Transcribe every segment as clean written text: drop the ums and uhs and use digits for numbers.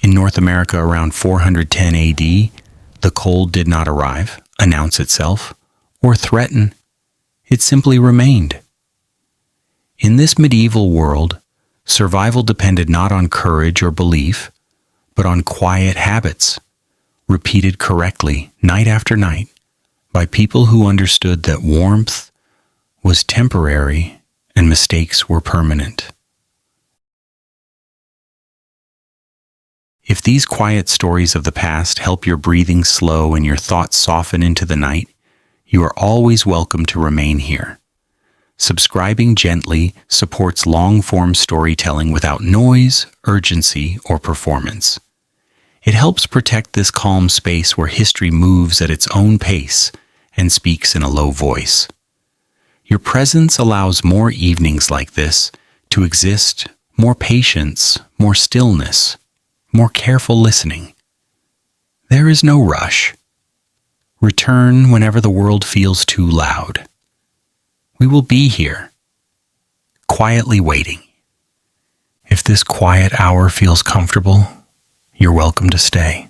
In North America around 410 AD, the cold did not arrive, announce itself, or threaten. It simply remained. In this medieval world, survival depended not on courage or belief, but on quiet habits, repeated correctly night after night by people who understood that warmth was temporary and mistakes were permanent. If these quiet stories of the past help your breathing slow and your thoughts soften into the night, you are always welcome to remain here. Subscribing gently supports long-form storytelling without noise, urgency, or performance. It helps protect this calm space where history moves at its own pace and speaks in a low voice. Your presence allows more evenings like this to exist, more patience, more stillness, more careful listening. There is no rush. Return whenever the world feels too loud. We will be here, quietly waiting. If this quiet hour feels comfortable, you're welcome to stay.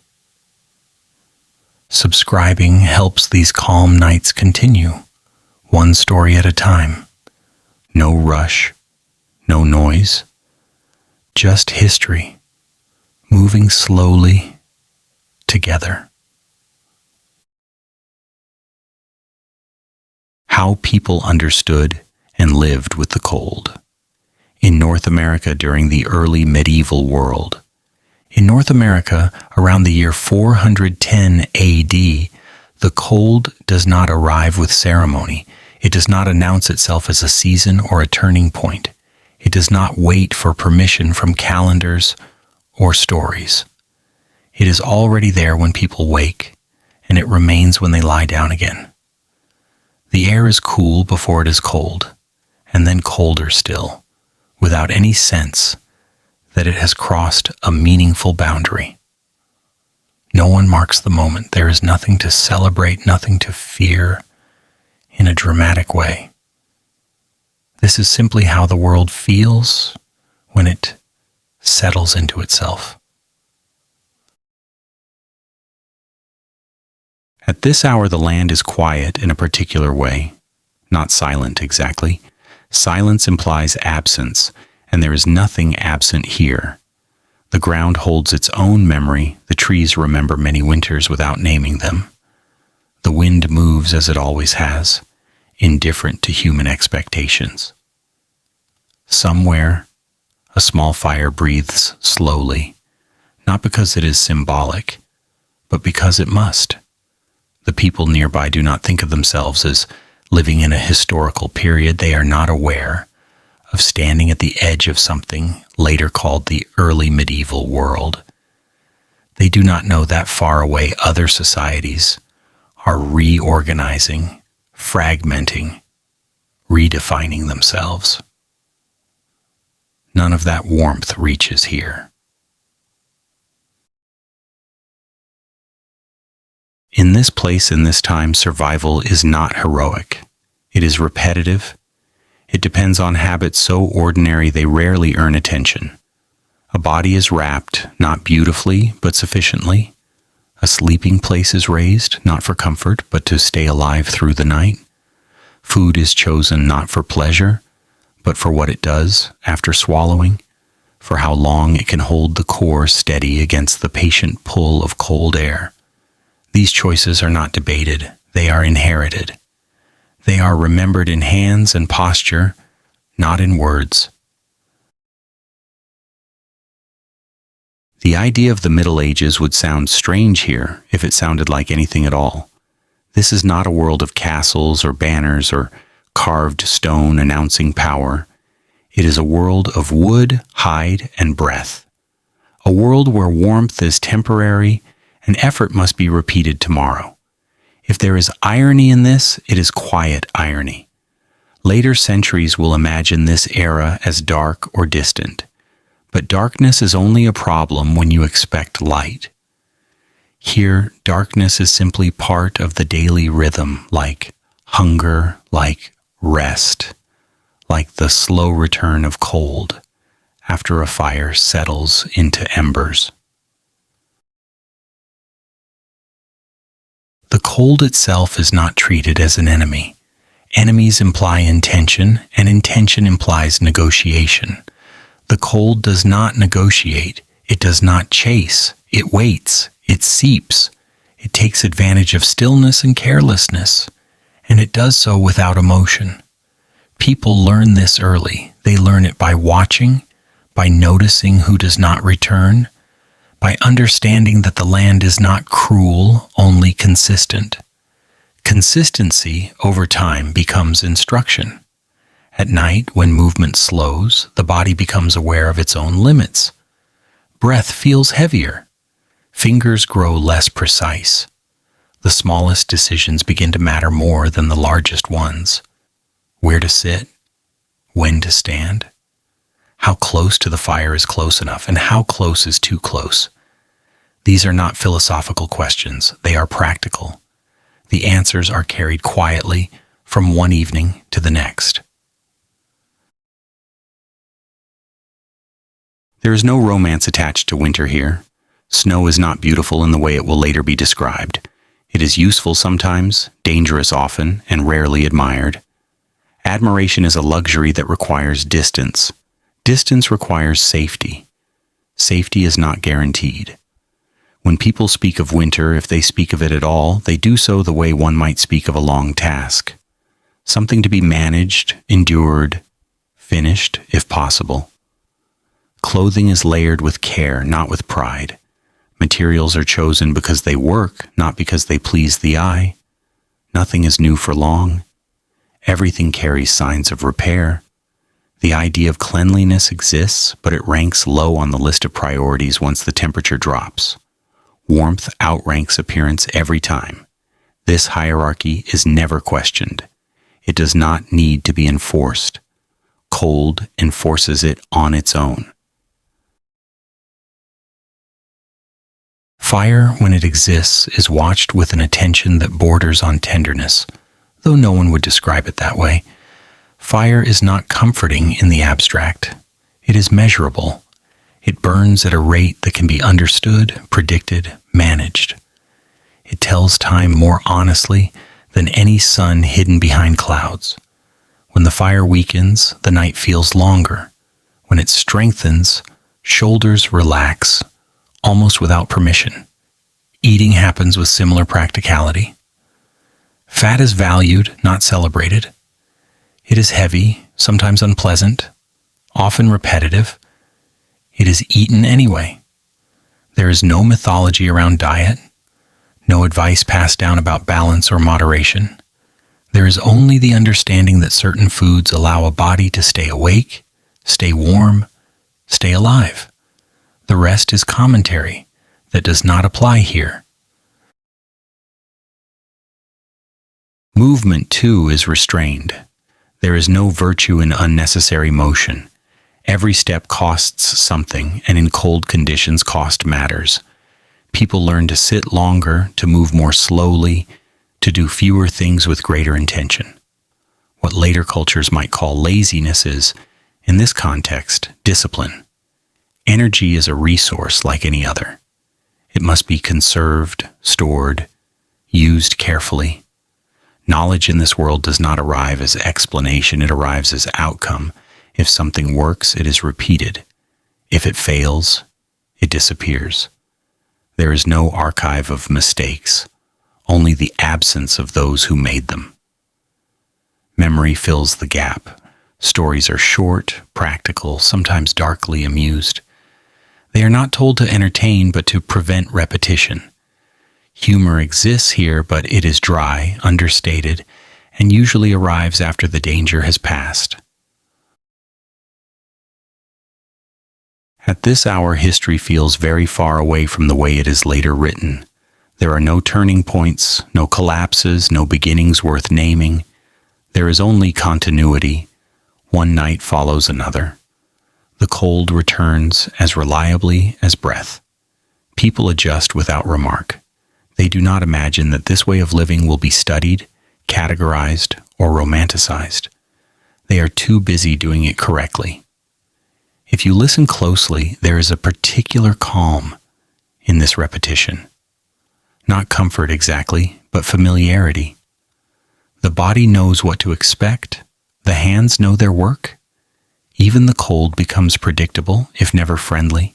Subscribing helps these calm nights continue, one story at a time. No rush, no noise, just history, moving slowly together. How people understood and lived with the cold. In North America during the early medieval world. In North America, around the year 410 AD, the cold does not arrive with ceremony. It does not announce itself as a season or a turning point. It does not wait for permission from calendars or stories. It is already there when people wake, and it remains when they lie down again. The air is cool before it is cold, and then colder still, without any sense that it has crossed a meaningful boundary. No one marks the moment. There is nothing to celebrate, nothing to fear in a dramatic way. This is simply how the world feels when it settles into itself. At this hour, the land is quiet in a particular way, not silent exactly. Silence implies absence, and there is nothing absent here. The ground holds its own memory. The trees remember many winters without naming them. The wind moves as it always has, indifferent to human expectations. Somewhere, a small fire breathes slowly, not because it is symbolic, but because it must. The people nearby do not think of themselves as living in a historical period. They are not aware of standing at the edge of something later called the early medieval world. They do not know that far away other societies are reorganizing, fragmenting, redefining themselves. None of that warmth reaches here. In this place, in this time, survival is not heroic. It is repetitive. It depends on habits so ordinary they rarely earn attention. A body is wrapped, not beautifully, but sufficiently. A sleeping place is raised, not for comfort, but to stay alive through the night. Food is chosen not for pleasure, but for what it does after swallowing, for how long it can hold the core steady against the patient pull of cold air. These choices are not debated, they are inherited. They are remembered in hands and posture, not in words. The idea of the Middle Ages would sound strange here if it sounded like anything at all. This is not a world of castles or banners or carved stone announcing power. It is a world of wood, hide, and breath. A world where warmth is temporary and effort must be repeated tomorrow. If there is irony in this, it is quiet irony. Later centuries will imagine this era as dark or distant, but darkness is only a problem when you expect light. Here, darkness is simply part of the daily rhythm, like hunger, like rest, like the slow return of cold after a fire settles into embers. The cold itself is not treated as an enemy. Enemies imply intention, and intention implies negotiation. The cold does not negotiate. It does not chase. It waits. It seeps. It takes advantage of stillness and carelessness, and it does so without emotion. People learn this early. They learn it by watching, by noticing who does not return, by understanding that the land is not cruel, only consistent. Consistency over time becomes instruction. At night, when movement slows, the body becomes aware of its own limits. Breath feels heavier. Fingers grow less precise. The smallest decisions begin to matter more than the largest ones. Where to sit? When to stand? How close to the fire is close enough, and how close is too close? These are not philosophical questions. They are practical. The answers are carried quietly from one evening to the next. There is no romance attached to winter here. Snow is not beautiful in the way it will later be described. It is useful sometimes, dangerous often, and rarely admired. Admiration is a luxury that requires distance. Distance requires safety. Safety is not guaranteed. When people speak of winter, if they speak of it at all, they do so the way one might speak of a long task. Something to be managed, endured, finished, if possible. Clothing is layered with care, not with pride. Materials are chosen because they work, not because they please the eye. Nothing is new for long. Everything carries signs of repair. The idea of cleanliness exists, but it ranks low on the list of priorities once the temperature drops. Warmth outranks appearance every time. This hierarchy is never questioned. It does not need to be enforced. Cold enforces it on its own. Fire, when it exists, is watched with an attention that borders on tenderness, though no one would describe it that way. Fire is not comforting in the abstract. It is measurable. It burns at a rate that can be understood, predicted, managed. It tells time more honestly than any sun hidden behind clouds. When the fire weakens, the night feels longer. When it strengthens, shoulders relax, almost without permission. Eating happens with similar practicality. Fat is valued, not celebrated. It is heavy, sometimes unpleasant, often repetitive. It is eaten anyway. There is no mythology around diet, no advice passed down about balance or moderation. There is only the understanding that certain foods allow a body to stay awake, stay warm, stay alive. The rest is commentary that does not apply here. Movement, too, is restrained. There is no virtue in unnecessary motion. Every step costs something, and in cold conditions, cost matters. People learn to sit longer, to move more slowly, to do fewer things with greater intention. What later cultures might call laziness is, in this context, discipline. Energy is a resource like any other. It must be conserved, stored, used carefully. Knowledge in this world does not arrive as explanation, it arrives as outcome. If something works, it is repeated. If it fails, it disappears. There is no archive of mistakes, only the absence of those who made them. Memory fills the gap. Stories are short, practical, sometimes darkly amused. They are not told to entertain, but to prevent repetition. Humor exists here, but it is dry, understated, and usually arrives after the danger has passed. At this hour, history feels very far away from the way it is later written. There are no turning points, no collapses, no beginnings worth naming. There is only continuity. One night follows another. The cold returns as reliably as breath. People adjust without remark. They do not imagine that this way of living will be studied, categorized, or romanticized. They are too busy doing it correctly. If you listen closely, there is a particular calm in this repetition. Not comfort exactly, but familiarity. The body knows what to expect. The hands know their work. Even the cold becomes predictable, if never friendly.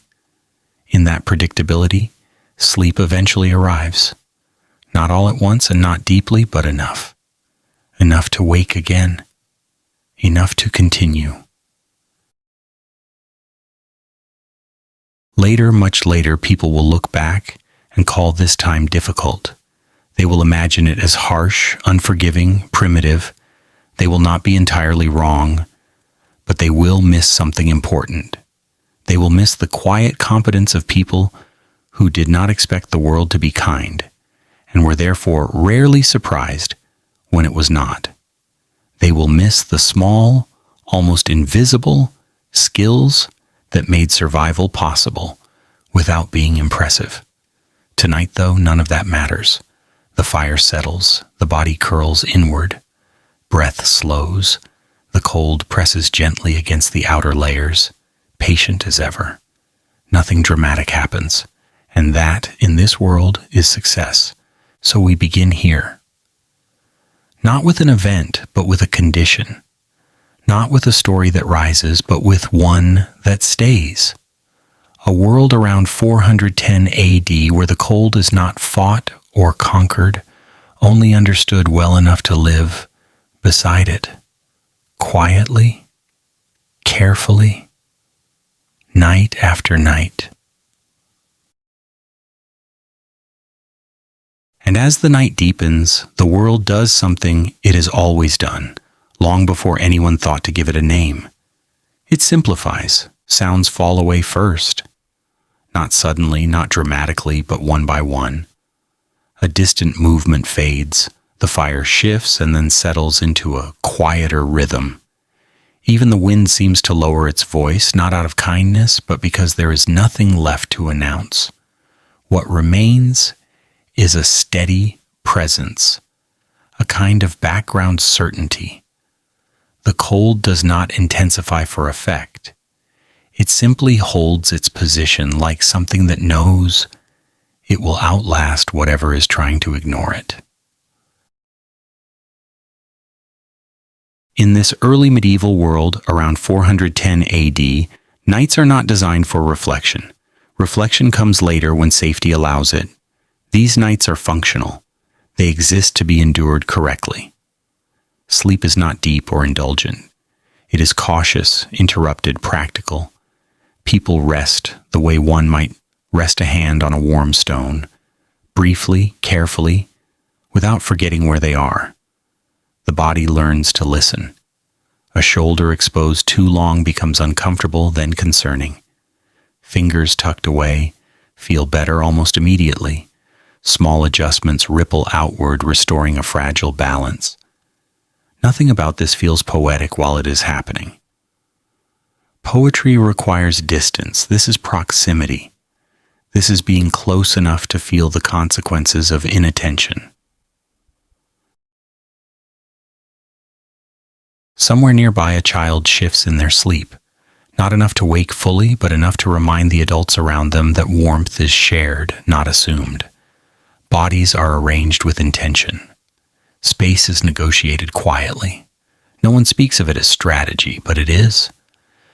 In that predictability, sleep eventually arrives. Not all at once and not deeply, but enough. Enough to wake again. Enough to continue. Later, much later, people will look back and call this time difficult. They will imagine it as harsh, unforgiving, primitive. They will not be entirely wrong, but they will miss something important. They will miss the quiet competence of people who did not expect the world to be kind, and were therefore rarely surprised when it was not. They will miss the small, almost invisible skills that made survival possible without being impressive. Tonight, though, none of that matters. The fire settles, the body curls inward, breath slows, the cold presses gently against the outer layers, patient as ever. Nothing dramatic happens, and that, in this world, is success. So we begin here. Not with an event, but with a condition. Not with a story that rises, but with one that stays. A world around 410 AD where the cold is not fought or conquered, only understood well enough to live beside it, quietly, carefully, night after night. And as the night deepens, the world does something it has always done, long before anyone thought to give it a name. It simplifies. Sounds fall away first. Not suddenly, not dramatically, but one by one. A distant movement fades. The fire shifts and then settles into a quieter rhythm. Even the wind seems to lower its voice, not out of kindness, but because there is nothing left to announce. What remains is a steady presence, a kind of background certainty. The cold does not intensify for effect. It simply holds its position like something that knows it will outlast whatever is trying to ignore it. In this early medieval world, around 410 AD, nights are not designed for reflection. Reflection comes later when safety allows it. These nights are functional. They exist to be endured correctly. Sleep is not deep or indulgent. It is cautious, interrupted, practical. People rest the way one might rest a hand on a warm stone, briefly, carefully, without forgetting where they are. The body learns to listen. A shoulder exposed too long becomes uncomfortable, then concerning. Fingers tucked away feel better almost immediately. Small adjustments ripple outward, restoring a fragile balance. Nothing about this feels poetic while it is happening. Poetry requires distance. This is proximity. This is being close enough to feel the consequences of inattention. Somewhere nearby, a child shifts in their sleep. Not enough to wake fully, but enough to remind the adults around them that warmth is shared, not assumed. Bodies are arranged with intention. Space is negotiated quietly. No one speaks of it as strategy, but it is.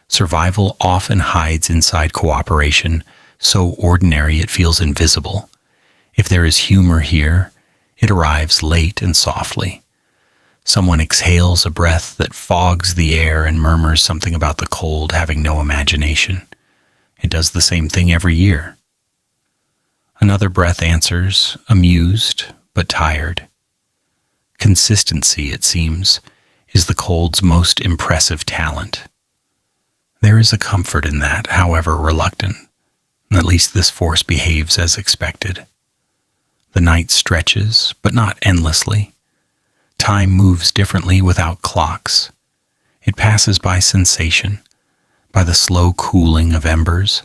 Survival often hides inside cooperation, so ordinary it feels invisible. If there is humor here, it arrives late and softly. Someone exhales a breath that fogs the air and murmurs something about the cold having no imagination. It does the same thing every year. Another breath answers, amused but tired. Consistency, it seems, is the cold's most impressive talent. There is a comfort in that, however reluctant. At least this force behaves as expected. The night stretches, but not endlessly. Time moves differently without clocks. It passes by sensation, by the slow cooling of embers,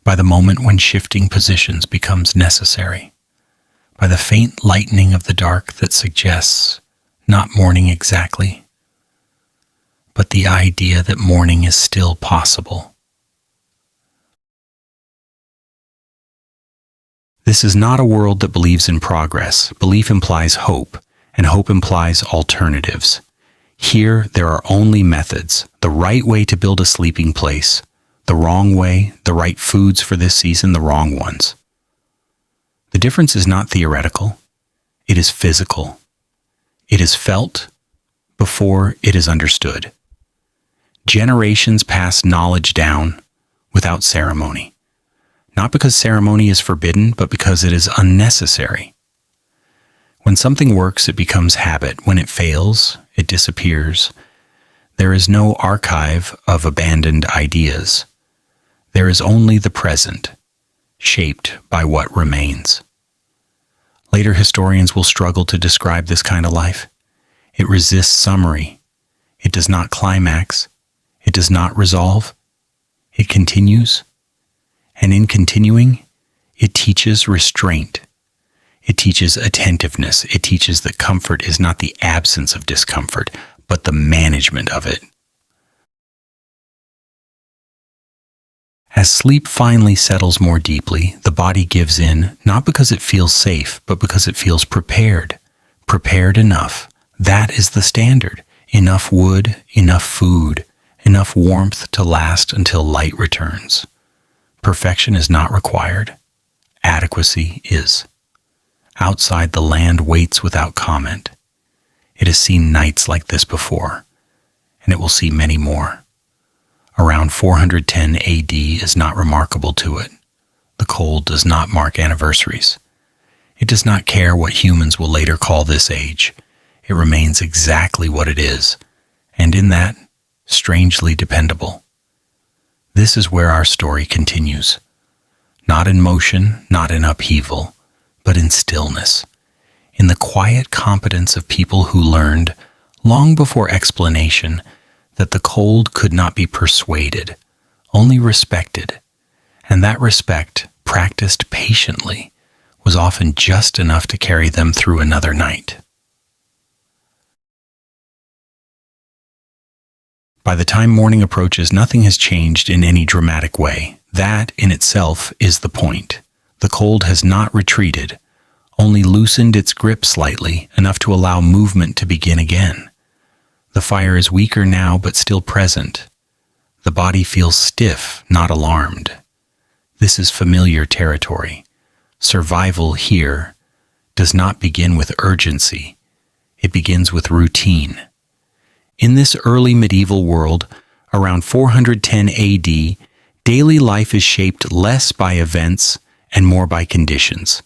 by the moment when shifting positions becomes necessary, by the faint lightening of the dark that suggests not morning exactly, but the idea that morning is still possible. This This is not a world that believes in progress. Belief implies hope, and hope implies alternatives. Here, there are only methods: the right way to build a sleeping place, the wrong way, the right foods for this season, the wrong ones. The difference is not theoretical. It is physical. It is felt before it is understood. Generations pass knowledge down without ceremony. Not because ceremony is forbidden, but because it is unnecessary. When something works, it becomes habit. When it fails, it disappears. There is no archive of abandoned ideas. There is only the present, shaped by what remains. Later historians will struggle to describe this kind of life. It resists summary. It does not climax. It does not resolve. It continues. And in continuing, it teaches restraint. It teaches attentiveness. It teaches that comfort is not the absence of discomfort, but the management of it. As sleep finally settles more deeply, the body gives in, not because it feels safe, but because it feels prepared. Prepared enough. That is the standard. Enough wood, enough food, enough warmth to last until light returns. Perfection is not required. Adequacy is. Outside, the land waits without comment. It has seen nights like this before, and it will see many more. Around 410 AD is not remarkable to it. The cold does not mark anniversaries. It does not care what humans will later call this age. It remains exactly what it is, and in that, strangely dependable. This is where our story continues. Not in motion, not in upheaval, but in stillness, in the quiet competence of people who learned, long before explanation, that the cold could not be persuaded, only respected, and that respect, practiced patiently, was often just enough to carry them through another night. By the time morning approaches, nothing has changed in any dramatic way. That, in itself, is the point. The cold has not retreated, only loosened its grip slightly, enough to allow movement to begin again. The fire is weaker now, but still present. The body feels stiff, not alarmed. This is familiar territory. Survival here does not begin with urgency. It begins with routine. In this early medieval world, around 410 AD, daily life is shaped less by events and more by conditions.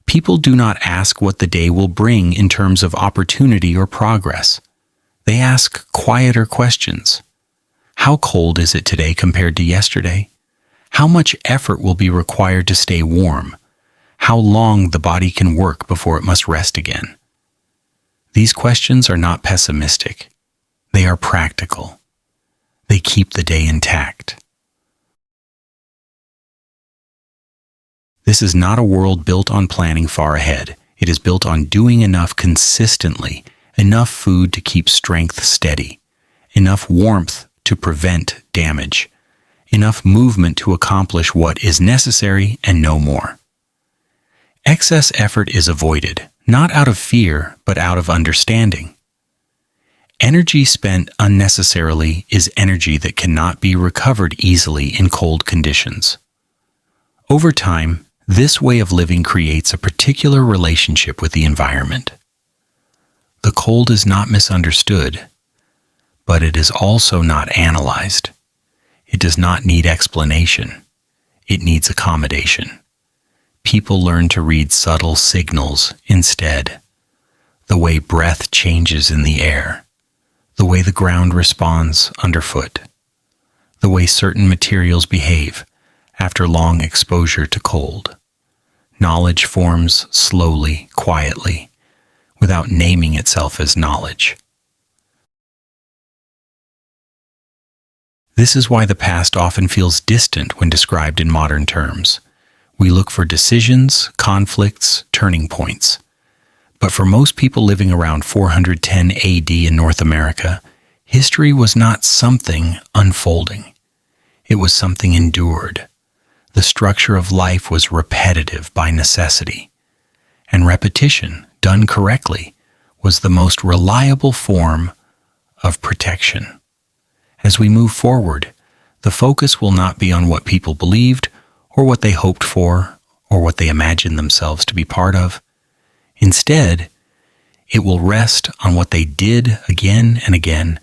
People do not ask what the day will bring in terms of opportunity or progress. They ask quieter questions. How cold is it today compared to yesterday? How much effort will be required to stay warm? How long the body can work before it must rest again? These questions are not pessimistic. They are practical. They keep the day intact. This is not a world built on planning far ahead. It is built on doing enough consistently, enough food to keep strength steady, enough warmth to prevent damage, enough movement to accomplish what is necessary and no more. Excess effort is avoided, not out of fear, but out of understanding. Energy spent unnecessarily is energy that cannot be recovered easily in cold conditions. Over time, this way of living creates a particular relationship with the environment. The cold is not misunderstood, but it is also not analyzed. It does not need explanation. It needs accommodation. People learn to read subtle signals instead. The way breath changes in the air, the way the ground responds underfoot, the way certain materials behave after long exposure to cold. Knowledge forms slowly, quietly, without naming itself as knowledge. This is why the past often feels distant when described in modern terms. We look for decisions, conflicts, turning points. But for most people living around 410 AD in North America, history was not something unfolding. It was something endured. The structure of life was repetitive by necessity, and repetition, done correctly, was the most reliable form of protection. As we move forward, the focus will not be on what people believed or what they hoped for or what they imagined themselves to be part of. Instead, it will rest on what they did again and again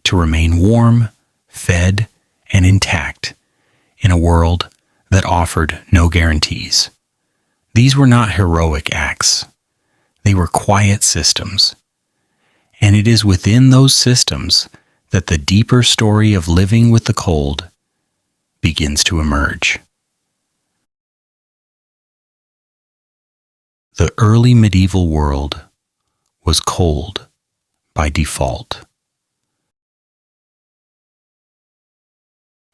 to remain warm, fed, and intact in a world that offered no guarantees. These were not heroic acts. They were quiet systems. And it is within those systems that the deeper story of living with the cold begins to emerge. The early medieval world was cold by default.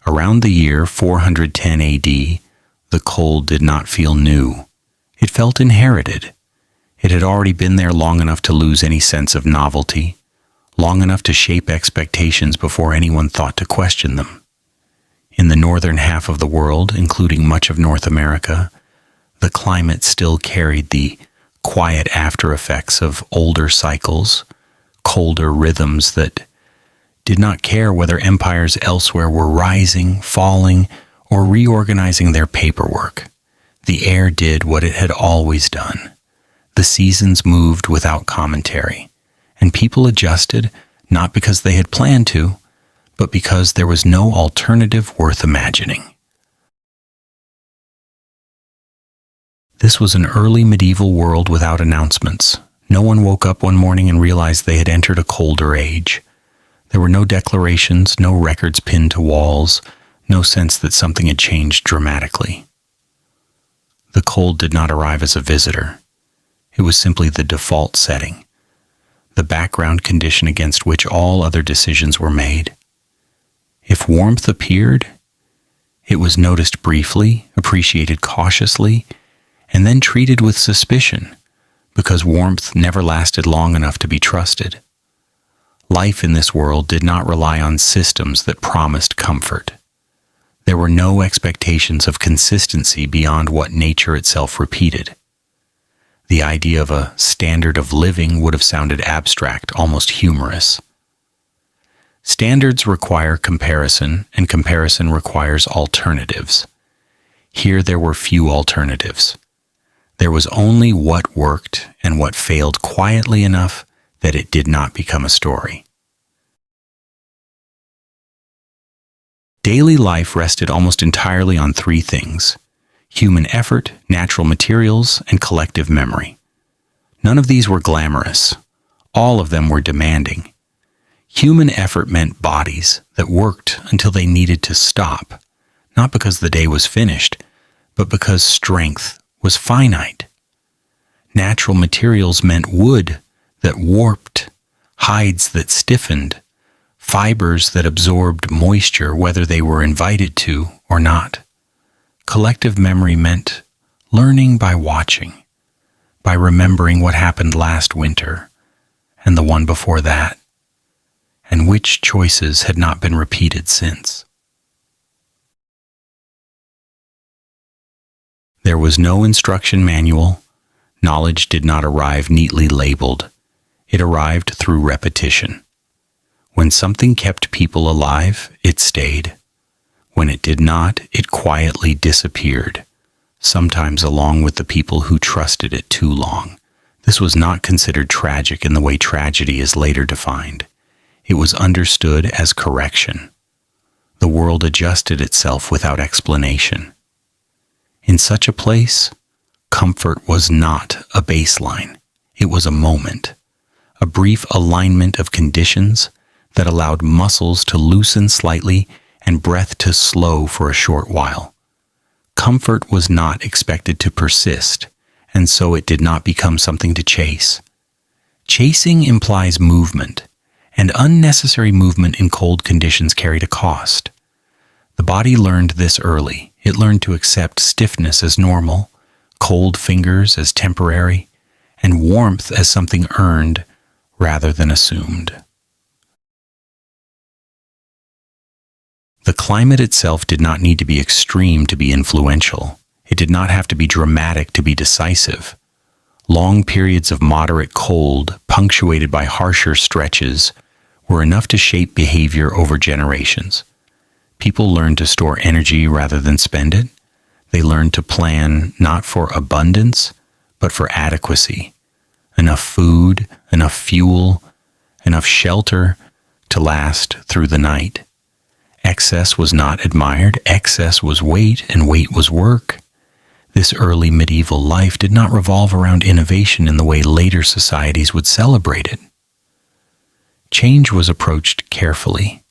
Around the year 410 AD, the cold did not feel new. It felt inherited. It had already been there long enough to lose any sense of novelty, long enough to shape expectations before anyone thought to question them. In the northern half of the world, including much of North America, the climate still carried the quiet after effects of older cycles, colder rhythms that did not care whether empires elsewhere were rising, falling, or reorganizing their paperwork. The air did what it had always done. The seasons moved without commentary, and people adjusted not because they had planned to, but because there was no alternative worth imagining. This was an early medieval world without announcements. No one woke up one morning and realized they had entered a colder age. There were no declarations, no records pinned to walls, no sense that something had changed dramatically. The cold did not arrive as a visitor. It was simply the default setting, the background condition against which all other decisions were made. If warmth appeared, it was noticed briefly, appreciated cautiously, and then treated with suspicion, because warmth never lasted long enough to be trusted. Life in this world did not rely on systems that promised comfort. There were no expectations of consistency beyond what nature itself repeated. The idea of a standard of living would have sounded abstract, almost humorous. Standards require comparison, and comparison requires alternatives. Here there were few alternatives. There was only what worked and what failed quietly enough that it did not become a story. Daily life rested almost entirely on three things: human effort, natural materials, and collective memory. None of these were glamorous. All of them were demanding. Human effort meant bodies that worked until they needed to stop, not because the day was finished, but because strength was finite. Natural materials meant wood that warped, hides that stiffened, fibers that absorbed moisture whether they were invited to or not. Collective memory meant learning by watching, by remembering what happened last winter and the one before that, and which choices had not been repeated since. There was no instruction manual. Knowledge did not arrive neatly labeled. It arrived through repetition. When something kept people alive, it stayed. When it did not, it quietly disappeared, sometimes along with the people who trusted it too long. This was not considered tragic in the way tragedy is later defined. It was understood as correction. The world adjusted itself without explanation. In such a place, comfort was not a baseline. It was a moment, a brief alignment of conditions that allowed muscles to loosen slightly and breath to slow for a short while. Comfort was not expected to persist, and so it did not become something to chase. Chasing implies movement, and unnecessary movement in cold conditions carried a cost. The body learned this early. It learned to accept stiffness as normal, cold fingers as temporary, and warmth as something earned rather than assumed. The The climate itself did not need to be extreme to be influential. It did not have to be dramatic to be decisive. Long periods of moderate cold, punctuated by harsher stretches, were enough to shape behavior over generations. People learned to store energy rather than spend it. They learned to plan not for abundance, but for adequacy. Enough food, enough fuel, enough shelter to last through the night. Excess was not admired. Excess was weight, and weight was work. This early medieval life did not revolve around innovation in the way later societies would celebrate it. Change was approached carefully.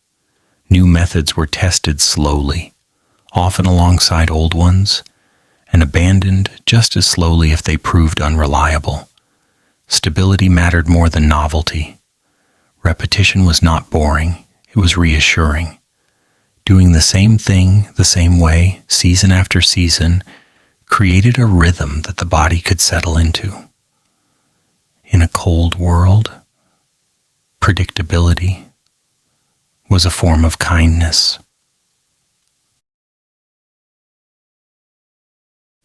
New methods were tested slowly, often alongside old ones, and abandoned just as slowly if they proved unreliable. Stability mattered more than novelty. Repetition was not boring, it was reassuring. Doing the same thing the same way, season after season, created a rhythm that the body could settle into. In a cold world, predictability was a form of kindness.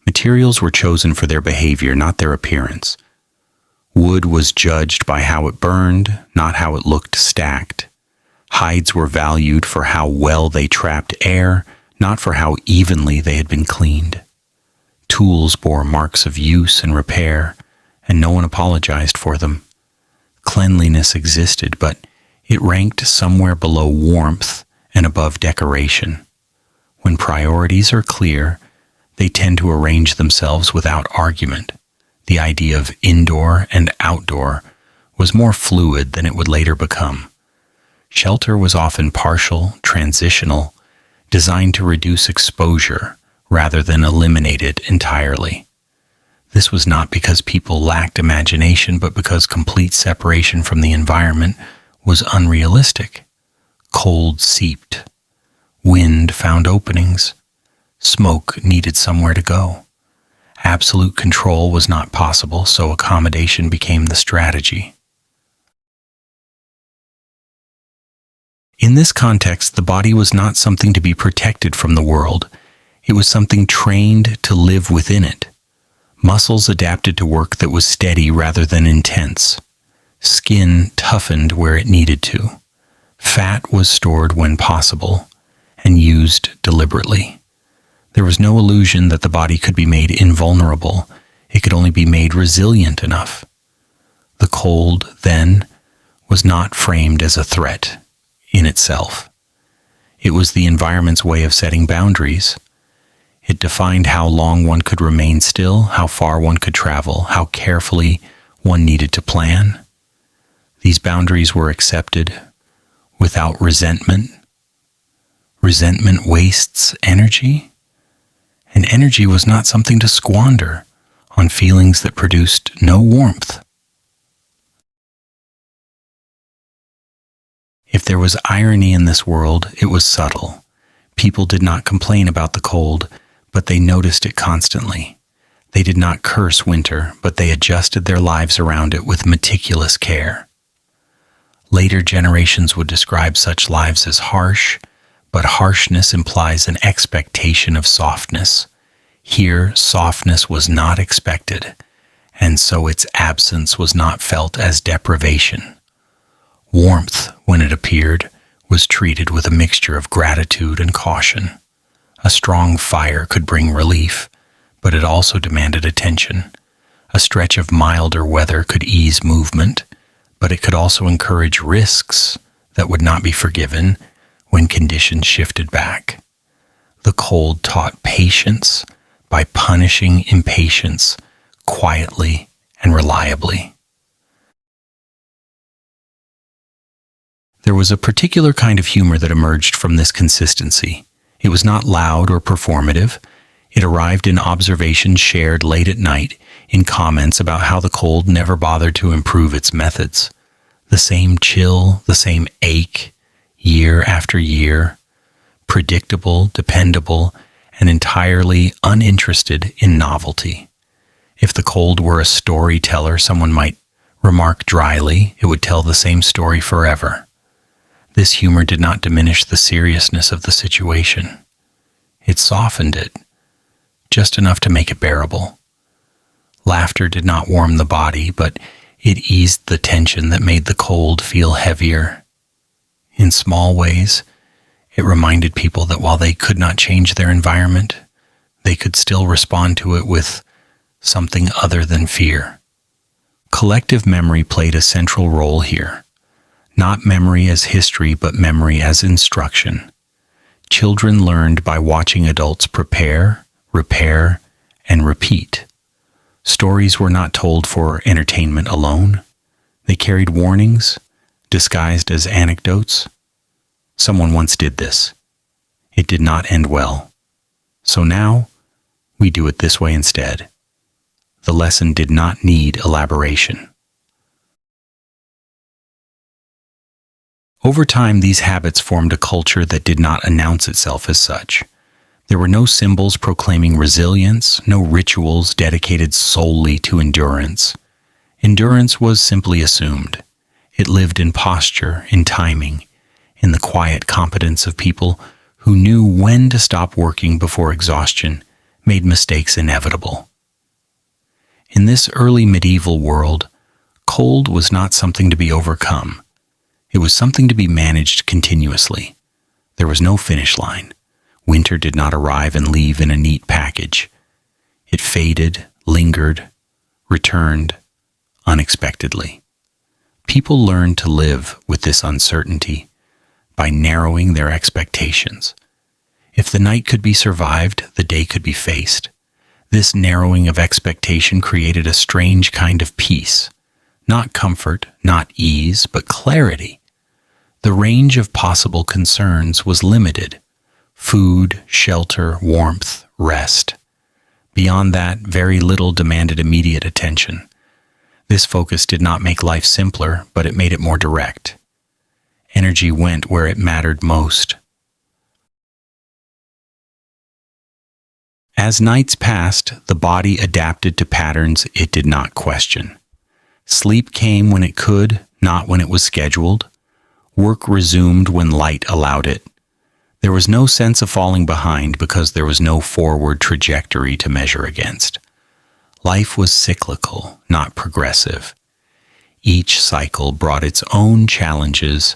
Materials were chosen for their behavior, not their appearance. Wood was judged by how it burned, not how it looked stacked. Hides were valued for how well they trapped air, not for how evenly they had been cleaned. Tools bore marks of use and repair, and no one apologized for them. Cleanliness existed, but it ranked somewhere below warmth and above decoration. When priorities are clear, they tend to arrange themselves without argument. The idea of indoor and outdoor was more fluid than it would later become. Shelter was often partial, transitional, designed to reduce exposure rather than eliminate it entirely. This was not because people lacked imagination, but because complete separation from the environment was unrealistic. Cold seeped. Wind found openings. Smoke needed somewhere to go. Absolute control was not possible, so accommodation became the strategy. In this context, the body was not something to be protected from the world. It was something trained to live within it. Muscles adapted to work that was steady rather than intense. Skin toughened where it needed to. Fat was stored when possible and used deliberately. There was no illusion that the body could be made invulnerable. It could only be made resilient enough. The cold, then, was not framed as a threat in itself. It was the environment's way of setting boundaries. It defined how long one could remain still, how far one could travel, how carefully one needed to plan. These boundaries were accepted without resentment. Resentment wastes energy, and energy was not something to squander on feelings that produced no warmth. If there was irony in this world, it was subtle. People did not complain about the cold, but they noticed it constantly. They did not curse winter, but they adjusted their lives around it with meticulous care. Later generations would describe such lives as harsh, but harshness implies an expectation of softness. Here, softness was not expected, and so its absence was not felt as deprivation. Warmth, when it appeared, was treated with a mixture of gratitude and caution. A strong fire could bring relief, but it also demanded attention. A stretch of milder weather could ease movement, but it could also encourage risks that would not be forgiven when conditions shifted back. The cold taught patience by punishing impatience quietly and reliably. There was a particular kind of humor that emerged from this consistency. It was not loud or performative. It arrived in observations shared late at night, in comments about how the cold never bothered to improve its methods. The same chill, the same ache, year after year, predictable, dependable, and entirely uninterested in novelty. If the cold were a storyteller, someone might remark dryly, it would tell the same story forever. This humor did not diminish the seriousness of the situation. It softened it, just enough to make it bearable. Laughter did not warm the body, but it eased the tension that made the cold feel heavier. In small ways, it reminded people that while they could not change their environment, they could still respond to it with something other than fear. Collective memory played a central role here. Not memory as history, but memory as instruction. Children learned by watching adults prepare, repair, and repeat. Stories were not told for entertainment alone. They carried warnings, disguised as anecdotes. Someone once did this. It did not end well. So now, we do it this way instead. The lesson did not need elaboration. Over time, these habits formed a culture that did not announce itself as such. There were no symbols proclaiming resilience, no rituals dedicated solely to endurance. Endurance was simply assumed. It lived in posture, in timing, in the quiet competence of people who knew when to stop working before exhaustion made mistakes inevitable. In this early medieval world, cold was not something to be overcome. It was something to be managed continuously. There was no finish line. Winter did not arrive and leave in a neat package. It faded, lingered, returned unexpectedly. People learned to live with this uncertainty by narrowing their expectations. If the night could be survived, the day could be faced. This narrowing of expectation created a strange kind of peace. Not comfort, not ease, but clarity. The range of possible concerns was limited. Food, shelter, warmth, rest. Beyond that, very little demanded immediate attention. This focus did not make life simpler, but it made it more direct. Energy went where it mattered most. As nights passed, the body adapted to patterns it did not question. Sleep came when it could, not when it was scheduled. Work resumed when light allowed it. There was no sense of falling behind because there was no forward trajectory to measure against. Life was cyclical, not progressive. Each cycle brought its own challenges,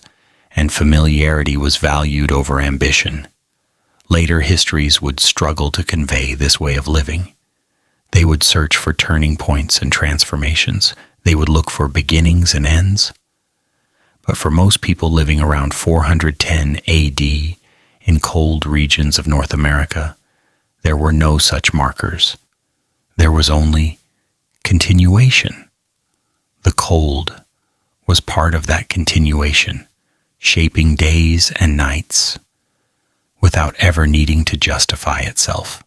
and familiarity was valued over ambition. Later histories would struggle to convey this way of living. They would search for turning points and transformations. They would look for beginnings and ends. But for most people living around 410 AD in cold regions of North America, there were no such markers. There was only continuation. The cold was part of that continuation, shaping days and nights without ever needing to justify itself.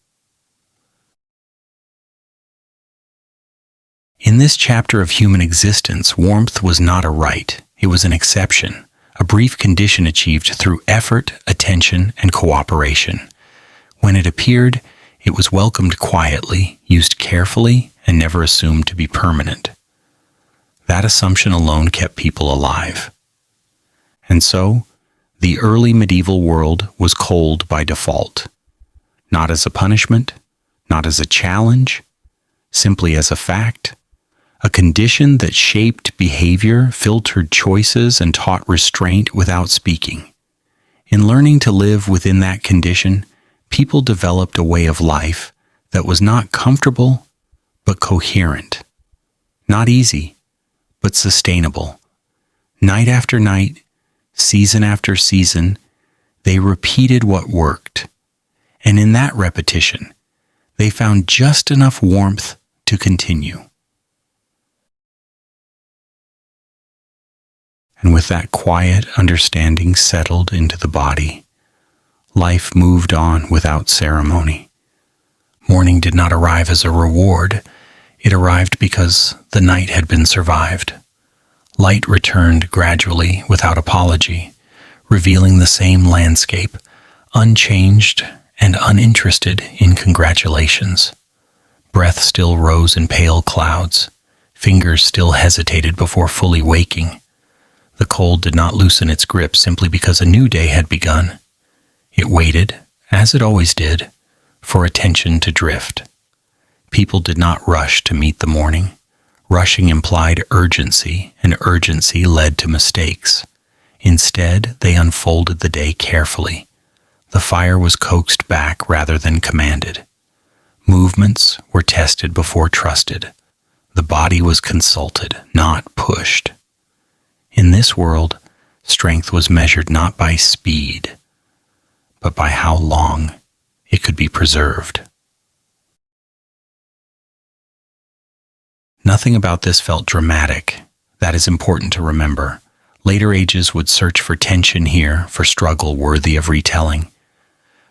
In this chapter of human existence, warmth was not a right. It was an exception, a brief condition achieved through effort, attention, and cooperation. When it appeared, it was welcomed quietly, used carefully, and never assumed to be permanent. That assumption alone kept people alive. And so, the early medieval world was cold by default, not as a punishment, not as a challenge, simply as a fact, a condition that shaped behavior, filtered choices, and taught restraint without speaking. In learning to live within that condition, people developed a way of life that was not comfortable, but coherent. Not easy, but sustainable. Night after night, season after season, they repeated what worked. And in that repetition, they found just enough warmth to continue. And with that quiet understanding settled into the body, life moved on without ceremony. Morning did not arrive as a reward. It arrived because the night had been survived. Light returned gradually without apology, revealing the same landscape, unchanged and uninterested in congratulations. Breath still rose in pale clouds. Fingers still hesitated before fully waking. The cold did not loosen its grip simply because a new day had begun. It waited, as it always did, for attention to drift. People did not rush to meet the morning. Rushing implied urgency, and urgency led to mistakes. Instead, they unfolded the day carefully. The fire was coaxed back rather than commanded. Movements were tested before trusted. The body was consulted, not pushed. In this world, strength was measured not by speed, but by how long it could be preserved. Nothing about this felt dramatic. That is important to remember. Later ages would search for tension here, for struggle worthy of retelling.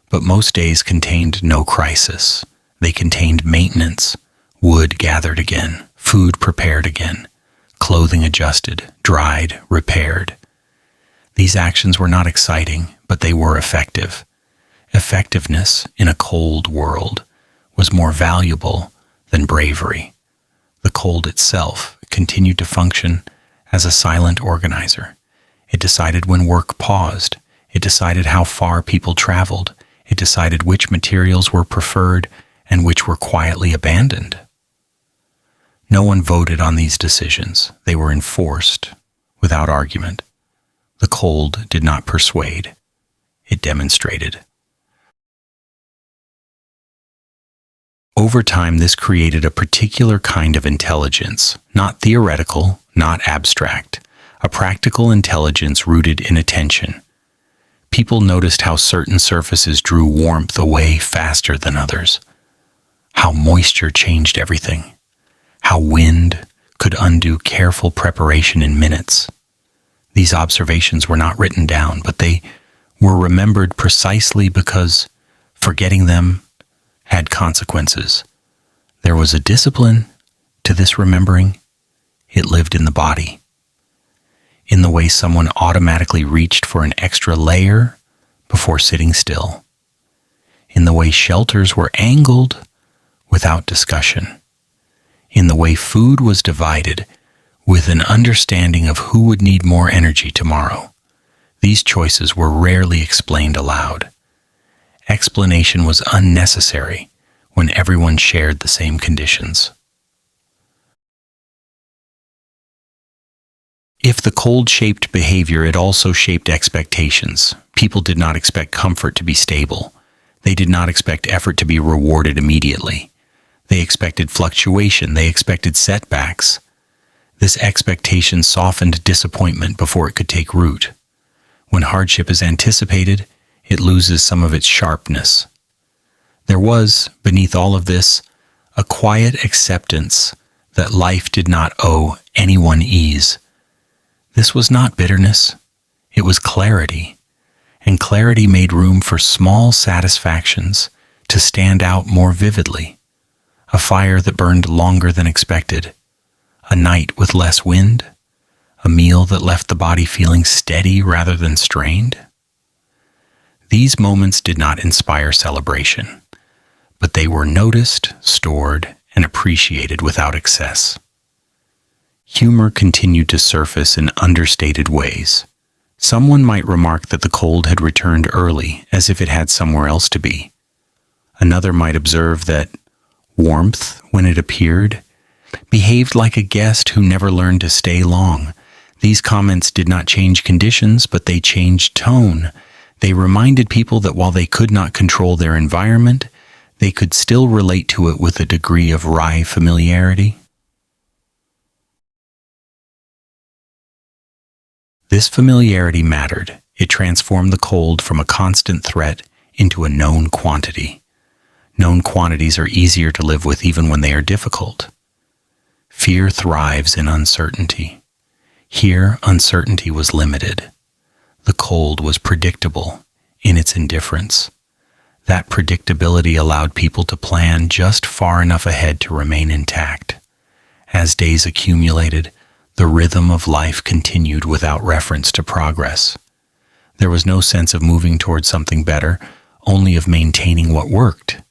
But most days contained no crisis. They contained maintenance, wood gathered again, food prepared again, clothing adjusted, dried, repaired. These actions were not exciting, but they were effective. Effectiveness in a cold world was more valuable than bravery. The cold itself continued to function as a silent organizer. It decided when work paused. It decided how far people traveled. It decided which materials were preferred and which were quietly abandoned. No one voted on these decisions. They were enforced without argument. The cold did not persuade. It demonstrated. Over time, this created a particular kind of intelligence, not theoretical, not abstract, a practical intelligence rooted in attention. People noticed how certain surfaces drew warmth away faster than others, how moisture changed everything, how wind could undo careful preparation in minutes. These observations were not written down, but they were remembered precisely because forgetting them had consequences. There was a discipline to this remembering. It lived in the body, in the way someone automatically reached for an extra layer before sitting still, in the way shelters were angled without discussion, in the way food was divided with an understanding of who would need more energy tomorrow. These choices were rarely explained aloud. Explanation was unnecessary when everyone shared the same conditions. If the cold shaped behavior, it also shaped expectations. People did not expect comfort to be stable. They did not expect effort to be rewarded immediately. They expected fluctuation. They expected setbacks. This expectation softened disappointment before it could take root. When hardship is anticipated, it loses some of its sharpness. There was, beneath all of this, a quiet acceptance that life did not owe anyone ease. This was not bitterness. It was clarity. And clarity made room for small satisfactions to stand out more vividly. A fire that burned longer than expected. A night with less wind. A meal that left the body feeling steady rather than strained. These moments did not inspire celebration, but they were noticed, stored, and appreciated without excess. Humor continued to surface in understated ways. Someone might remark that the cold had returned early, as if it had somewhere else to be. Another might observe that warmth, when it appeared, behaved like a guest who never learned to stay long. These comments did not change conditions, but they changed tone. They reminded people that while they could not control their environment, they could still relate to it with a degree of wry familiarity. This familiarity mattered. It transformed the cold from a constant threat into a known quantity. Known quantities are easier to live with even when they are difficult. Fear thrives in uncertainty. Here, uncertainty was limited. The cold was predictable in its indifference. That predictability allowed people to plan just far enough ahead to remain intact. As days accumulated, the rhythm of life continued without reference to progress. There was no sense of moving towards something better, only of maintaining what worked.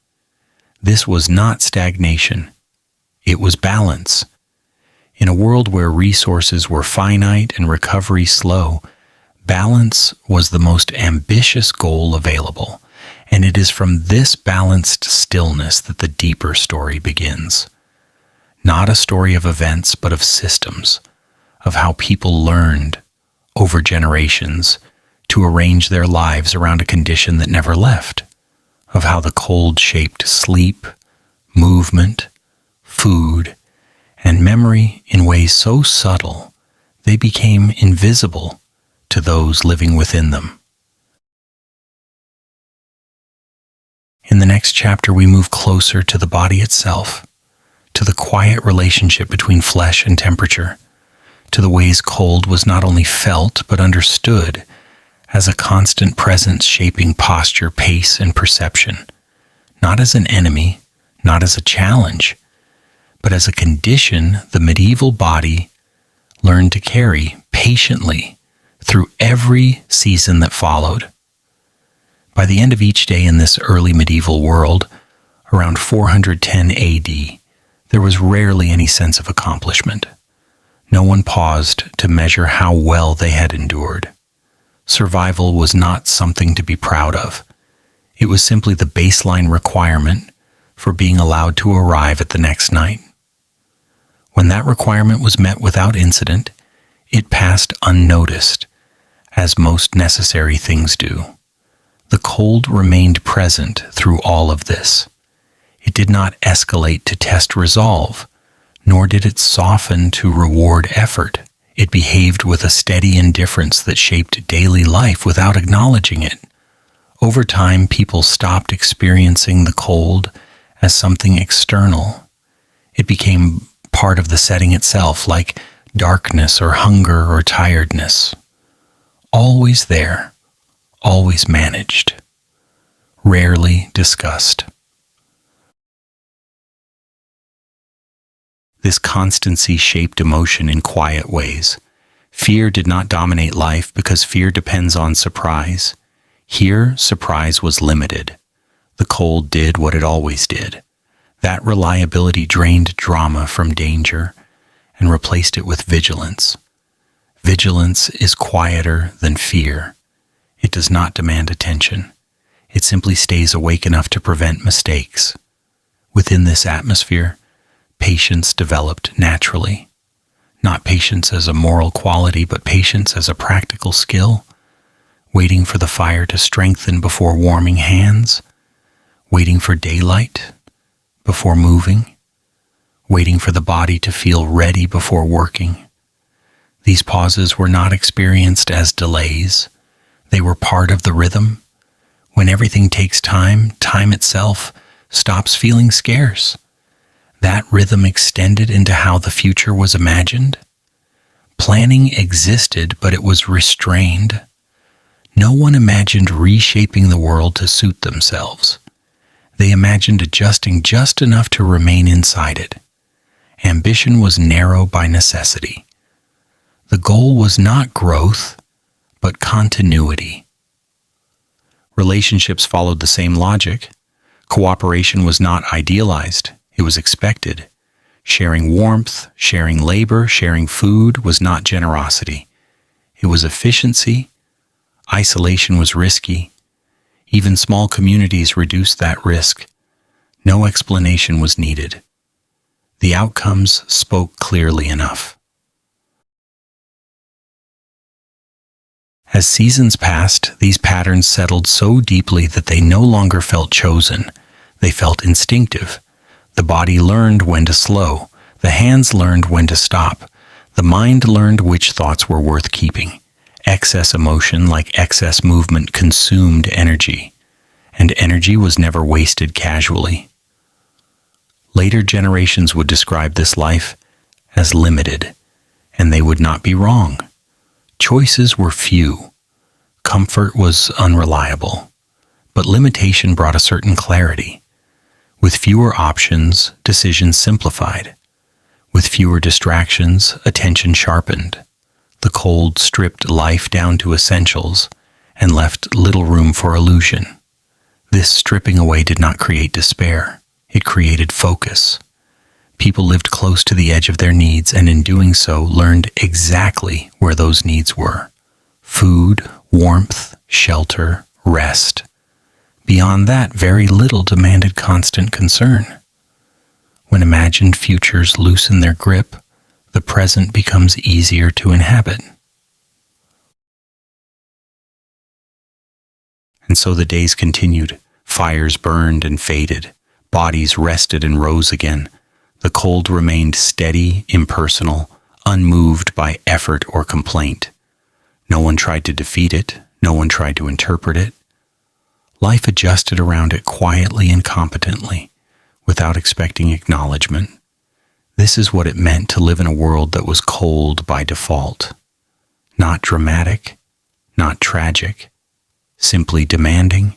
This was not stagnation. It was balance. In a world where resources were finite and recovery slow, balance was the most ambitious goal available, and it is from this balanced stillness that the deeper story begins. Not a story of events, but of systems, of how people learned, over generations, to arrange their lives around a condition that never left, of how the cold shaped sleep, movement, food, and memory in ways so subtle they became invisible to those living within them. In the next chapter, we move closer to the body itself, to the quiet relationship between flesh and temperature, to the ways cold was not only felt but understood as a constant presence shaping posture, pace, and perception, not as an enemy, not as a challenge, but as a condition the medieval body learned to carry patiently through every season that followed. By the end of each day in this early medieval world, around 410 AD, there was rarely any sense of accomplishment. No one paused to measure how well they had endured. Survival was not something to be proud of. It was simply the baseline requirement for being allowed to arrive at the next night. When that requirement was met without incident, it passed unnoticed, as most necessary things do. The cold remained present through all of this. It did not escalate to test resolve, nor did it soften to reward effort. It behaved with a steady indifference that shaped daily life without acknowledging it. Over time, people stopped experiencing the cold as something external. It became part of the setting itself, like darkness or hunger or tiredness. Always there, always managed, rarely discussed. This constancy shaped emotion in quiet ways. Fear did not dominate life because fear depends on surprise. Here, surprise was limited. The cold did what it always did. That reliability drained drama from danger and replaced it with vigilance. Vigilance is quieter than fear. It does not demand attention. It simply stays awake enough to prevent mistakes. Within this atmosphere, patience developed naturally. Not patience as a moral quality, but patience as a practical skill. Waiting for the fire to strengthen before warming hands. Waiting for daylight before moving. Waiting for the body to feel ready before working. These pauses were not experienced as delays. They were part of the rhythm. When everything takes time, time itself stops feeling scarce. That rhythm extended into how the future was imagined. Planning existed, but it was restrained. No one imagined reshaping the world to suit themselves. They imagined adjusting just enough to remain inside it. Ambition was narrow by necessity. The goal was not growth, but continuity. Relationships followed the same logic. Cooperation was not idealized, it was expected. Sharing warmth, sharing labor, sharing food was not generosity. It was efficiency. Isolation was risky. Even small communities reduced that risk. No explanation was needed. The outcomes spoke clearly enough. As seasons passed, these patterns settled so deeply that they no longer felt chosen. They felt instinctive. The body learned when to slow. The hands learned when to stop. The mind learned which thoughts were worth keeping. Excess emotion, like excess movement, consumed energy, and energy was never wasted casually. Later generations would describe this life as limited, and they would not be wrong. Choices were few. Comfort was unreliable, but limitation brought a certain clarity. With fewer options, decisions simplified. With fewer distractions, attention sharpened. The cold stripped life down to essentials and left little room for illusion. This stripping away did not create despair. It created focus. People lived close to the edge of their needs, and in doing so learned exactly where those needs were: food, warmth, shelter, rest. Beyond that, very little demanded constant concern. When imagined futures loosen their grip, the present becomes easier to inhabit. And so the days continued. Fires burned and faded. Bodies rested and rose again. The cold remained steady, impersonal, unmoved by effort or complaint. No one tried to defeat it. No one tried to interpret it. Life adjusted around it quietly and competently, without expecting acknowledgement. This is what it meant to live in a world that was cold by default. Not dramatic, not tragic, simply demanding.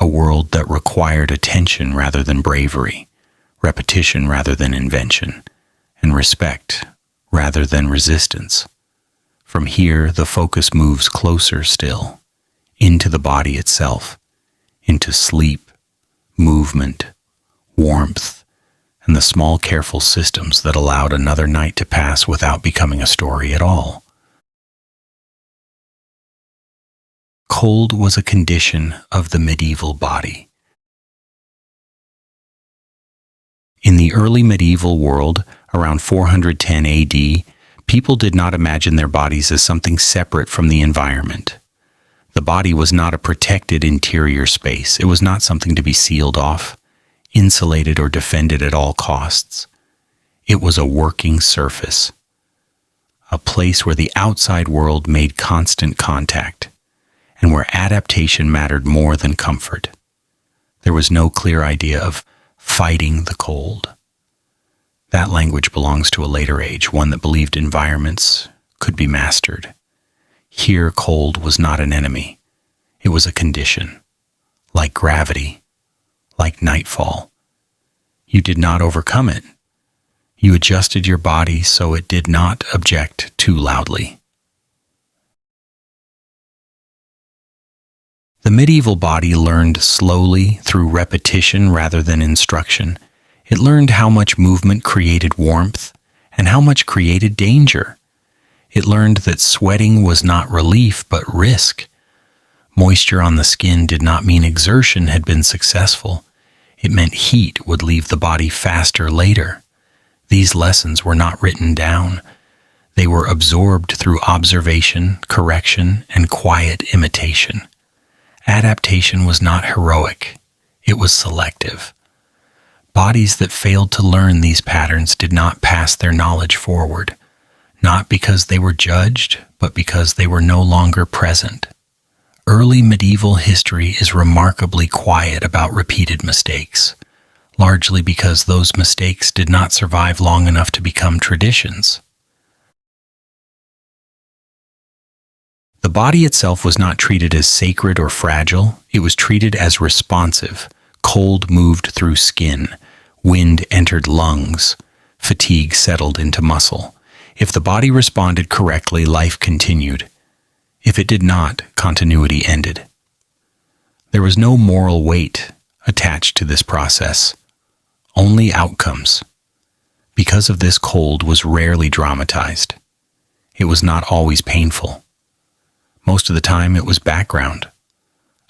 A world that required attention rather than bravery, repetition rather than invention, and respect rather than resistance. From here, the focus moves closer still, into the body itself, into sleep, movement, warmth, and the small careful systems that allowed another night to pass without becoming a story at all. Cold was a condition of the medieval body. In the early medieval world, around 410 AD, people did not imagine their bodies as something separate from the environment. The body was not a protected interior space. It was not something to be sealed off, insulated, or defended at all costs. It was a working surface, a place where the outside world made constant contact, and where adaptation mattered more than comfort. There was no clear idea of fighting the cold. That language belongs to a later age, one that believed environments could be mastered. Here, cold was not an enemy. It was a condition, like gravity, like nightfall. You did not overcome it. You adjusted your body so it did not object too loudly. The medieval body learned slowly through repetition rather than instruction. It learned how much movement created warmth and how much created danger. It learned that sweating was not relief but risk. Moisture on the skin did not mean exertion had been successful. It meant heat would leave the body faster later. These lessons were not written down. They were absorbed through observation, correction, and quiet imitation. Adaptation was not heroic. It was selective. Bodies that failed to learn these patterns did not pass their knowledge forward, not because they were judged, but because they were no longer present. Early medieval history is remarkably quiet about repeated mistakes, largely because those mistakes did not survive long enough to become traditions. The body itself was not treated as sacred or fragile. It was treated as responsive. Cold moved through skin. Wind entered lungs. Fatigue settled into muscle. If the body responded correctly, life continued. If it did not, continuity ended. There was no moral weight attached to this process, only outcomes. Because of this, cold was rarely dramatized. It was not always painful. Most of the time, it was background,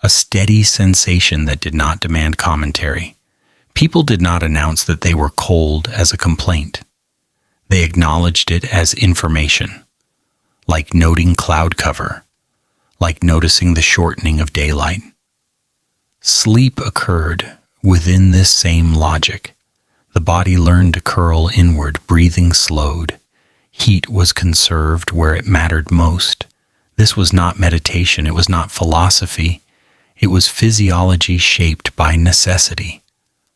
a steady sensation that did not demand commentary. People did not announce that they were cold as a complaint. They acknowledged it as information, like noting cloud cover, like noticing the shortening of daylight. Sleep occurred within this same logic. The body learned to curl inward, breathing slowed. Heat was conserved where it mattered most. This was not meditation, it was not philosophy. It was physiology shaped by necessity.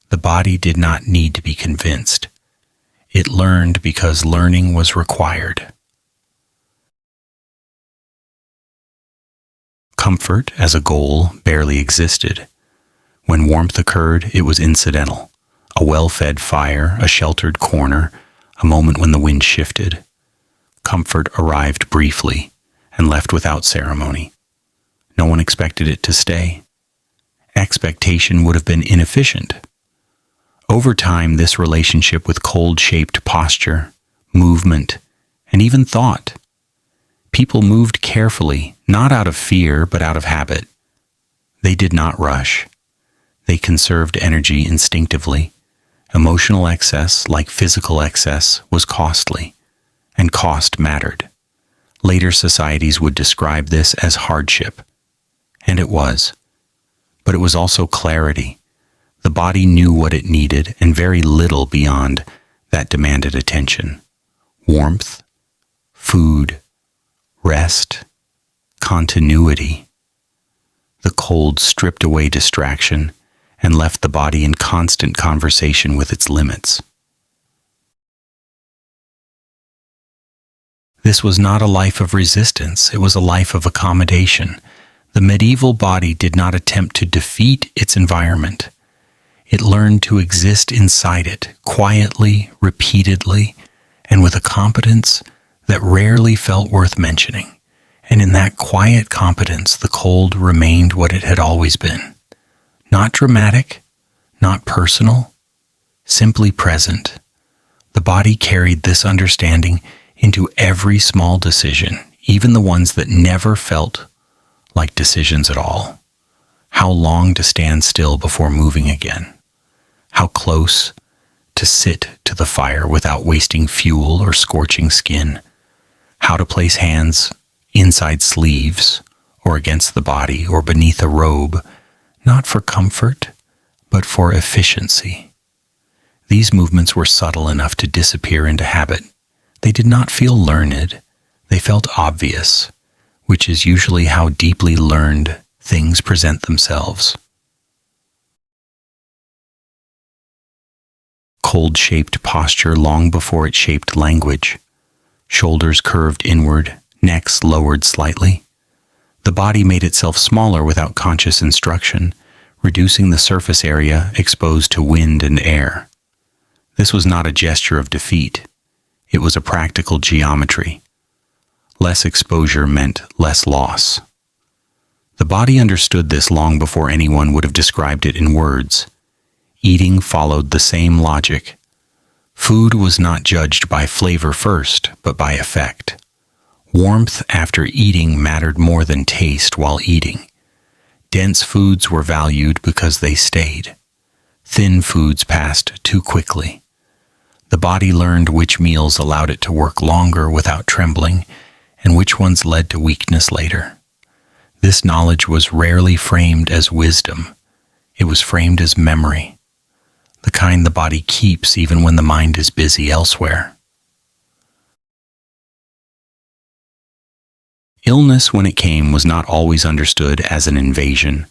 The body did not need to be convinced. It learned because learning was required. Comfort as a goal barely existed. When warmth occurred, it was incidental. A well-fed fire, a sheltered corner, a moment when the wind shifted. Comfort arrived briefly and left without ceremony. No one expected it to stay. Expectation would have been inefficient. Over time, this relationship with cold shaped posture, movement, and even thought. People moved carefully, not out of fear, but out of habit. They did not rush. They conserved energy instinctively. Emotional excess, like physical excess, was costly, and cost mattered. Later societies would describe this as hardship, and it was. But it was also clarity. The body knew what it needed, and very little beyond that demanded attention. Warmth, food, rest, continuity. The cold stripped away distraction and left the body in constant conversation with its limits. This was not a life of resistance, it was a life of accommodation. The medieval body did not attempt to defeat its environment. It learned to exist inside it, quietly, repeatedly, and with a competence that rarely felt worth mentioning. And in that quiet competence, the cold remained what it had always been. Not dramatic, not personal, simply present. The body carried this understanding into every small decision, even the ones that never felt like decisions at all. How long to stand still before moving again? How close to sit to the fire without wasting fuel or scorching skin? How to place hands inside sleeves or against the body or beneath a robe, not for comfort, but for efficiency. These movements were subtle enough to disappear into habit. They did not feel learned, they felt obvious, which is usually how deeply learned things present themselves. Cold-shaped posture long before it shaped language. Shoulders curved inward, necks lowered slightly. The body made itself smaller without conscious instruction, reducing the surface area exposed to wind and air. This was not a gesture of defeat. It was a practical geometry. Less exposure meant less loss. The body understood this long before anyone would have described it in words. Eating followed the same logic. Food was not judged by flavor first, but by effect. Warmth after eating mattered more than taste while eating. Dense foods were valued because they stayed. Thin foods passed too quickly. The body learned which meals allowed it to work longer without trembling, and which ones led to weakness later. This knowledge was rarely framed as wisdom. It was framed as memory, the kind the body keeps even when the mind is busy elsewhere. Illness, when it came, was not always understood as an invasion.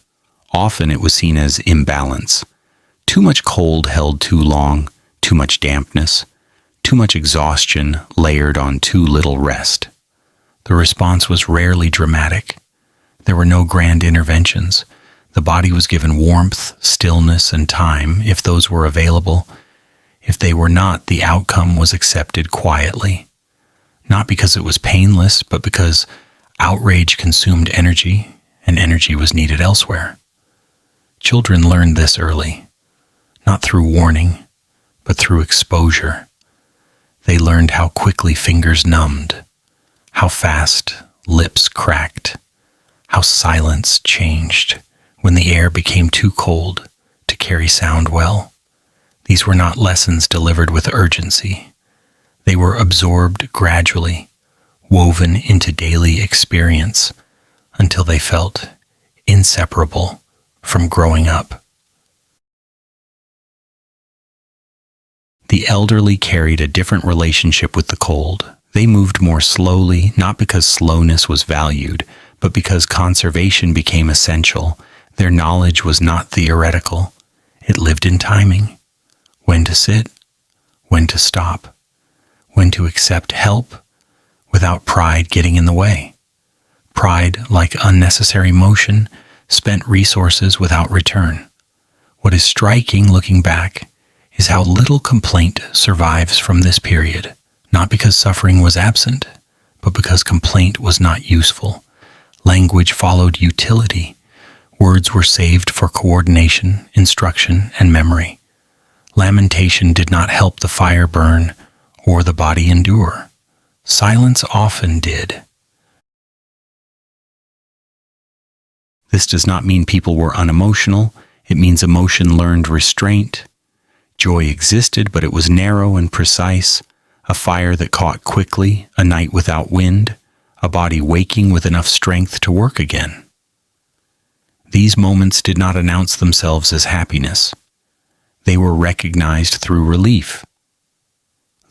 Often it was seen as imbalance. Too much cold held too long, too much dampness, too much exhaustion layered on too little rest. The response was rarely dramatic. There were no grand interventions. The body was given warmth, stillness, and time, if those were available. If they were not, the outcome was accepted quietly. Not because it was painless, but because outrage consumed energy, and energy was needed elsewhere. Children learned this early, not through warning, but through exposure. They learned how quickly fingers numbed, how fast lips cracked, how silence changed when the air became too cold to carry sound well. These were not lessons delivered with urgency. They were absorbed gradually, woven into daily experience until they felt inseparable from growing up. The elderly carried a different relationship with the cold. They moved more slowly, not because slowness was valued, but because conservation became essential. Their knowledge was not theoretical. It lived in timing. When to sit, when to stop, when to accept help without pride getting in the way. Pride, like unnecessary motion, spent resources without return. What is striking looking back is how little complaint survives from this period, not because suffering was absent, but because complaint was not useful. Language followed utility. Words were saved for coordination, instruction, and memory. Lamentation did not help the fire burn or the body endure. Silence often did. This does not mean people were unemotional. It means emotion learned restraint. Joy existed, but it was narrow and precise. A fire that caught quickly, a night without wind, a body waking with enough strength to work again. These moments did not announce themselves as happiness. They were recognized through relief.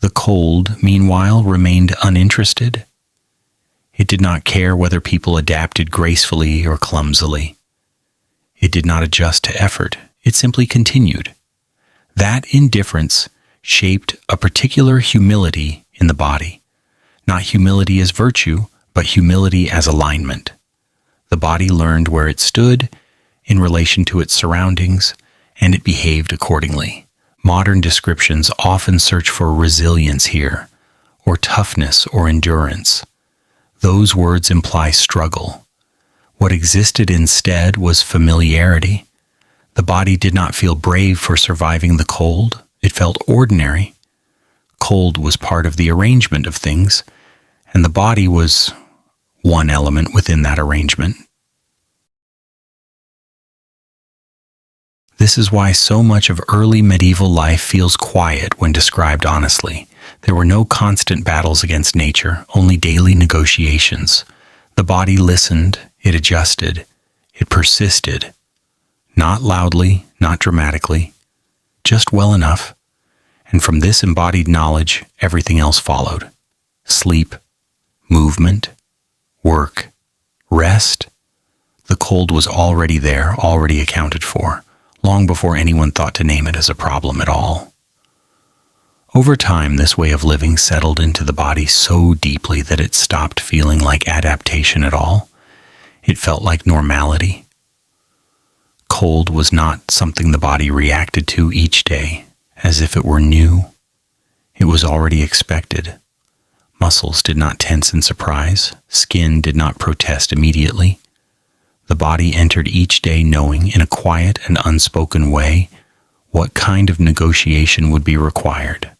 The cold, meanwhile, remained uninterested. It did not care whether people adapted gracefully or clumsily. It did not adjust to effort. It simply continued. That indifference shaped a particular humility in the body. Not humility as virtue, but humility as alignment. The body learned where it stood in relation to its surroundings, and it behaved accordingly. Modern descriptions often search for resilience here, or toughness or endurance. Those words imply struggle. What existed instead was familiarity. The body did not feel brave for surviving the cold. It felt ordinary. Cold was part of the arrangement of things, and the body was one element within that arrangement. This is why so much of early medieval life feels quiet when described honestly. There were no constant battles against nature, only daily negotiations. The body listened, it adjusted, it persisted. Not loudly, not dramatically, just well enough. And from this embodied knowledge, everything else followed. Sleep, movement, work, rest. The cold was already there, already accounted for, long before anyone thought to name it as a problem at all. Over time, this way of living settled into the body so deeply that it stopped feeling like adaptation at all. It felt like normality. Cold was not something the body reacted to each day, as if it were new. It was already expected. Muscles did not tense in surprise. Skin did not protest immediately. The body entered each day knowing, in a quiet and unspoken way, what kind of negotiation would be required.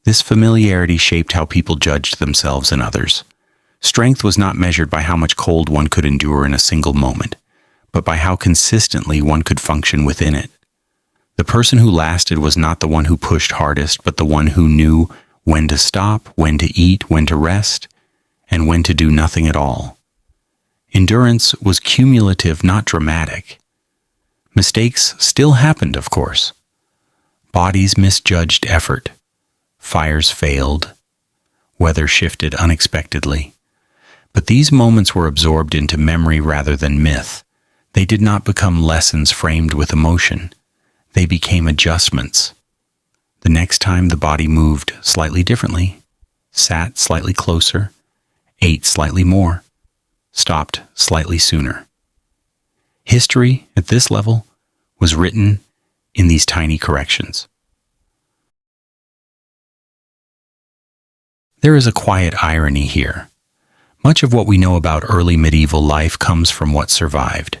This familiarity shaped how people judged themselves and others. Strength was not measured by how much cold one could endure in a single moment, but by how consistently one could function within it. The person who lasted was not the one who pushed hardest, but the one who knew when to stop, when to eat, when to rest, and when to do nothing at all. Endurance was cumulative, not dramatic. Mistakes still happened, of course. Bodies misjudged effort. Fires failed. Weather shifted unexpectedly. But these moments were absorbed into memory rather than myth. They did not become lessons framed with emotion. They became adjustments. The next time the body moved slightly differently, sat slightly closer, ate slightly more, stopped slightly sooner. History, at this level, was written in these tiny corrections. There is a quiet irony here. Much of what we know about early medieval life comes from what survived,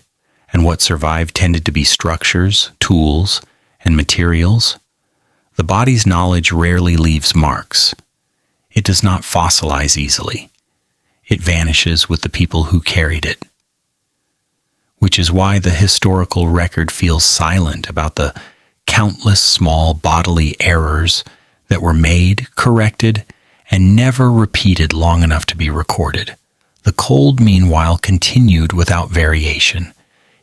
and what survived tended to be structures, tools, and materials. The body's knowledge rarely leaves marks. It does not fossilize easily. It vanishes with the people who carried it. Which is why the historical record feels silent about the countless small bodily errors that were made, corrected, and never repeated long enough to be recorded. The cold, meanwhile, continued without variation.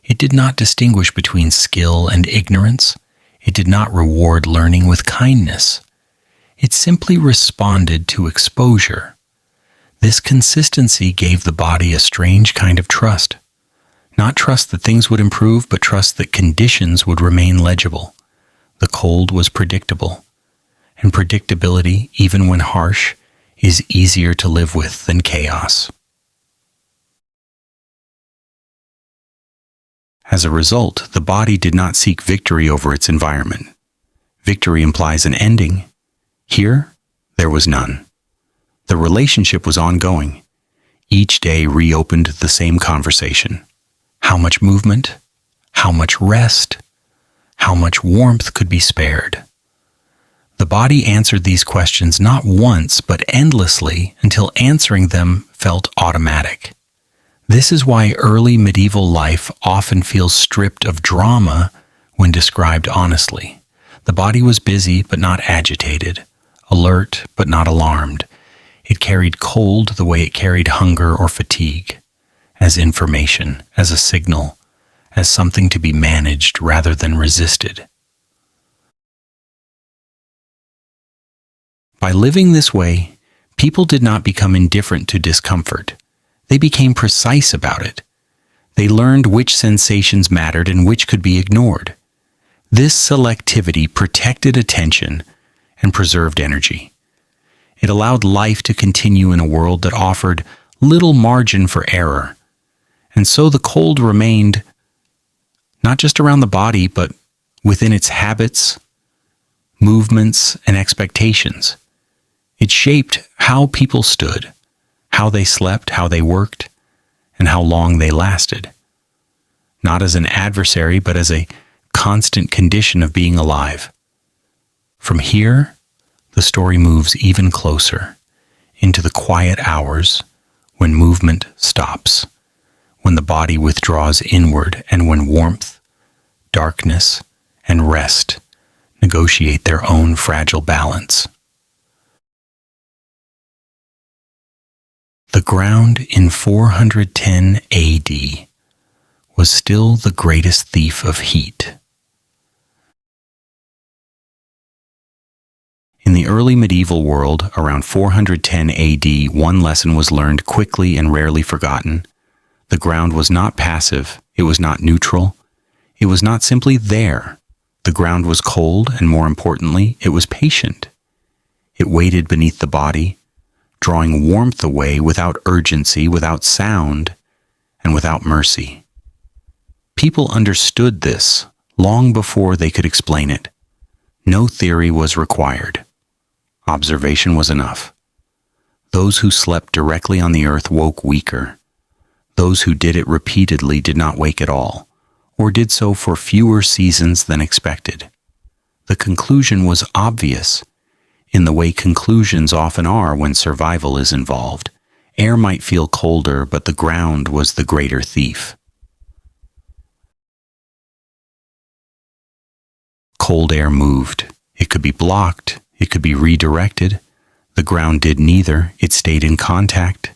It did not distinguish between skill and ignorance. It did not reward learning with kindness. It simply responded to exposure. This consistency gave the body a strange kind of trust. Not trust that things would improve, but trust that conditions would remain legible. The cold was predictable. And predictability, even when harsh, is easier to live with than chaos. As a result, the body did not seek victory over its environment. Victory implies an ending. Here, there was none. The relationship was ongoing. Each day reopened the same conversation. How much movement? How much rest? How much warmth could be spared? The body answered these questions not once, but endlessly until answering them felt automatic. This is why early medieval life often feels stripped of drama when described honestly. The body was busy but not agitated, alert but not alarmed. It carried cold the way it carried hunger or fatigue, as information, as a signal, as something to be managed rather than resisted. By living this way, people did not become indifferent to discomfort. They became precise about it. They learned which sensations mattered and which could be ignored. This selectivity protected attention and preserved energy. It allowed life to continue in a world that offered little margin for error. And so the cold remained not just around the body, but within its habits, movements, and expectations. It shaped how people stood, how they slept, how they worked, and how long they lasted. Not as an adversary, but as a constant condition of being alive. From here, the story moves even closer into the quiet hours when movement stops, when the body withdraws inward, and when warmth, darkness, and rest negotiate their own fragile balance. The ground in 410 AD was still the greatest thief of heat. In the early medieval world, around 410 AD, one lesson was learned quickly and rarely forgotten. The ground was not passive, it was not neutral, it was not simply there. The ground was cold, and more importantly, it was patient. It waited beneath the body, drawing warmth away without urgency, without sound, and without mercy. People understood this long before they could explain it. No theory was required. Observation was enough. Those who slept directly on the earth woke weaker. Those who did it repeatedly did not wake at all, or did so for fewer seasons than expected. The conclusion was obvious, in the way conclusions often are when survival is involved. Air might feel colder, but the ground was the greater thief. Cold air moved. It could be blocked. It could be redirected. The ground did neither. It stayed in contact.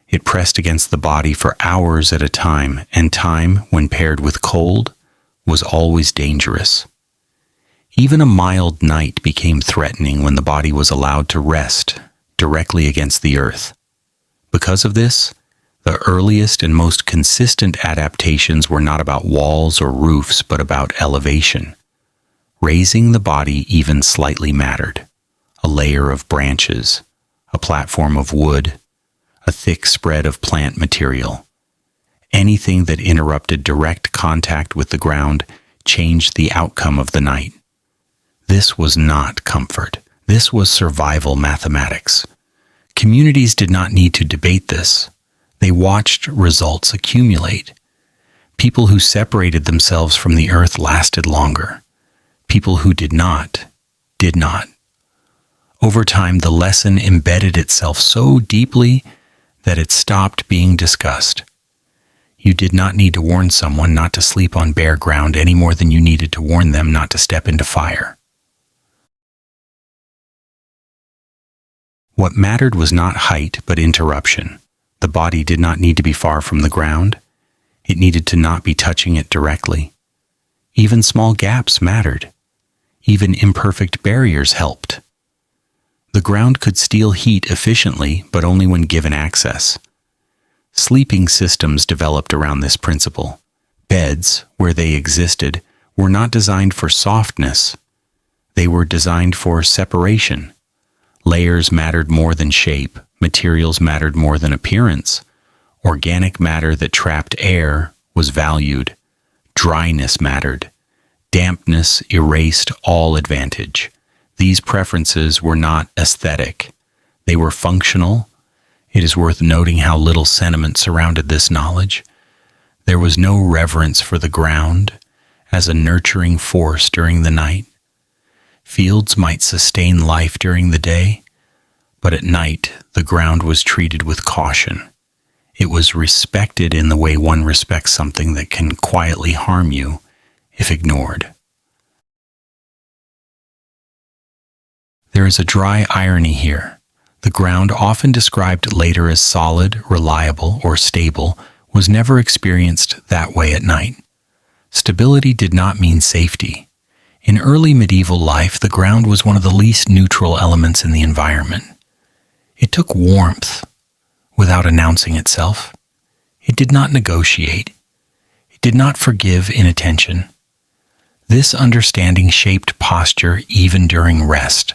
It pressed against the body for hours at a time, and time, when paired with cold, was always dangerous. Even a mild night became threatening when the body was allowed to rest directly against the earth. Because of this, the earliest and most consistent adaptations were not about walls or roofs, but about elevation. Raising the body even slightly mattered. A layer of branches, a platform of wood, a thick spread of plant material. Anything that interrupted direct contact with the ground changed the outcome of the night. This was not comfort. This was survival mathematics. Communities did not need to debate this. They watched results accumulate. People who separated themselves from the earth lasted longer. People who did not, did not. Over time, the lesson embedded itself so deeply that it stopped being discussed. You did not need to warn someone not to sleep on bare ground any more than you needed to warn them not to step into fire. What mattered was not height, but interruption. The body did not need to be far from the ground. It needed to not be touching it directly. Even small gaps mattered. Even imperfect barriers helped. The ground could steal heat efficiently, but only when given access. Sleeping systems developed around this principle. Beds, where they existed, were not designed for softness. They were designed for separation. Layers mattered more than shape. Materials mattered more than appearance. Organic matter that trapped air was valued. Dryness mattered. Dampness erased all advantage. These preferences were not aesthetic. They were functional. It is worth noting how little sentiment surrounded this knowledge. There was no reverence for the ground, as a nurturing force during the night. Fields might sustain life during the day, but at night the ground was treated with caution. It was respected in the way one respects something that can quietly harm you if ignored. There is a dry irony here. The ground, often described later as solid, reliable, or stable, was never experienced that way at night. Stability did not mean safety. In early medieval life, the ground was one of the least neutral elements in the environment. It took warmth without announcing itself. It did not negotiate. It did not forgive inattention. This understanding shaped posture even during rest.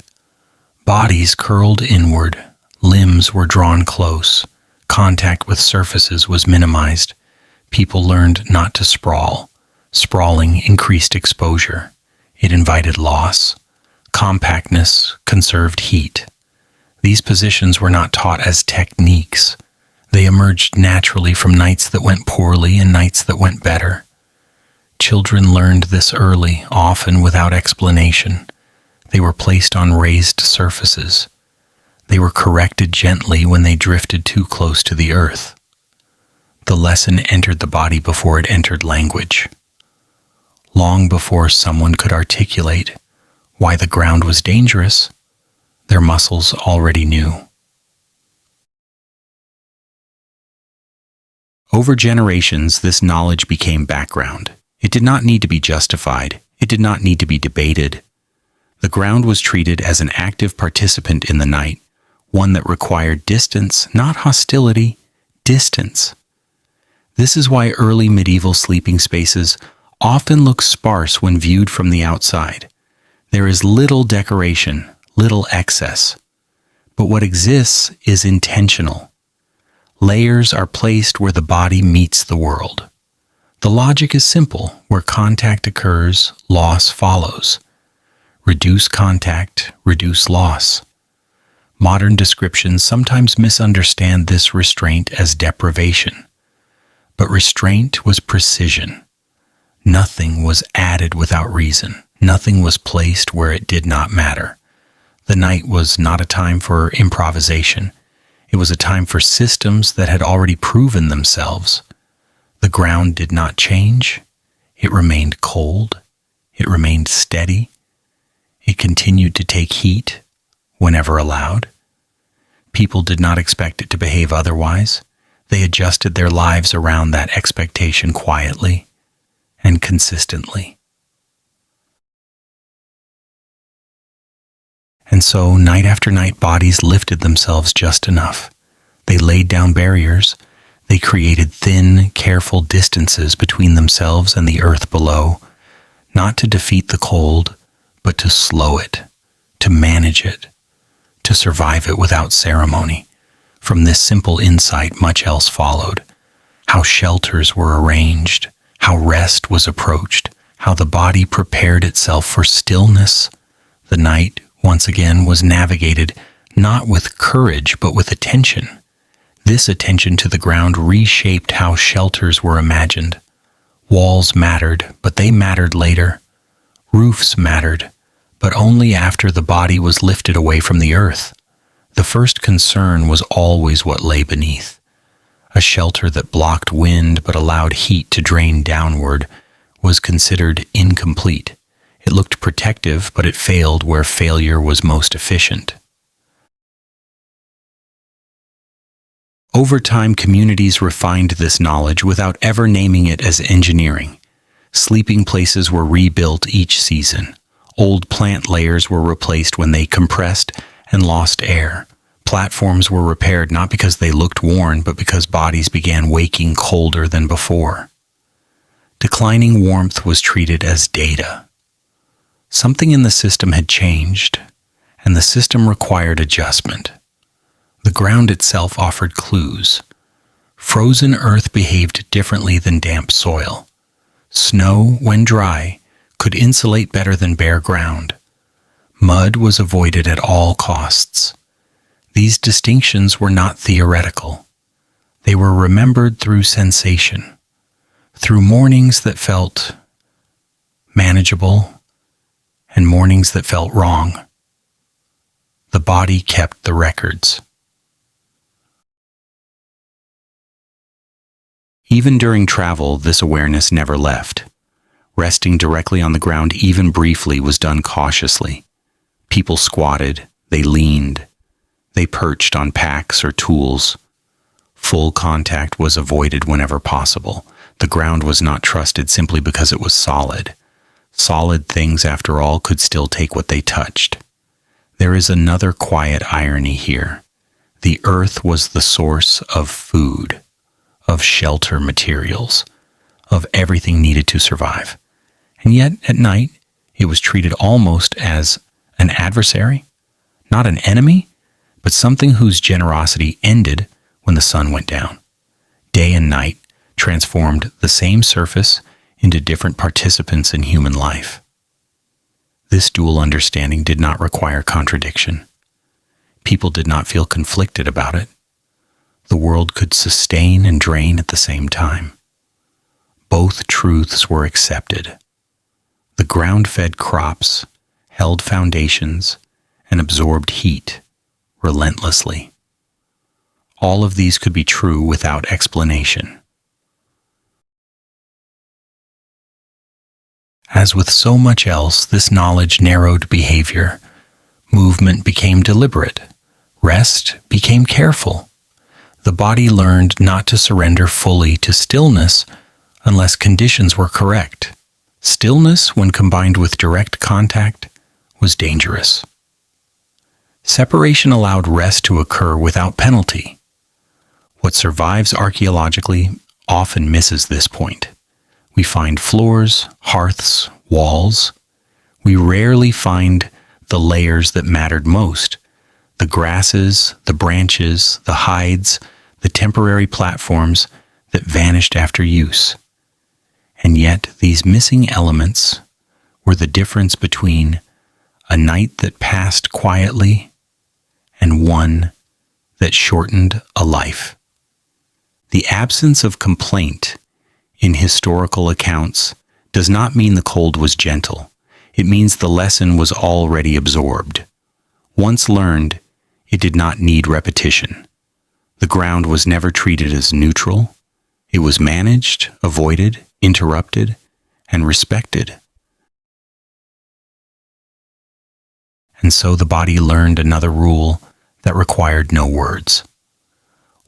Bodies curled inward, limbs were drawn close, contact with surfaces was minimized. People learned not to sprawl. Sprawling increased exposure. It invited loss. Compactness conserved heat. These positions were not taught as techniques. They emerged naturally from nights that went poorly and nights that went better. Children learned this early, often without explanation. They were placed on raised surfaces. They were corrected gently when they drifted too close to the earth. The lesson entered the body before it entered language. Long before someone could articulate why the ground was dangerous, their muscles already knew. Over generations, this knowledge became background. It did not need to be justified. It did not need to be debated. The ground was treated as an active participant in the night, one that required distance, not hostility, distance. This is why early medieval sleeping spaces often look sparse when viewed from the outside. There is little decoration, little excess. But what exists is intentional. Layers are placed where the body meets the world. The logic is simple. Where contact occurs, loss follows. Reduce contact, reduce loss. Modern descriptions sometimes misunderstand this restraint as deprivation. But restraint was precision. Nothing was added without reason. Nothing was placed where it did not matter. The night was not a time for improvisation. It was a time for systems that had already proven themselves. The ground did not change. It remained cold. It remained steady. It continued to take heat whenever allowed. People did not expect it to behave otherwise. They adjusted their lives around that expectation quietly and consistently. And so, night after night, bodies lifted themselves just enough. They laid down barriers. They created thin, careful distances between themselves and the earth below, not to defeat the cold, but to slow it, to manage it, to survive it without ceremony. From this simple insight, much else followed. How shelters were arranged, how rest was approached, how the body prepared itself for stillness. The night, once again, was navigated not with courage, but with attention. This attention to the ground reshaped how shelters were imagined. Walls mattered, but they mattered later. Roofs mattered, but only after the body was lifted away from the earth. The first concern was always what lay beneath. A shelter that blocked wind but allowed heat to drain downward was considered incomplete. It looked protective, but it failed where failure was most efficient. Over time, communities refined this knowledge without ever naming it as engineering. Sleeping places were rebuilt each season. Old plant layers were replaced when they compressed and lost air. Platforms were repaired not because they looked worn, but because bodies began waking colder than before. Declining warmth was treated as data. Something in the system had changed, and the system required adjustment. The ground itself offered clues. Frozen earth behaved differently than damp soil. Snow, when dry, could insulate better than bare ground. Mud was avoided at all costs. These distinctions were not theoretical. They were remembered through sensation, through mornings that felt manageable, and mornings that felt wrong. The body kept the records. Even during travel, this awareness never left. Resting directly on the ground, even briefly, was done cautiously. People squatted, they leaned, they perched on packs or tools. Full contact was avoided whenever possible. The ground was not trusted simply because it was solid. Solid things, after all, could still take what they touched. There is another quiet irony here. The earth was the source of food, of shelter materials, of everything needed to survive. And yet, at night, it was treated almost as an adversary, not an enemy, but something whose generosity ended when the sun went down. Day and night transformed the same surface into different participants in human life. This dual understanding did not require contradiction. People did not feel conflicted about it. The world could sustain and drain at the same time. Both truths were accepted. The ground fed crops, held foundations, and absorbed heat relentlessly. All of these could be true without explanation. As with so much else, this knowledge narrowed behavior. Movement became deliberate. Rest became careful. The body learned not to surrender fully to stillness unless conditions were correct. Stillness, when combined with direct contact, was dangerous. Separation allowed rest to occur without penalty. What survives archaeologically often misses this point. We find floors, hearths, walls. We rarely find the layers that mattered most: the grasses, the branches, the hides, the temporary platforms that vanished after use. And yet, these missing elements were the difference between a night that passed quietly and one that shortened a life. The absence of complaint in historical accounts does not mean the cold was gentle. It means the lesson was already absorbed. Once learned, it did not need repetition. The ground was never treated as neutral. It was managed, avoided, interrupted, and respected. And so the body learned another rule that required no words.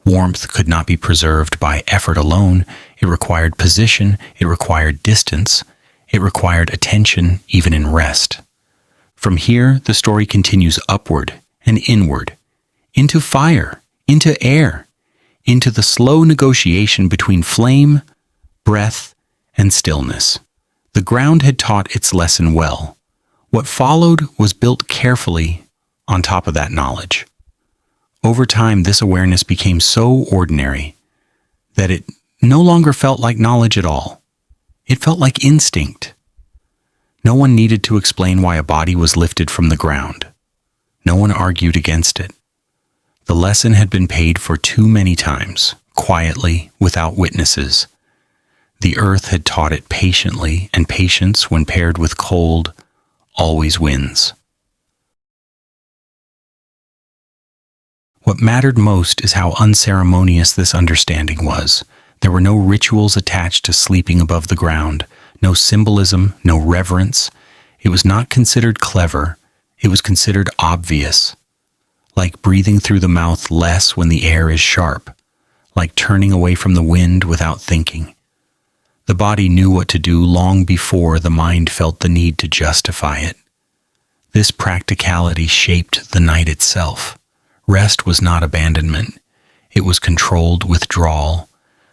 Warmth could not be preserved by effort alone. It required position, it required distance, it required attention even in rest. From here, the story continues upward and inward, into fire, into air, into the slow negotiation between flame, breath, and stillness. The ground had taught its lesson well. What followed was built carefully on top of that knowledge. Over time, this awareness became so ordinary that it no longer felt like knowledge at all. It felt like instinct. No one needed to explain why a body was lifted from the ground. No one argued against it. The lesson had been paid for too many times, quietly, without witnesses. The earth had taught it patiently, and patience, when paired with cold, always wins. What mattered most is how unceremonious this understanding was. There were no rituals attached to sleeping above the ground, no symbolism, no reverence. It was not considered clever. It was considered obvious. Like breathing through the mouth less when the air is sharp, like turning away from the wind without thinking. The body knew what to do long before the mind felt the need to justify it. This practicality shaped the night itself. Rest was not abandonment. It was controlled withdrawal.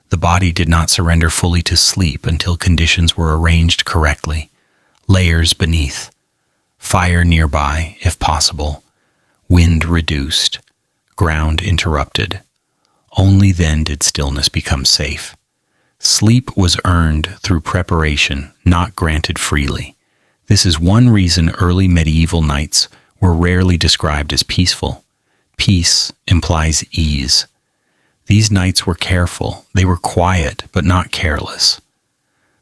The body did not surrender fully to sleep until conditions were arranged correctly. Layers beneath. Fire nearby, if possible. Wind reduced. Ground interrupted. Only then did stillness become safe. Sleep was earned through preparation, not granted freely. This is one reason early medieval nights were rarely described as peaceful. Peace implies ease. These nights were careful. They were quiet, but not careless.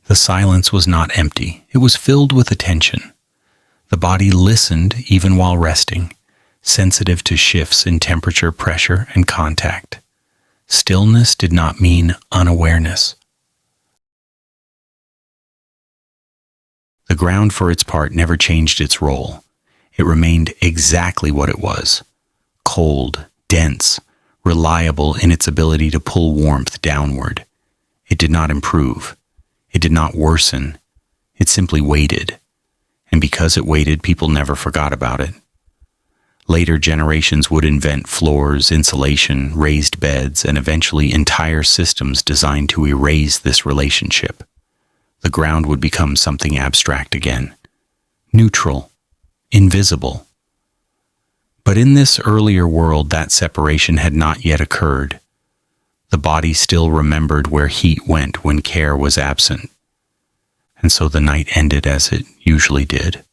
The silence was not empty. It was filled with attention. The body listened even while resting, sensitive to shifts in temperature, pressure, and contact. Stillness did not mean unawareness. The ground, for its part, never changed its role. It remained exactly what it was: cold, dense, reliable in its ability to pull warmth downward. It did not improve. It did not worsen. It simply waited. And because it waited, people never forgot about it. Later generations would invent floors, insulation, raised beds, and eventually entire systems designed to erase this relationship. The ground would become something abstract again, neutral, invisible. But in this earlier world, that separation had not yet occurred. The body still remembered where heat went when care was absent. And so the night ended as it usually did.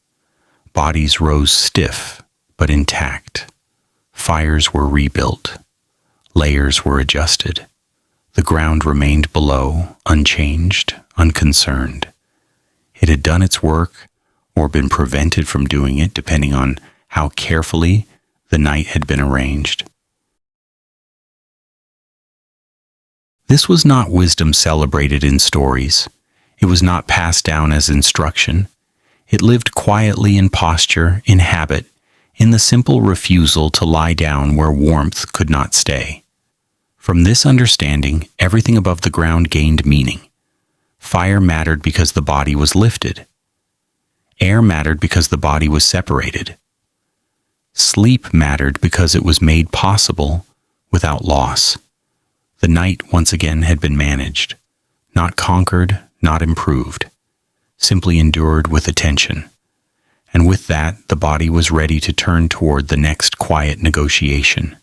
Bodies rose stiff but intact. Fires were rebuilt. Layers were adjusted. The ground remained below, unchanged, unconcerned. It had done its work, or been prevented from doing it, depending on how carefully the night had been arranged. This was not wisdom celebrated in stories. It was not passed down as instruction. It lived quietly in posture, in habit, in the simple refusal to lie down where warmth could not stay. From this understanding, everything above the ground gained meaning. Fire mattered because the body was lifted. Air mattered because the body was separated. Sleep mattered because it was made possible without loss. The night once again had been managed, not conquered, not improved, simply endured with attention. And with that, the body was ready to turn toward the next quiet negotiation,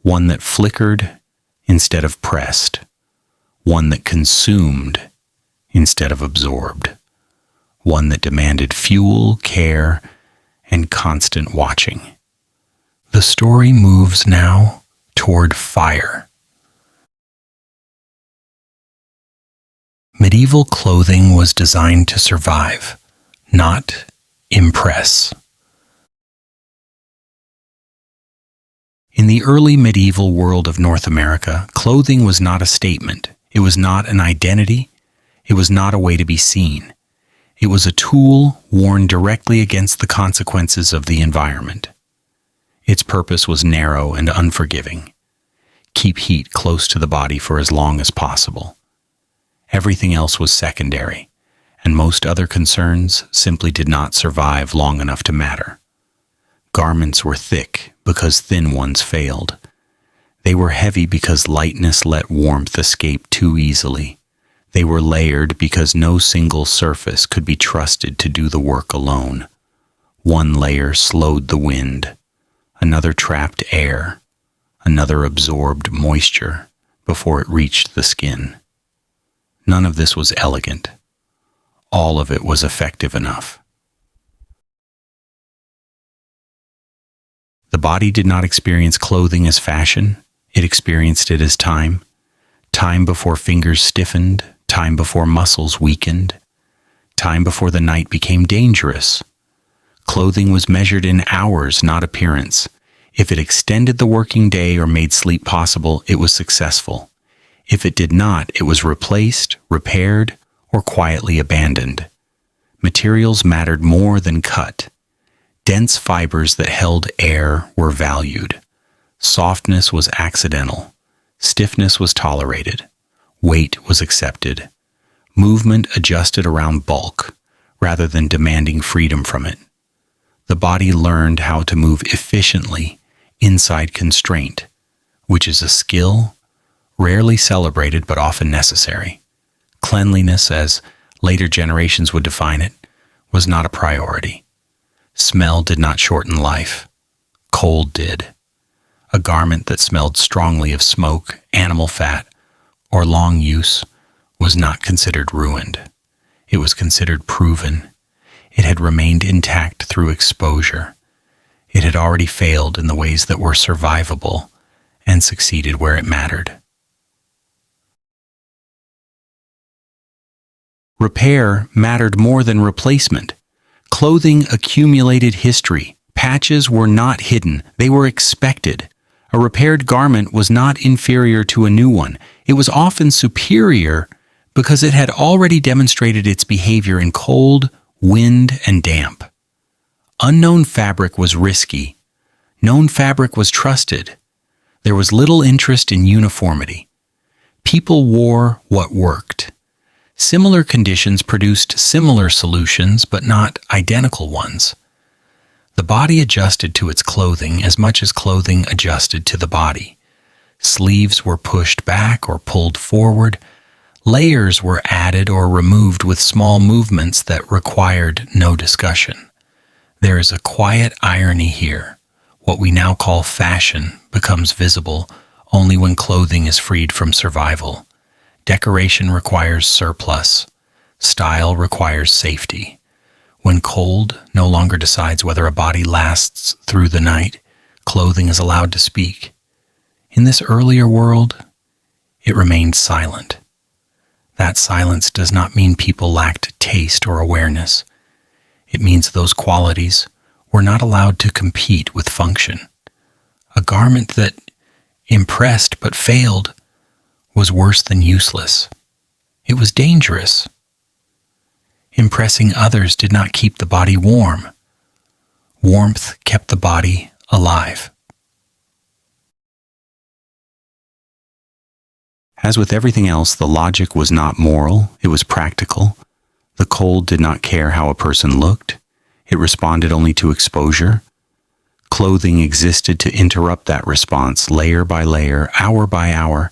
one that flickered instead of pressed, one that consumed instead of absorbed, one that demanded fuel, care, and constant watching. The story moves now toward fire. Medieval clothing was designed to survive, not impress. In the early medieval world of North America, clothing was not a statement. It was not an identity. It was not a way to be seen. It was a tool worn directly against the consequences of the environment. Its purpose was narrow and unforgiving. Keep heat close to the body for as long as possible. Everything else was secondary, and most other concerns simply did not survive long enough to matter. Garments were thick because thin ones failed. They were heavy because lightness let warmth escape too easily. They were layered because no single surface could be trusted to do the work alone. One layer slowed the wind, another trapped air, another absorbed moisture before it reached the skin. None of this was elegant. All of it was effective enough. The body did not experience clothing as fashion. It experienced it as time. Time before fingers stiffened, time before muscles weakened, time before the night became dangerous. Clothing was measured in hours, not appearance. If it extended the working day or made sleep possible, it was successful. If it did not, it was replaced, repaired, or quietly abandoned. Materials mattered more than cut. Dense fibers that held air were valued. Softness was accidental. Stiffness was tolerated. Weight was accepted. Movement adjusted around bulk, rather than demanding freedom from it. The body learned how to move efficiently inside constraint, which is a skill rarely celebrated but often necessary. Cleanliness, as later generations would define it, was not a priority. Smell did not shorten life. Cold did. A garment that smelled strongly of smoke, animal fat, or long use was not considered ruined. It was considered proven. It had remained intact through exposure. It had already failed in the ways that were survivable and succeeded where it mattered. Repair mattered more than replacement. Clothing accumulated history. Patches were not hidden, they were expected. A repaired garment was not inferior to a new one. It was often superior because it had already demonstrated its behavior in cold, wind, and damp. Unknown fabric was risky. Known fabric was trusted. There was little interest in uniformity. People wore what worked. Similar conditions produced similar solutions, but not identical ones. The body adjusted to its clothing as much as clothing adjusted to the body. Sleeves were pushed back or pulled forward. Layers were added or removed with small movements that required no discussion. There is a quiet irony here. What we now call fashion becomes visible only when clothing is freed from survival. Decoration requires surplus. Style requires safety. When cold no longer decides whether a body lasts through the night, clothing is allowed to speak. In this earlier world, it remained silent. That silence does not mean people lacked taste or awareness. It means those qualities were not allowed to compete with function. A garment that impressed but failed was worse than useless. It was dangerous. Impressing others did not keep the body warm. Warmth kept the body alive. As with everything else, the logic was not moral, it was practical. The cold did not care how a person looked. It responded only to exposure. Clothing existed to interrupt that response, layer by layer, hour by hour,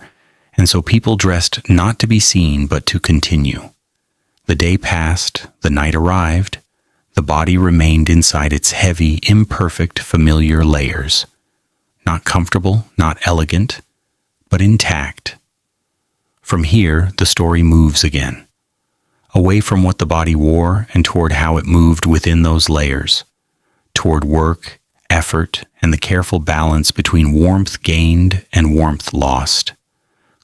and so people dressed not to be seen but to continue. The day passed, the night arrived, the body remained inside its heavy, imperfect, familiar layers. Not comfortable, not elegant, but intact. From here, the story moves again, away from what the body wore and toward how it moved within those layers, toward work, effort, and the careful balance between warmth gained and warmth lost.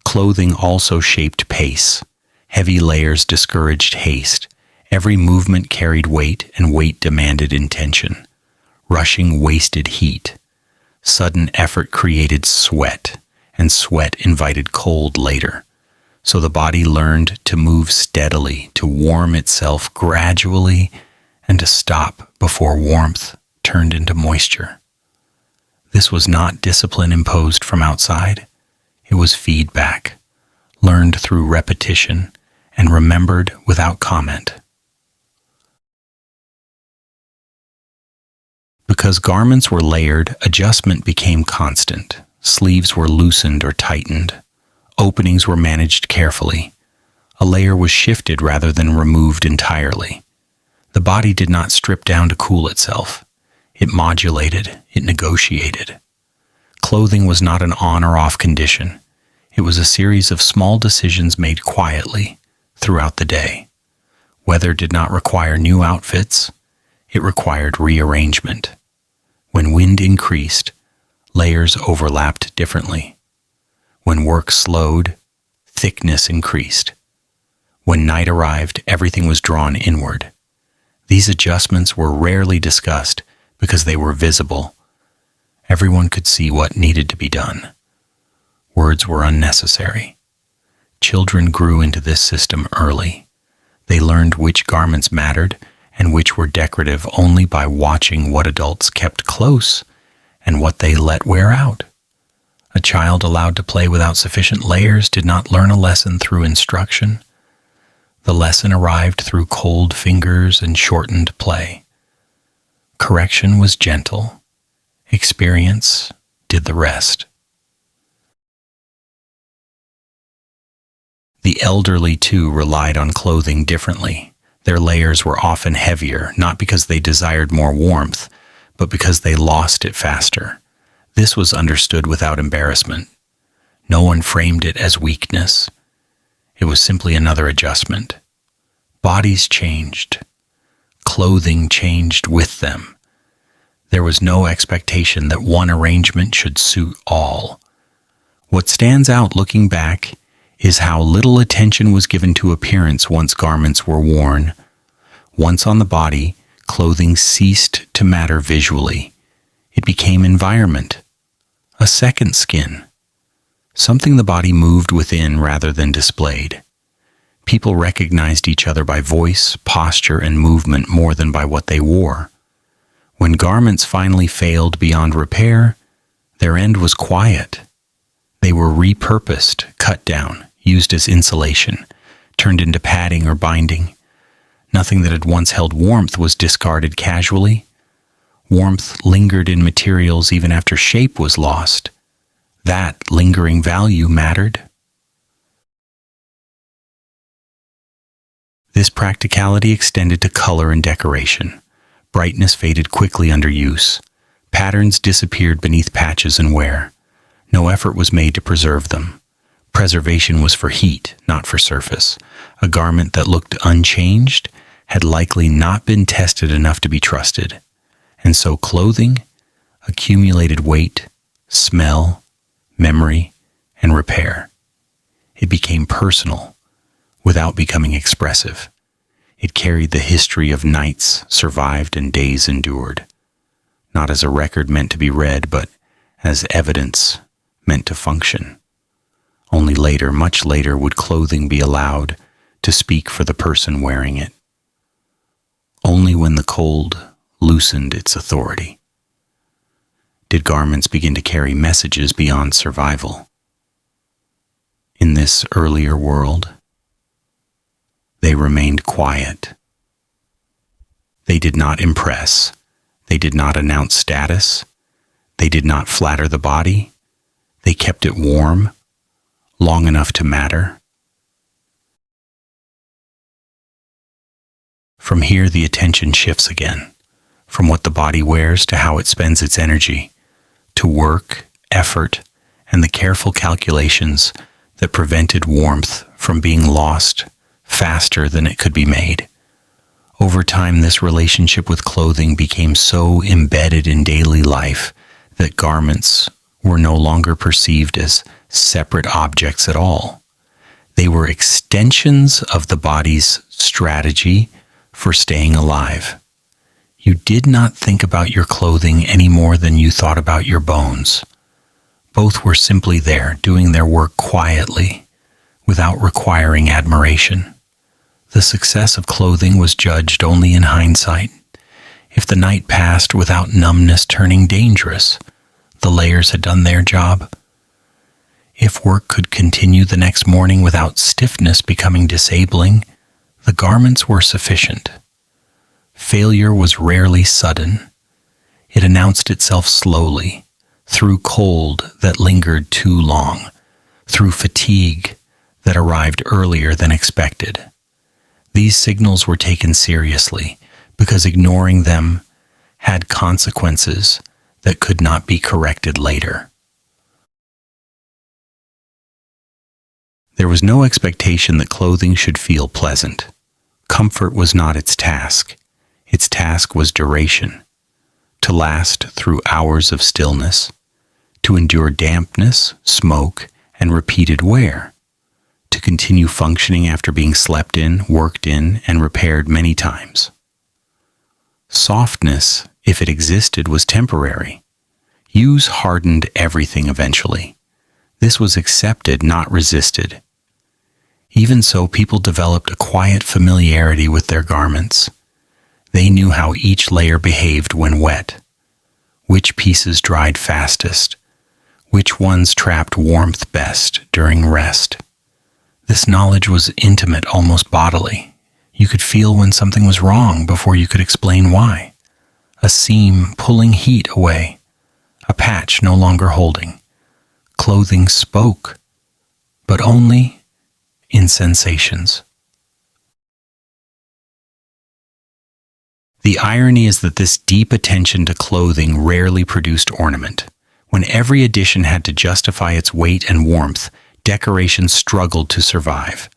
Clothing also shaped pace. Heavy layers discouraged haste. Every movement carried weight, and weight demanded intention. Rushing wasted heat. Sudden effort created sweat, and sweat invited cold later. So the body learned to move steadily, to warm itself gradually, and to stop before warmth turned into moisture. This was not discipline imposed from outside. It was feedback, learned through repetition, and remembered without comment. Because garments were layered, adjustment became constant. Sleeves were loosened or tightened. Openings were managed carefully. A layer was shifted rather than removed entirely. The body did not strip down to cool itself. It modulated, it negotiated. Clothing was not an on or off condition. It was a series of small decisions made quietly throughout the day. Weather did not require new outfits. It required rearrangement. When wind increased, layers overlapped differently. When work slowed, thickness increased. When night arrived, everything was drawn inward. These adjustments were rarely discussed because they were visible. Everyone could see what needed to be done. Words were unnecessary. Children grew into this system early. They learned which garments mattered and which were decorative only by watching what adults kept close and what they let wear out. A child allowed to play without sufficient layers did not learn a lesson through instruction. The lesson arrived through cold fingers and shortened play. Correction was gentle. Experience did the rest. The elderly, too, relied on clothing differently. Their layers were often heavier, not because they desired more warmth, but because they lost it faster. This was understood without embarrassment. No one framed it as weakness. It was simply another adjustment. Bodies changed. Clothing changed with them. There was no expectation that one arrangement should suit all. What stands out looking back is how little attention was given to appearance once garments were worn. Once on the body, clothing ceased to matter visually. It became environment, a second skin, something the body moved within rather than displayed. People recognized each other by voice, posture, and movement more than by what they wore. When garments finally failed beyond repair, their end was quiet. They were repurposed, cut down, used as insulation, turned into padding or binding. Nothing that had once held warmth was discarded casually. Warmth lingered in materials even after shape was lost. That lingering value mattered. This practicality extended to color and decoration. Brightness faded quickly under use. Patterns disappeared beneath patches and wear. No effort was made to preserve them. Preservation was for heat, not for surface. A garment that looked unchanged had likely not been tested enough to be trusted. And so clothing accumulated weight, smell, memory, and repair. It became personal without becoming expressive. It carried the history of nights survived and days endured, not as a record meant to be read, but as evidence meant to function. Only later, much later, would clothing be allowed to speak for the person wearing it. Only when the cold loosened its authority did garments begin to carry messages beyond survival. In this earlier world, they remained quiet. They did not impress. They did not announce status. They did not flatter the body. They kept it warm, long enough to matter. From here, the attention shifts again, from what the body wears to how it spends its energy, to work, effort, and the careful calculations that prevented warmth from being lost faster than it could be made. Over time, this relationship with clothing became so embedded in daily life that garments were no longer perceived as separate objects at all. They were extensions of the body's strategy for staying alive. You did not think about your clothing any more than you thought about your bones. Both were simply there, doing their work quietly, without requiring admiration. The success of clothing was judged only in hindsight. If the night passed without numbness turning dangerous, the layers had done their job. If work could continue the next morning without stiffness becoming disabling, the garments were sufficient. Failure was rarely sudden. It announced itself slowly, through cold that lingered too long, through fatigue that arrived earlier than expected. These signals were taken seriously because ignoring them had consequences that could not be corrected later. There was no expectation that clothing should feel pleasant. Comfort was not its task. Its task was duration, to last through hours of stillness, to endure dampness, smoke, and repeated wear, to continue functioning after being slept in, worked in, and repaired many times. Softness, if it existed, was temporary. Use hardened everything eventually. This was accepted, not resisted. Even so, people developed a quiet familiarity with their garments. They knew how each layer behaved when wet, which pieces dried fastest, which ones trapped warmth best during rest. This knowledge was intimate, almost bodily. You could feel when something was wrong before you could explain why. A seam pulling heat away, a patch no longer holding. Clothing spoke, but only in sensations. The irony is that this deep attention to clothing rarely produced ornament. When every addition had to justify its weight and warmth, decoration struggled to survive.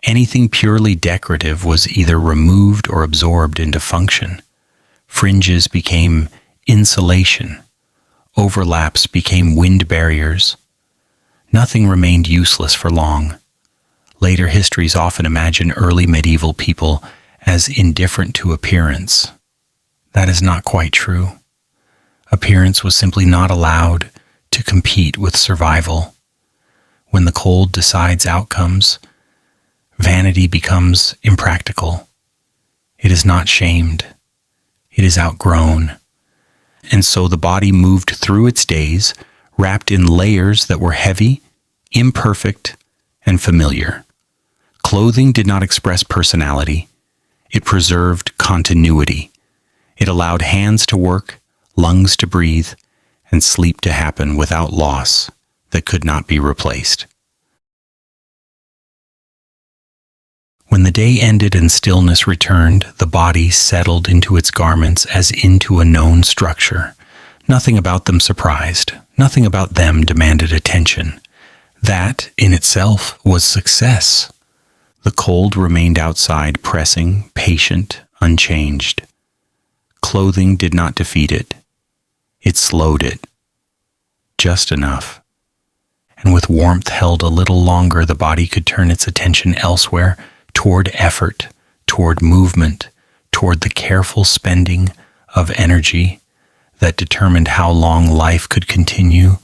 Anything purely decorative was either removed or absorbed into function. Fringes became insulation. Overlaps became wind barriers. Nothing remained useless for long. Later histories often imagine early medieval people as indifferent to appearance. That is not quite true. Appearance was simply not allowed to compete with survival. When the cold decides outcomes, vanity becomes impractical. It is not shamed. It is outgrown. And so the body moved through its days, wrapped in layers that were heavy, imperfect, and familiar. Clothing did not express personality. It preserved continuity. It allowed hands to work, lungs to breathe, and sleep to happen without loss that could not be replaced. When the day ended and stillness returned, the body settled into its garments as into a known structure. Nothing about them surprised. Nothing about them demanded attention. That, in itself, was success. The cold remained outside, pressing, patient, unchanged. Clothing did not defeat it. It slowed it. Just enough. And with warmth held a little longer, the body could turn its attention elsewhere, toward effort, toward movement, toward the careful spending of energy that determined how long life could continue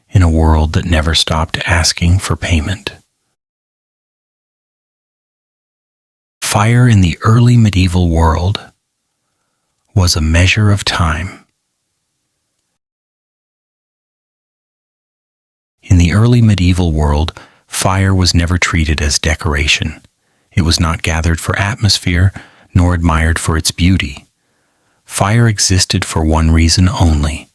in a world that never stopped asking for payment. Fire in the early medieval world was a measure of time. In the early medieval world, fire was never treated as decoration. It was not gathered for atmosphere, nor admired for its beauty. Fire existed for one reason only.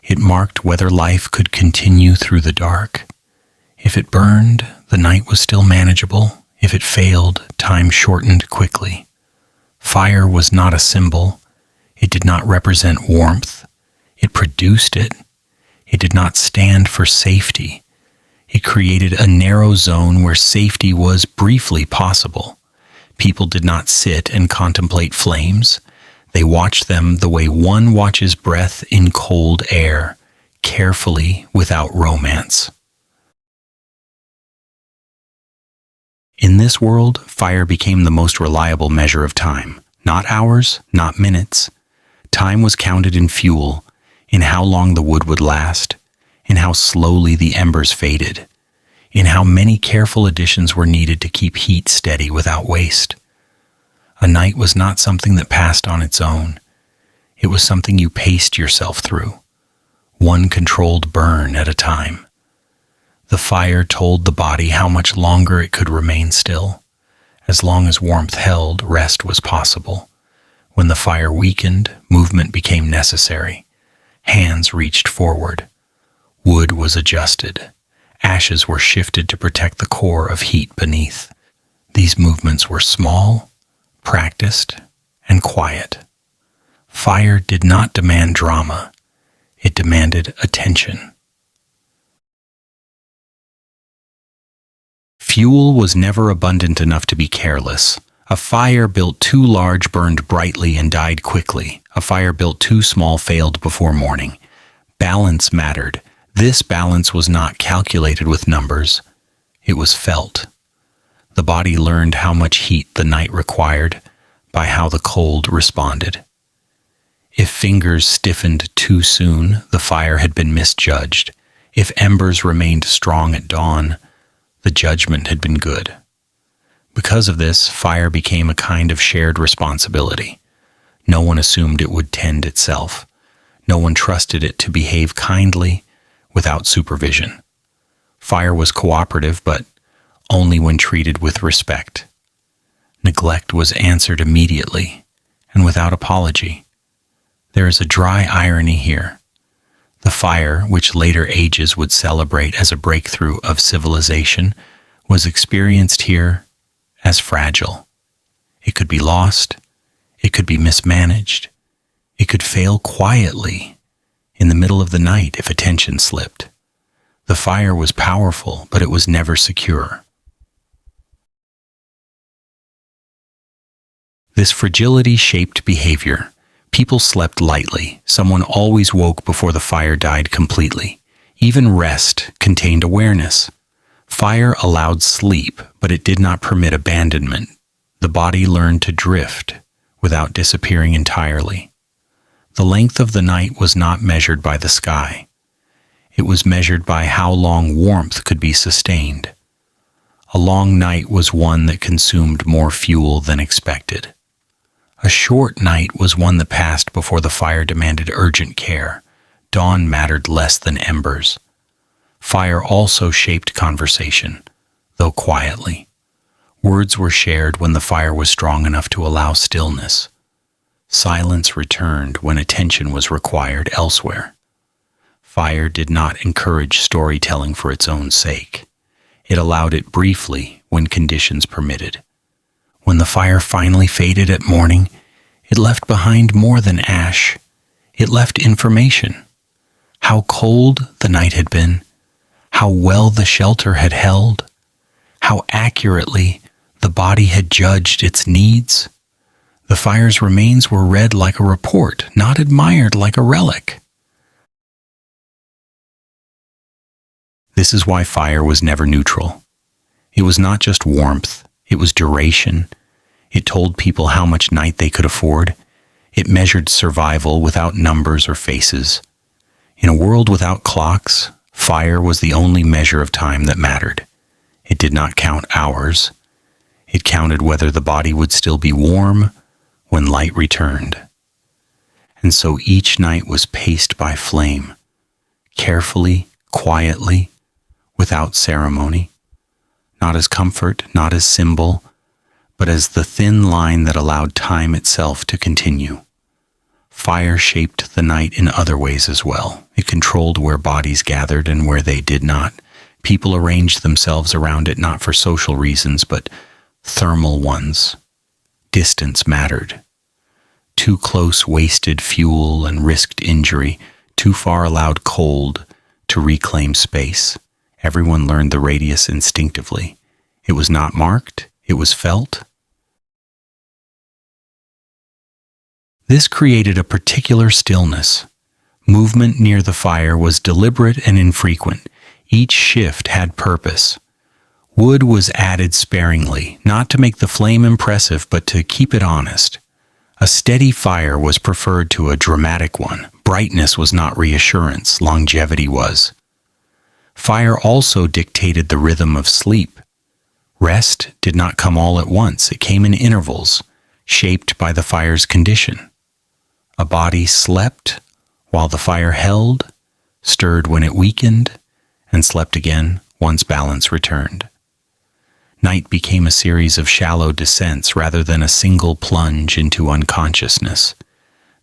It marked whether life could continue through the dark. If it burned, the night was still manageable. If it failed, time shortened quickly. Fire was not a symbol. It did not represent warmth. It produced it. It did not stand for safety. It created a narrow zone where safety was briefly possible. People did not sit and contemplate flames. They watched them the way one watches breath in cold air, carefully, without romance. In this world, fire became the most reliable measure of time. Not hours, not minutes. Time was counted in fuel, in how long the wood would last, in how slowly the embers faded, in how many careful additions were needed to keep heat steady without waste. A night was not something that passed on its own. It was something you paced yourself through, one controlled burn at a time. The fire told the body how much longer it could remain still. As long as warmth held, rest was possible. When the fire weakened, movement became necessary. Hands reached forward. Wood was adjusted. Ashes were shifted to protect the core of heat beneath. These movements were small, practiced, and quiet. Fire did not demand drama. It demanded attention. Fuel was never abundant enough to be careless. A fire built too large burned brightly and died quickly. A fire built too small failed before morning. Balance mattered. This balance was not calculated with numbers. It was felt. The body learned how much heat the night required by how the cold responded. If fingers stiffened too soon, the fire had been misjudged. If embers remained strong at dawn, the judgment had been good. Because of this, fire became a kind of shared responsibility. No one assumed it would tend itself. No one trusted it to behave kindly without supervision. Fire was cooperative, but only when treated with respect. Neglect was answered immediately and without apology. There is a dry irony here. The fire, which later ages would celebrate as a breakthrough of civilization, was experienced here as fragile. It could be lost. It could be mismanaged. It could fail quietly in the middle of the night if attention slipped. The fire was powerful, but it was never secure. This fragility shaped behavior. People slept lightly. Someone always woke before the fire died completely. Even rest contained awareness. Fire allowed sleep, but it did not permit abandonment. The body learned to drift without disappearing entirely. The length of the night was not measured by the sky. It was measured by how long warmth could be sustained. A long night was one that consumed more fuel than expected. A short night was one that passed before the fire demanded urgent care. Dawn mattered less than embers. Fire also shaped conversation, though quietly. Words were shared when the fire was strong enough to allow stillness. Silence returned when attention was required elsewhere. Fire did not encourage storytelling for its own sake. It allowed it briefly when conditions permitted. When the fire finally faded at morning, it left behind more than ash. It left information. How cold the night had been, how well the shelter had held, how accurately the body had judged its needs. The fire's remains were read like a report, not admired like a relic. This is why fire was never neutral. It was not just warmth, it was duration. It told people how much night they could afford. It measured survival without numbers or faces. In a world without clocks, fire was the only measure of time that mattered. It did not count hours. It counted whether the body would still be warm when light returned. And so each night was paced by flame, carefully, quietly, without ceremony, not as comfort, not as symbol, but as the thin line that allowed time itself to continue. Fire shaped the night in other ways as well. It controlled where bodies gathered and where they did not. People arranged themselves around it not for social reasons, but thermal ones. Distance mattered. Too close wasted fuel and risked injury. Too far allowed cold to reclaim space. Everyone learned the radius instinctively. It was not marked, it was felt. This created a particular stillness. Movement near the fire was deliberate and infrequent. Each shift had purpose. Wood was added sparingly, not to make the flame impressive, but to keep it honest. A steady fire was preferred to a dramatic one. Brightness was not reassurance, longevity was. Fire also dictated the rhythm of sleep. Rest did not come all at once. It came in intervals, shaped by the fire's condition. A body slept while the fire held, stirred when it weakened, and slept again once balance returned. Night became a series of shallow descents rather than a single plunge into unconsciousness.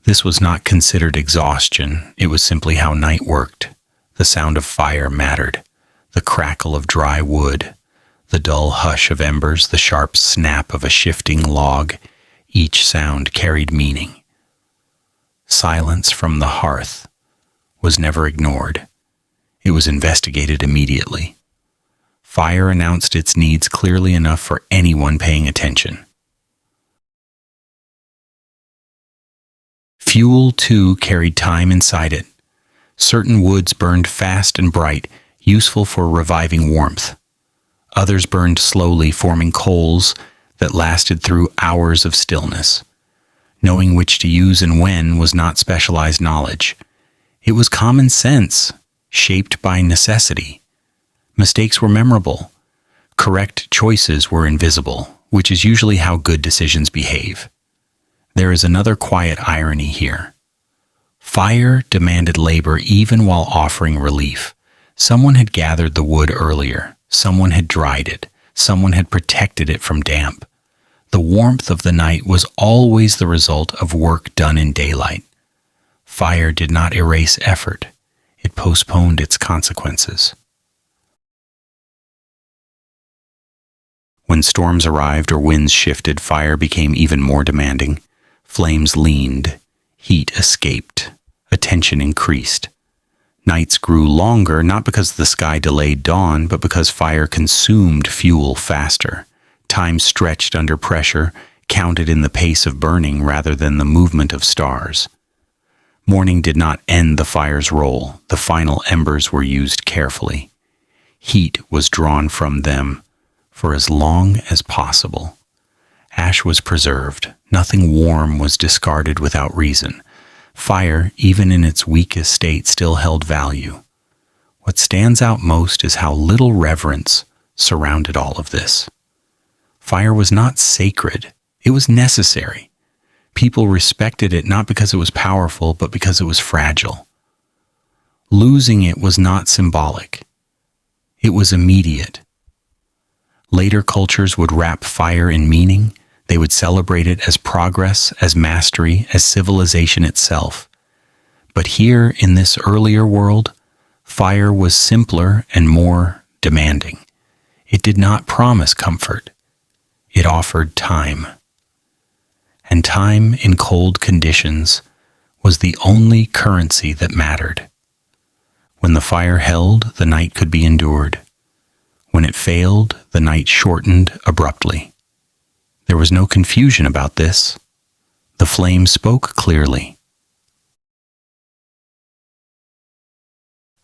This was not considered exhaustion. It was simply how night worked. The sound of fire mattered. The crackle of dry wood, the dull hush of embers, the sharp snap of a shifting log. Each sound carried meaning. Silence from the hearth was never ignored. It was investigated immediately. Fire announced its needs clearly enough for anyone paying attention. Fuel, too, carried time inside it. Certain woods burned fast and bright, useful for reviving warmth. Others burned slowly, forming coals that lasted through hours of stillness. Knowing which to use and when was not specialized knowledge. It was common sense, shaped by necessity. Mistakes were memorable. Correct choices were invisible, which is usually how good decisions behave. There is another quiet irony here. Fire demanded labor even while offering relief. Someone had gathered the wood earlier. Someone had dried it. Someone had protected it from damp. The warmth of the night was always the result of work done in daylight. Fire did not erase effort. It postponed its consequences. When storms arrived or winds shifted, fire became even more demanding. Flames leaned. Heat escaped. Attention increased. Nights grew longer, not because the sky delayed dawn, but because fire consumed fuel faster. Time stretched under pressure, counted in the pace of burning rather than the movement of stars. Morning did not end the fire's role. The final embers were used carefully. Heat was drawn from them for as long as possible. Ash was preserved. Nothing warm was discarded without reason. Fire, even in its weakest state, still held value. What stands out most is how little reverence surrounded all of this. Fire was not sacred. It was necessary. People respected it not because it was powerful, but because it was fragile. Losing it was not symbolic. It was immediate. Later cultures would wrap fire in meaning. They would celebrate it as progress, as mastery, as civilization itself. But here in this earlier world, fire was simpler and more demanding. It did not promise comfort. It offered time. And time in cold conditions was the only currency that mattered. When the fire held, the night could be endured. When it failed, the night shortened abruptly. There was no confusion about this. The flame spoke clearly.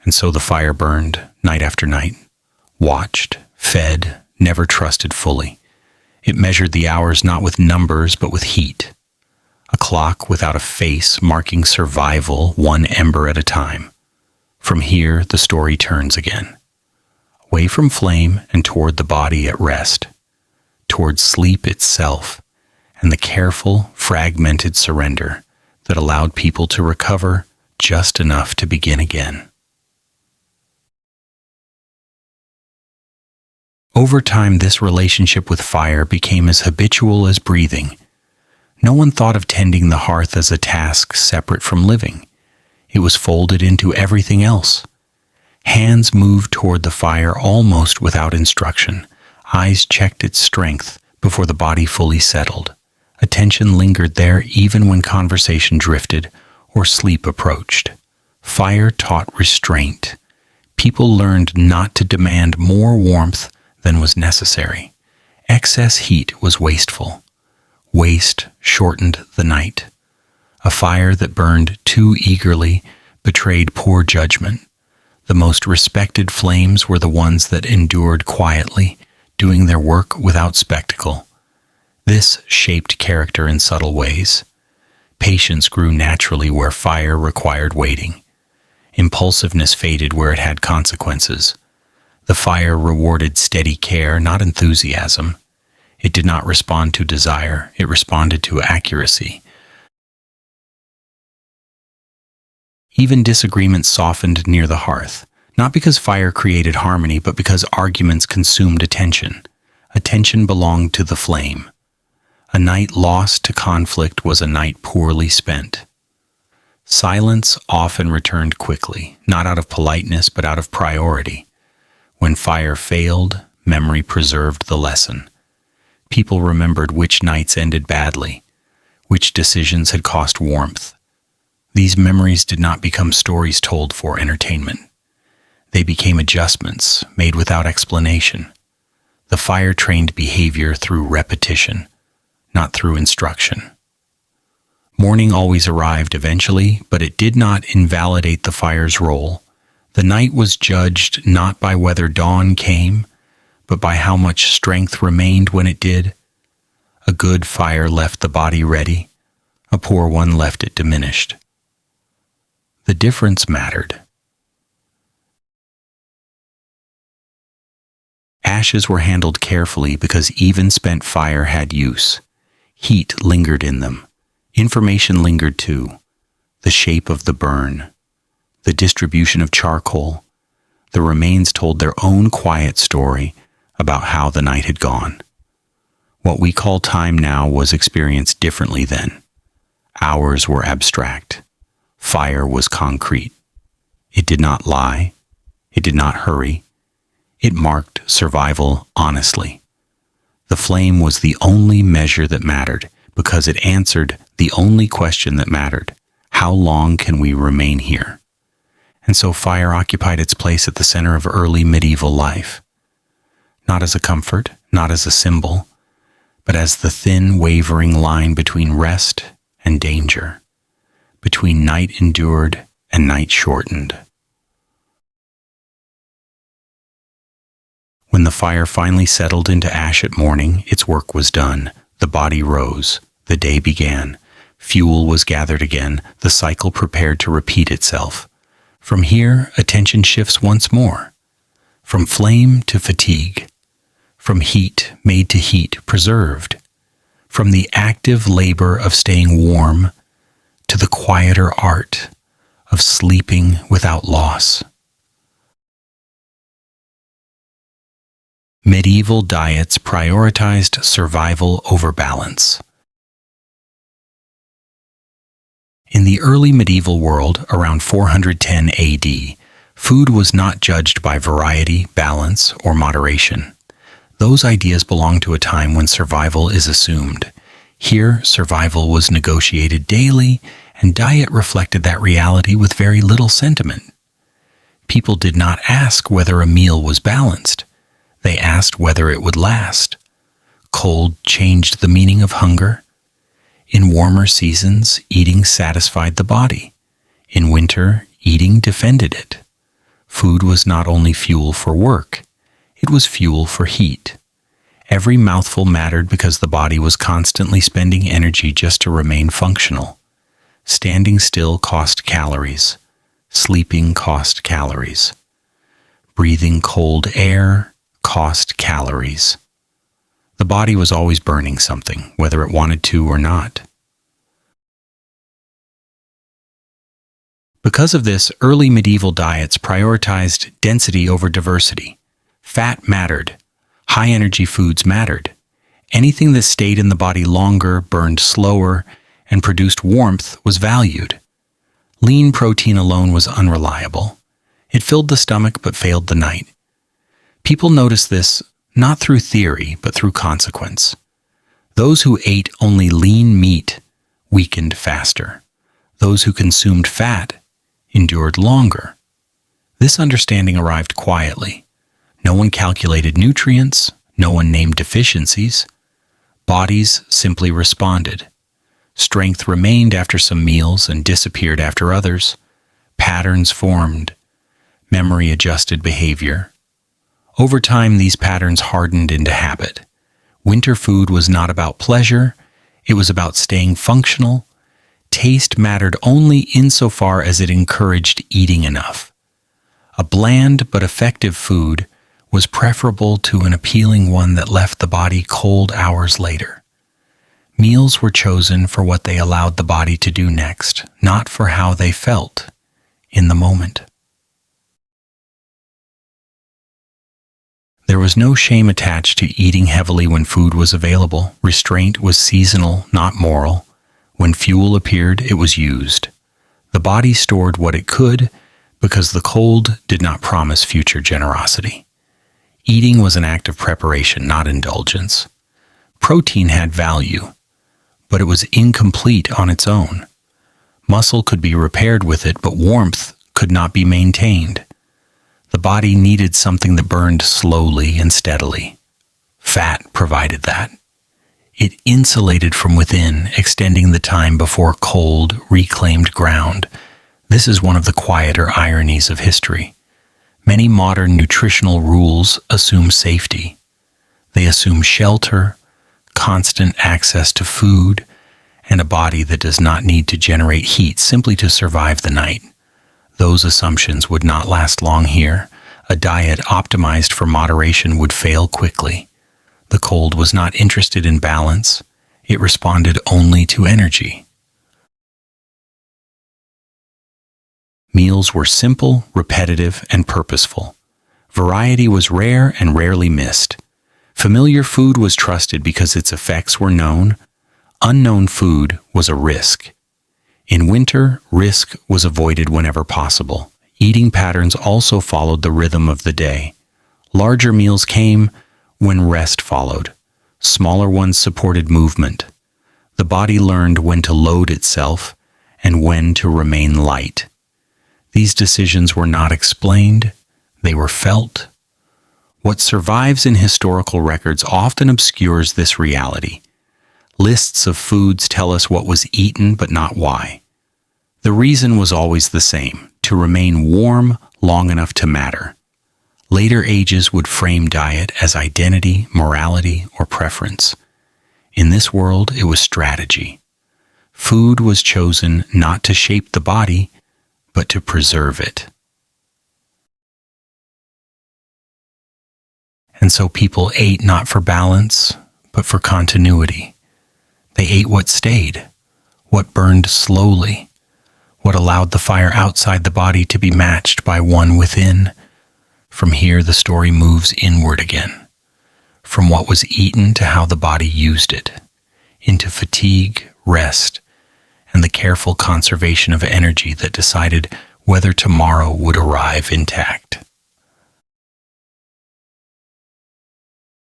And so the fire burned night after night, watched, fed, never trusted fully. It measured the hours not with numbers but with heat. A clock without a face marking survival one ember at a time. From here, the story turns again. Away from flame and toward the body at rest. Towards sleep itself and the careful, fragmented surrender that allowed people to recover just enough to begin again. Over time, this relationship with fire became as habitual as breathing. No one thought of tending the hearth as a task separate from living. It was folded into everything else. Hands moved toward the fire almost without instruction. Eyes checked its strength before the body fully settled. Attention lingered there even when conversation drifted or sleep approached. Fire taught restraint. People learned not to demand more warmth than was necessary. Excess heat was wasteful. Waste shortened the night. A fire that burned too eagerly betrayed poor judgment. The most respected flames were the ones that endured quietly, doing their work without spectacle. This shaped character in subtle ways. Patience grew naturally where fire required waiting. Impulsiveness faded where it had consequences. The fire rewarded steady care, not enthusiasm. It did not respond to desire, it responded to accuracy. Even disagreements softened near the hearth, not because fire created harmony, but because arguments consumed attention. Attention belonged to the flame. A night lost to conflict was a night poorly spent. Silence often returned quickly, not out of politeness, but out of priority. When fire failed, memory preserved the lesson. People remembered which nights ended badly, which decisions had cost warmth. These memories did not become stories told for entertainment. They became adjustments made without explanation. The fire trained behavior through repetition, not through instruction. Morning always arrived eventually, but it did not invalidate the fire's role. The night was judged not by whether dawn came, but by how much strength remained when it did. A good fire left the body ready. A poor one left it diminished. The difference mattered. Ashes were handled carefully because even spent fire had use. Heat lingered in them. Information lingered too. The shape of the burn, the distribution of charcoal. The remains told their own quiet story about how the night had gone. What we call time now was experienced differently then. Hours were abstract. Fire was concrete. It did not lie. It did not hurry. It marked survival honestly. The flame was the only measure that mattered because it answered the only question that mattered. How long can we remain here? And so fire occupied its place at the center of early medieval life. Not as a comfort, not as a symbol, but as the thin, wavering line between rest and danger, between night endured and night shortened. When the fire finally settled into ash at morning, its work was done. The body rose. The day began. Fuel was gathered again. The cycle prepared to repeat itself. From here, attention shifts once more. From flame to fatigue. From heat made to heat preserved. From the active labor of staying warm to the quieter art of sleeping without loss. Medieval diets prioritized survival over balance. In the early medieval world, around 410 AD, food was not judged by variety, balance, or moderation. Those ideas belong to a time when survival is assumed. Here, survival was negotiated daily, and diet reflected that reality with very little sentiment. People did not ask whether a meal was balanced. They asked whether it would last. Cold changed the meaning of hunger. In warmer seasons, eating satisfied the body. In winter, eating defended it. Food was not only fuel for work, it was fuel for heat. Every mouthful mattered because the body was constantly spending energy just to remain functional. Standing still cost calories. Sleeping cost calories. Breathing cold air cost calories. The body was always burning something, whether it wanted to or not. Because of this, early medieval diets prioritized density over diversity. Fat mattered. High-energy foods mattered. Anything that stayed in the body longer, burned slower, and produced warmth was valued. Lean protein alone was unreliable. It filled the stomach but failed the night. People noticed this not through theory but through consequence. Those who ate only lean meat weakened faster. Those who consumed fat endured longer. This understanding arrived quietly. No one calculated nutrients, no one named deficiencies. Bodies simply responded. Strength remained after some meals and disappeared after others. Patterns formed. Memory adjusted behavior. Over time, these patterns hardened into habit. Winter food was not about pleasure, it was about staying functional. Taste mattered only insofar as it encouraged eating enough. A bland but effective food was preferable to an appealing one that left the body cold hours later. Meals were chosen for what they allowed the body to do next, not for how they felt in the moment. There was no shame attached to eating heavily when food was available. Restraint was seasonal, not moral. When fuel appeared, it was used. The body stored what it could because the cold did not promise future generosity. Eating was an act of preparation, not indulgence. Protein had value, but it was incomplete on its own. Muscle could be repaired with it, but warmth could not be maintained. The body needed something that burned slowly and steadily. Fat provided that. It insulated from within, extending the time before cold, reclaimed ground. This is one of the quieter ironies of history. Many modern nutritional rules assume safety. They assume shelter, constant access to food, and a body that does not need to generate heat simply to survive the night. Those assumptions would not last long here. A diet optimized for moderation would fail quickly. The cold was not interested in balance. It responded only to energy. Meals were simple, repetitive, and purposeful. Variety was rare and rarely missed. Familiar food was trusted because its effects were known. Unknown food was a risk. In winter, risk was avoided whenever possible. Eating patterns also followed the rhythm of the day. Larger meals came when rest followed. Smaller ones supported movement. The body learned when to load itself and when to remain light. These decisions were not explained, they were felt. What survives in historical records often obscures this reality. Lists of foods tell us what was eaten but not why. The reason was always the same: to remain warm long enough to matter. Later ages would frame diet as identity, morality, or preference. In this world, it was strategy. Food was chosen not to shape the body, but to preserve it. And so people ate not for balance, but for continuity. They ate what stayed, what burned slowly, what allowed the fire outside the body to be matched by one within. From here, the story moves inward again, from what was eaten to how the body used it, into fatigue, rest, and the careful conservation of energy that decided whether tomorrow would arrive intact.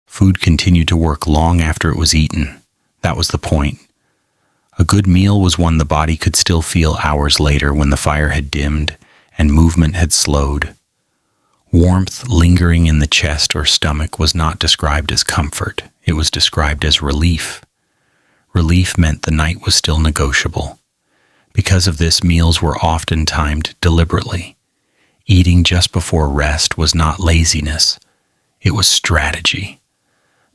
Food continued to work long after it was eaten. That was the point. A good meal was one the body could still feel hours later when the fire had dimmed and movement had slowed. Warmth lingering in the chest or stomach was not described as comfort. It was described as relief. Relief meant the night was still negotiable. Because of this, meals were often timed deliberately. Eating just before rest was not laziness. It was strategy.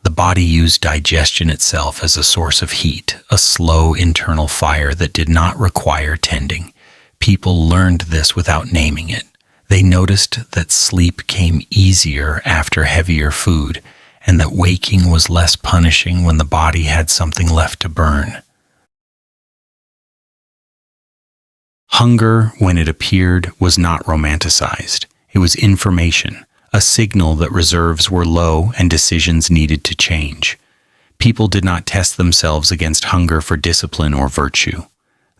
The body used digestion itself as a source of heat, a slow internal fire that did not require tending. People learned this without naming it. They noticed that sleep came easier after heavier food, and that waking was less punishing when the body had something left to burn. Hunger, when it appeared, was not romanticized. It was information, a signal that reserves were low and decisions needed to change. People did not test themselves against hunger for discipline or virtue.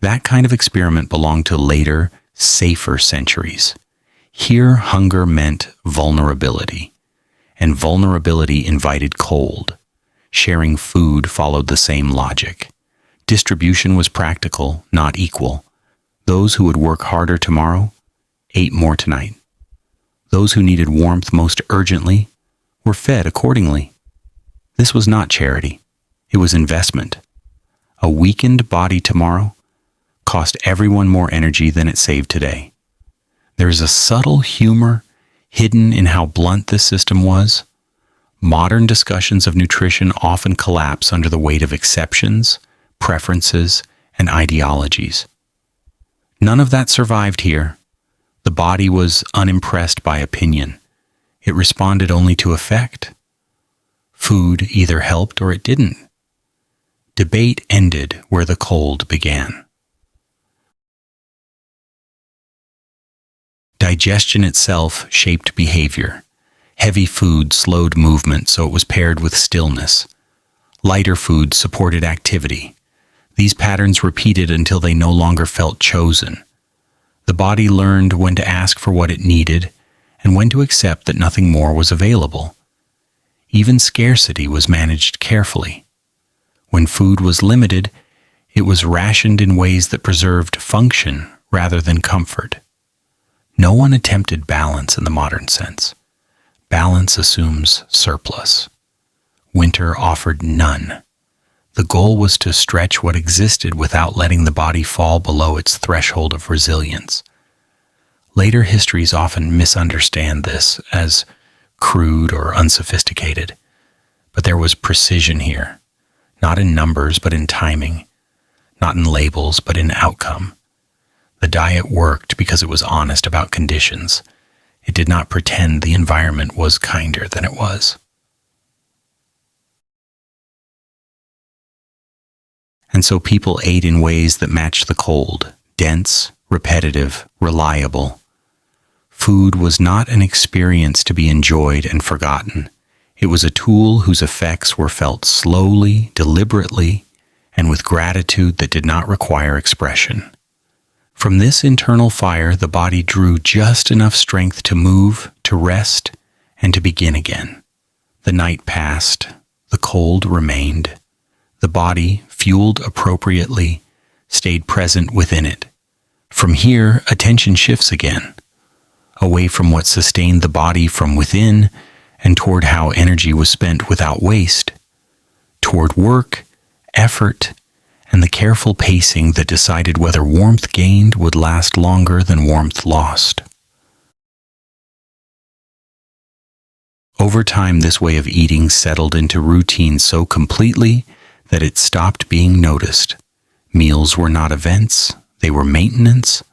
That kind of experiment belonged to later, safer centuries. Here, hunger meant vulnerability, and vulnerability invited cold. Sharing food followed the same logic. Distribution was practical, not equal. Those who would work harder tomorrow ate more tonight. Those who needed warmth most urgently were fed accordingly. This was not charity. It was investment. A weakened body tomorrow cost everyone more energy than it saved today. There is a subtle humor hidden in how blunt this system was. Modern discussions of nutrition often collapse under the weight of exceptions, preferences, and ideologies. None of that survived here. The body was unimpressed by opinion. It responded only to effect. Food either helped or it didn't. Debate ended where the cold began. Digestion itself shaped behavior. Heavy food slowed movement, so it was paired with stillness. Lighter food supported activity. These patterns repeated until they no longer felt chosen. The body learned when to ask for what it needed and when to accept that nothing more was available. Even scarcity was managed carefully. When food was limited, it was rationed in ways that preserved function rather than comfort. No one attempted balance in the modern sense. Balance assumes surplus. Winter offered none. The goal was to stretch what existed without letting the body fall below its threshold of resilience. Later histories often misunderstand this as crude or unsophisticated, but there was precision here, not in numbers but in timing, not in labels but in outcome. The diet worked because it was honest about conditions. It did not pretend the environment was kinder than it was. And so people ate in ways that matched the cold, dense, repetitive, reliable. Food was not an experience to be enjoyed and forgotten. It was a tool whose effects were felt slowly, deliberately, and with gratitude that did not require expression. From this internal fire, the body drew just enough strength to move, to rest, and to begin again. The night passed. The cold remained. The body, fueled appropriately, stayed present within it. From here, attention shifts again, away from what sustained the body from within and toward how energy was spent without waste, toward work, effort, and the careful pacing that decided whether warmth gained would last longer than warmth lost. Over time, this way of eating settled into routine so completely that it stopped being noticed. Meals were not events, they were maintenance.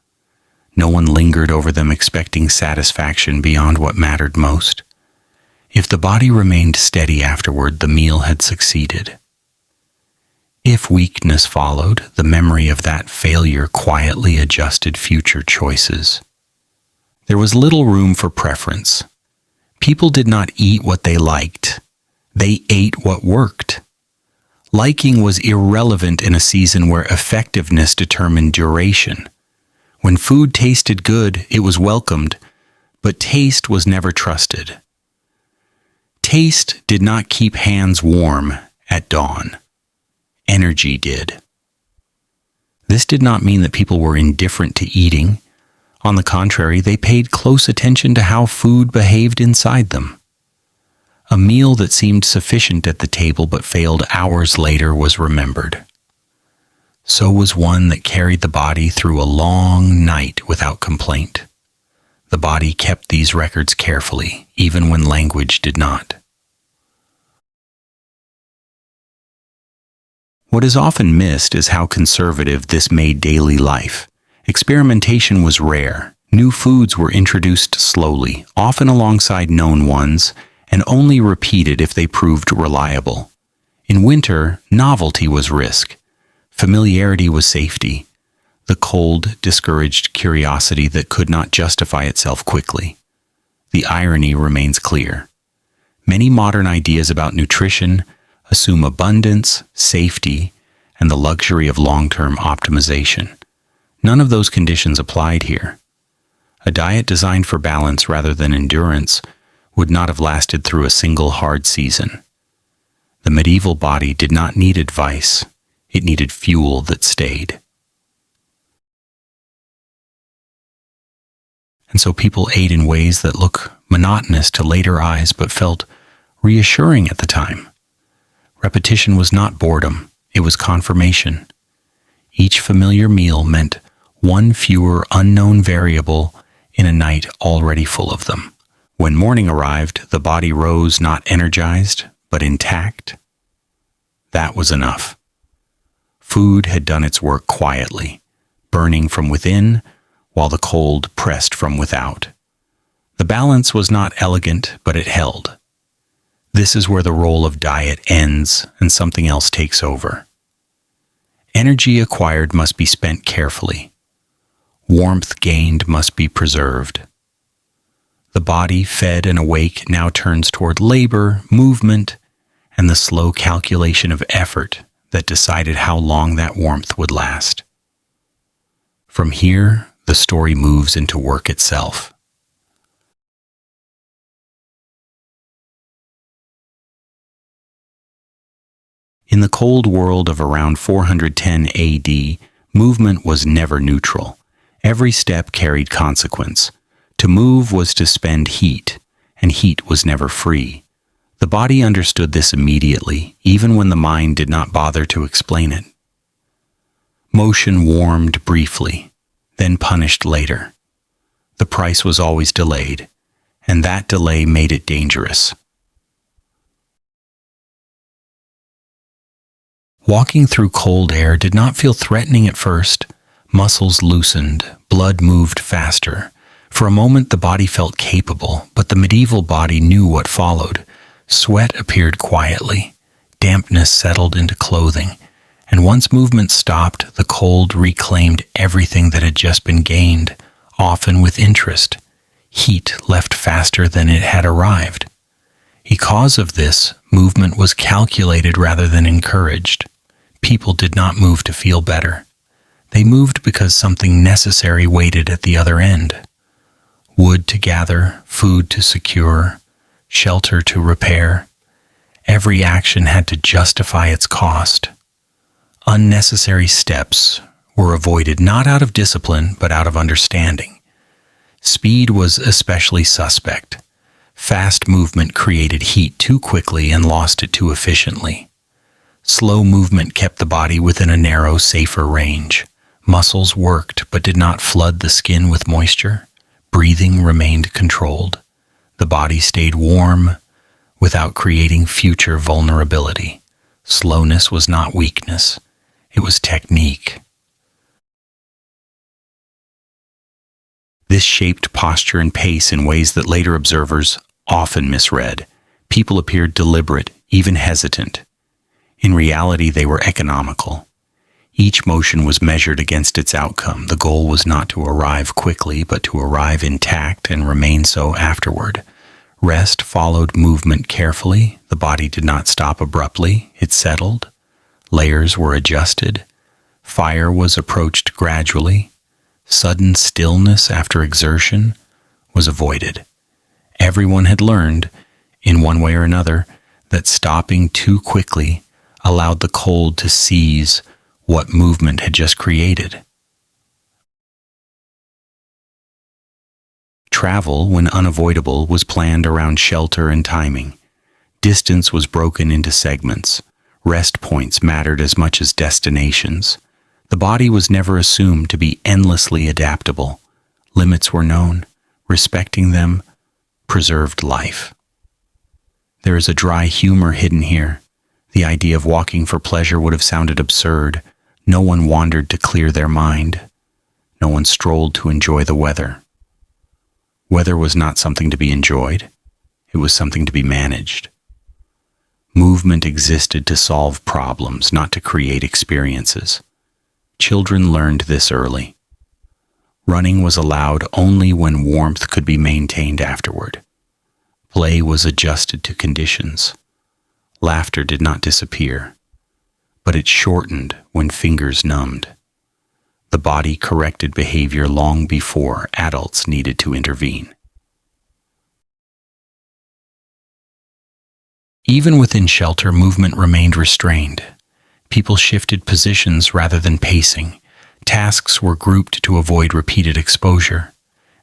No one lingered over them expecting satisfaction beyond what mattered most. If the body remained steady afterward, the meal had succeeded. If weakness followed, the memory of that failure quietly adjusted future choices. There was little room for preference. People did not eat what they liked. They ate what worked. Liking was irrelevant in a season where effectiveness determined duration. When food tasted good, it was welcomed, but taste was never trusted. Taste did not keep hands warm at dawn. Energy did. This did not mean that people were indifferent to eating. On the contrary, they paid close attention to how food behaved inside them. A meal that seemed sufficient at the table but failed hours later was remembered. So was one that carried the body through a long night without complaint. The body kept these records carefully, even when language did not. What is often missed is how conservative this made daily life. Experimentation was rare. New foods were introduced slowly, often alongside known ones, and only repeated if they proved reliable. In winter, novelty was risk. Familiarity was safety. The cold discouraged curiosity that could not justify itself quickly. The irony remains clear. Many modern ideas about nutrition assume abundance, safety, and the luxury of long-term optimization. None of those conditions applied here. A diet designed for balance rather than endurance would not have lasted through a single hard season. The medieval body did not need advice. It needed fuel that stayed. And so people ate in ways that look monotonous to later eyes but felt reassuring at the time. Repetition was not boredom, it was confirmation. Each familiar meal meant one fewer unknown variable in a night already full of them. When morning arrived, the body rose not energized, but intact. That was enough. Food had done its work quietly, burning from within, while the cold pressed from without. The balance was not elegant, but it held. This is where the role of diet ends and something else takes over. Energy acquired must be spent carefully. Warmth gained must be preserved. The body, fed and awake, now turns toward labor, movement, and the slow calculation of effort that decided how long that warmth would last. From here, the story moves into work itself. In the cold world of around 410 AD, movement was never neutral. Every step carried consequence. To move was to spend heat, and heat was never free. The body understood this immediately, even when the mind did not bother to explain it. Motion warmed briefly, then punished later. The price was always delayed, and that delay made it dangerous. Walking through cold air did not feel threatening at first. Muscles loosened, blood moved faster. For a moment the body felt capable, but the medieval body knew what followed. Sweat appeared quietly, dampness settled into clothing, and once movement stopped, the cold reclaimed everything that had just been gained, often with interest. Heat left faster than it had arrived. Because of this, movement was calculated rather than encouraged. People did not move to feel better. They moved because something necessary waited at the other end. Wood to gather, food to secure, shelter to repair. Every action had to justify its cost. Unnecessary steps were avoided not out of discipline, but out of understanding. Speed was especially suspect. Fast movement created heat too quickly and lost it too efficiently. Slow movement kept the body within a narrow, safer range. Muscles worked but did not flood the skin with moisture. Breathing remained controlled. The body stayed warm, without creating future vulnerability. Slowness was not weakness, it was technique. This shaped posture and pace in ways that later observers often misread. People appeared deliberate, even hesitant. In reality, they were economical. Each motion was measured against its outcome. The goal was not to arrive quickly, but to arrive intact and remain so afterward. Rest followed movement carefully. The body did not stop abruptly. It settled. Layers were adjusted. Fire was approached gradually. Sudden stillness after exertion was avoided. Everyone had learned, in one way or another, that stopping too quickly allowed the cold to seize what movement had just created. Travel, when unavoidable, was planned around shelter and timing. Distance was broken into segments. Rest points mattered as much as destinations. The body was never assumed to be endlessly adaptable. Limits were known. Respecting them preserved life. There is a dry humor hidden here. The idea of walking for pleasure would have sounded absurd. No one wandered to clear their mind. No one strolled to enjoy the weather. Weather was not something to be enjoyed. It was something to be managed. Movement existed to solve problems, not to create experiences. Children learned this early. Running was allowed only when warmth could be maintained afterward. Play was adjusted to conditions. Laughter did not disappear, but it shortened when fingers numbed. The body corrected behavior long before adults needed to intervene. Even within shelter, movement remained restrained. People shifted positions rather than pacing. Tasks were grouped to avoid repeated exposure.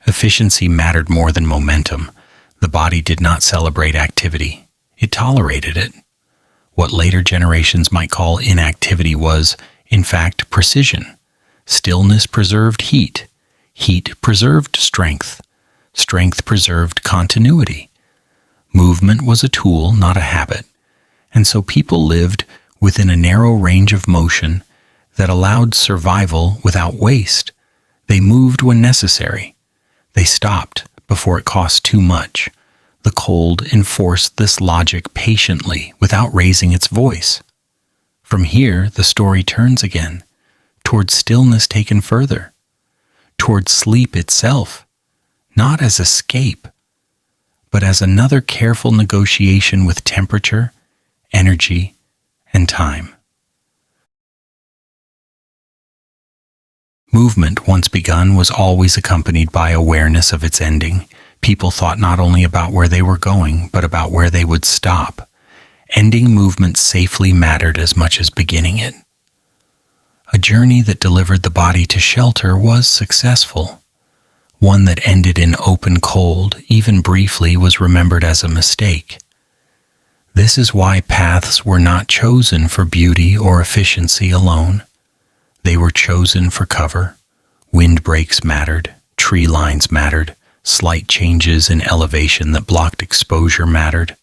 Efficiency mattered more than momentum. The body did not celebrate activity. It tolerated it. What later generations might call inactivity was, in fact, precision. Stillness preserved heat. Heat preserved strength. Strength preserved continuity. Movement was a tool, not a habit. And so people lived within a narrow range of motion that allowed survival without waste. They moved when necessary. They stopped before it cost too much. The cold enforced this logic patiently without raising its voice. From here, the story turns again, toward stillness taken further, toward sleep itself, not as escape, but as another careful negotiation with temperature, energy, and time. Movement, once begun, was always accompanied by awareness of its ending. People thought not only about where they were going, but about where they would stop. Ending movement safely mattered as much as beginning it. A journey that delivered the body to shelter was successful. One that ended in open cold, even briefly, was remembered as a mistake. This is why paths were not chosen for beauty or efficiency alone. They were chosen for cover. Windbreaks mattered, tree lines mattered, slight changes in elevation that blocked exposure mattered.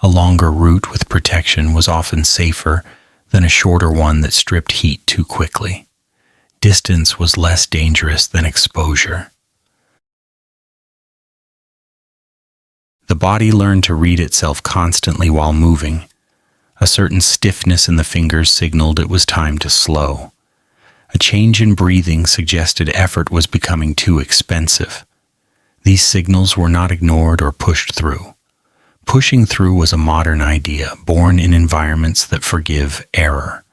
A longer route with protection was often safer than a shorter one that stripped heat too quickly. Distance was less dangerous than exposure. The body learned to read itself constantly while moving. A certain stiffness in the fingers signaled it was time to slow. A change in breathing suggested effort was becoming too expensive. These signals were not ignored or pushed through. Pushing through was a modern idea, born in environments that forgive error.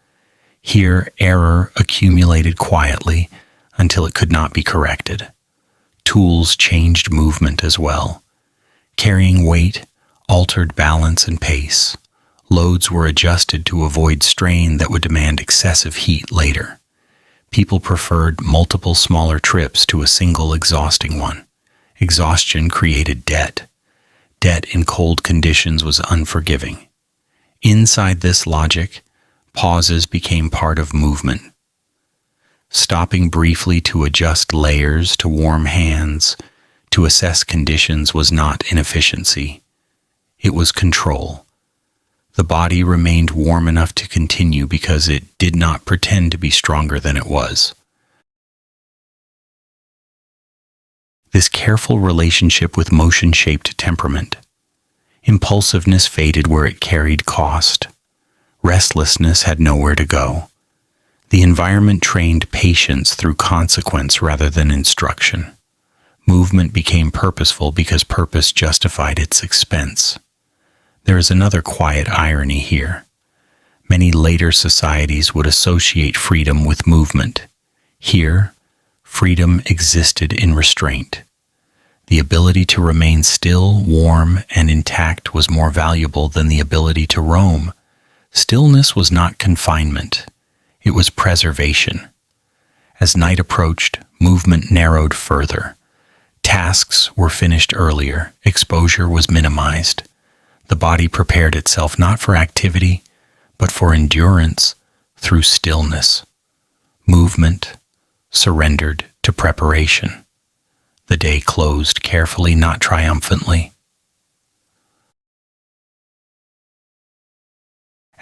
Here, error accumulated quietly until it could not be corrected. Tools changed movement as well. Carrying weight altered balance and pace. Loads were adjusted to avoid strain that would demand excessive heat later. People preferred multiple smaller trips to a single exhausting one. Exhaustion created debt. Debt in cold conditions was unforgiving. Inside this logic, pauses became part of movement. Stopping briefly to adjust layers, to warm hands, to assess conditions was not inefficiency. It was control. The body remained warm enough to continue because it did not pretend to be stronger than it was. This careful relationship with motion shaped temperament. Impulsiveness faded where it carried cost. Restlessness had nowhere to go. The environment trained patience through consequence rather than instruction. Movement became purposeful because purpose justified its expense. There is another quiet irony here. Many later societies would associate freedom with movement. Here, freedom existed in restraint. The ability to remain still, warm, and intact was more valuable than the ability to roam. Stillness was not confinement. It was preservation. As night approached, movement narrowed further. Tasks were finished earlier. Exposure was minimized. The body prepared itself not for activity, but for endurance through stillness. Movement surrendered to preparation. The day closed carefully, not triumphantly.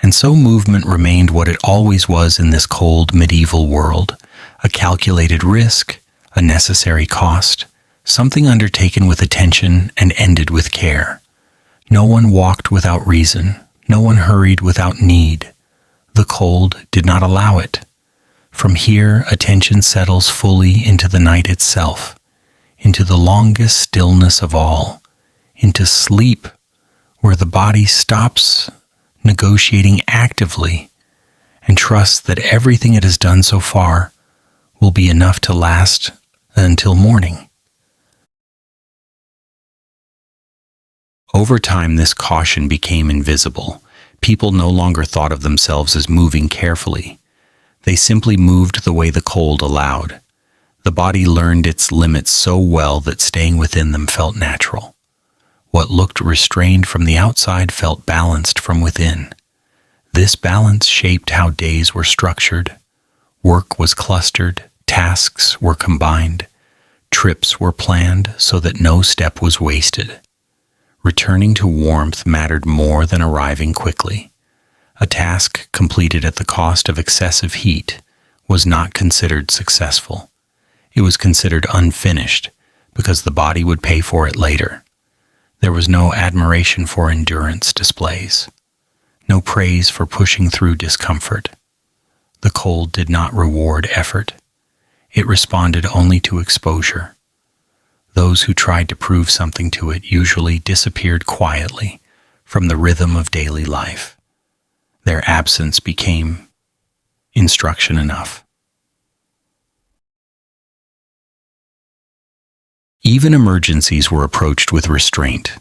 And so movement remained what it always was in this cold medieval world, a calculated risk, a necessary cost, something undertaken with attention and ended with care. No one walked without reason, no one hurried without need. The cold did not allow it. From here, attention settles fully into the night itself, into the longest stillness of all, into sleep, where the body stops negotiating actively and trusts that everything it has done so far will be enough to last until morning. Over time, this caution became invisible. People no longer thought of themselves as moving carefully. They simply moved the way the cold allowed. The body learned its limits so well that staying within them felt natural. What looked restrained from the outside felt balanced from within. This balance shaped how days were structured. Work was clustered, tasks were combined, trips were planned so that no step was wasted. Returning to warmth mattered more than arriving quickly. A task completed at the cost of excessive heat was not considered successful. It was considered unfinished because the body would pay for it later. There was no admiration for endurance displays, no praise for pushing through discomfort. The cold did not reward effort. It responded only to exposure. Those who tried to prove something to it usually disappeared quietly from the rhythm of daily life. Their absence became instruction enough. Even emergencies were approached with restraint.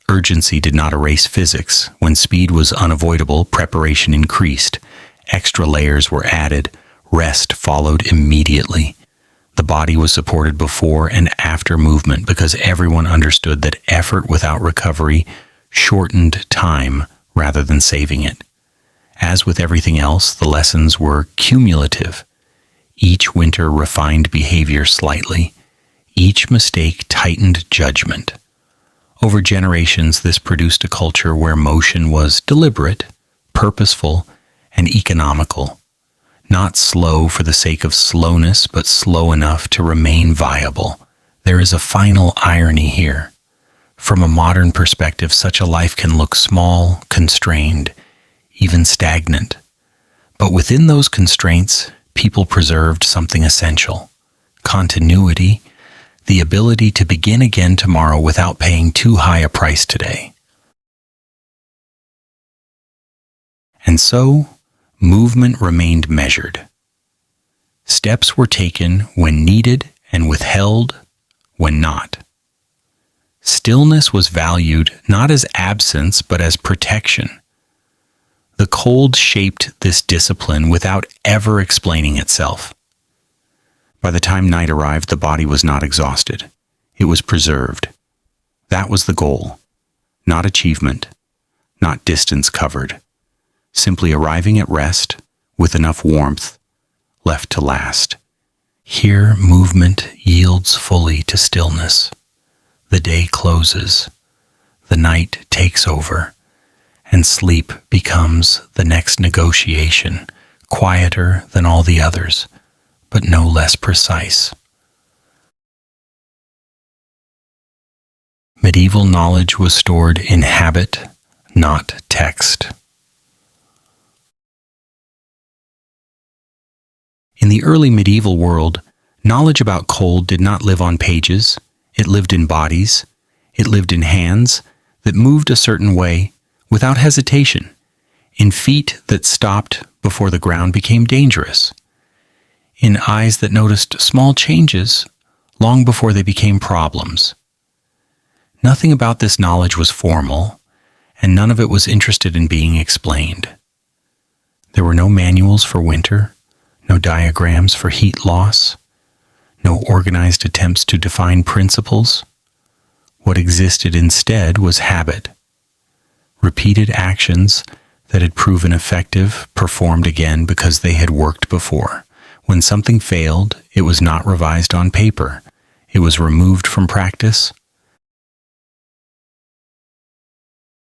Urgency did not erase physics. When speed was unavoidable, preparation increased. Extra layers were added. Rest followed immediately. The body was supported before and after movement because everyone understood that effort without recovery shortened time rather than saving it. As with everything else, the lessons were cumulative. Each winter refined behavior slightly. Each mistake tightened judgment. Over generations, this produced a culture where motion was deliberate, purposeful, and economical. Not slow for the sake of slowness, but slow enough to remain viable. There is a final irony here. From a modern perspective, such a life can look small, constrained, even stagnant. But within those constraints, people preserved something essential: continuity, the ability to begin again tomorrow without paying too high a price today. And so, movement remained measured. Steps were taken when needed and withheld when not. Stillness was valued not as absence but as protection. The cold shaped this discipline without ever explaining itself. By the time night arrived, the body was not exhausted. It was preserved. That was the goal. Not achievement, not distance covered. Simply arriving at rest with enough warmth left to last. Here, movement yields fully to stillness. The day closes. the night takes over, and sleep becomes the next negotiation, quieter than all the others, but no less precise. Medieval knowledge was stored in habit, not text. In the early medieval world, knowledge about cold did not live on pages. It lived in bodies. It lived in hands that moved a certain way without hesitation, in feet that stopped before the ground became dangerous, in eyes that noticed small changes long before they became problems. Nothing about this knowledge was formal, and none of it was interested in being explained. There were no manuals for winter, no diagrams for heat loss, no organized attempts to define principles. What existed instead was habit. Repeated actions that had proven effective performed again because they had worked before. When something failed, it was not revised on paper. It was removed from practice.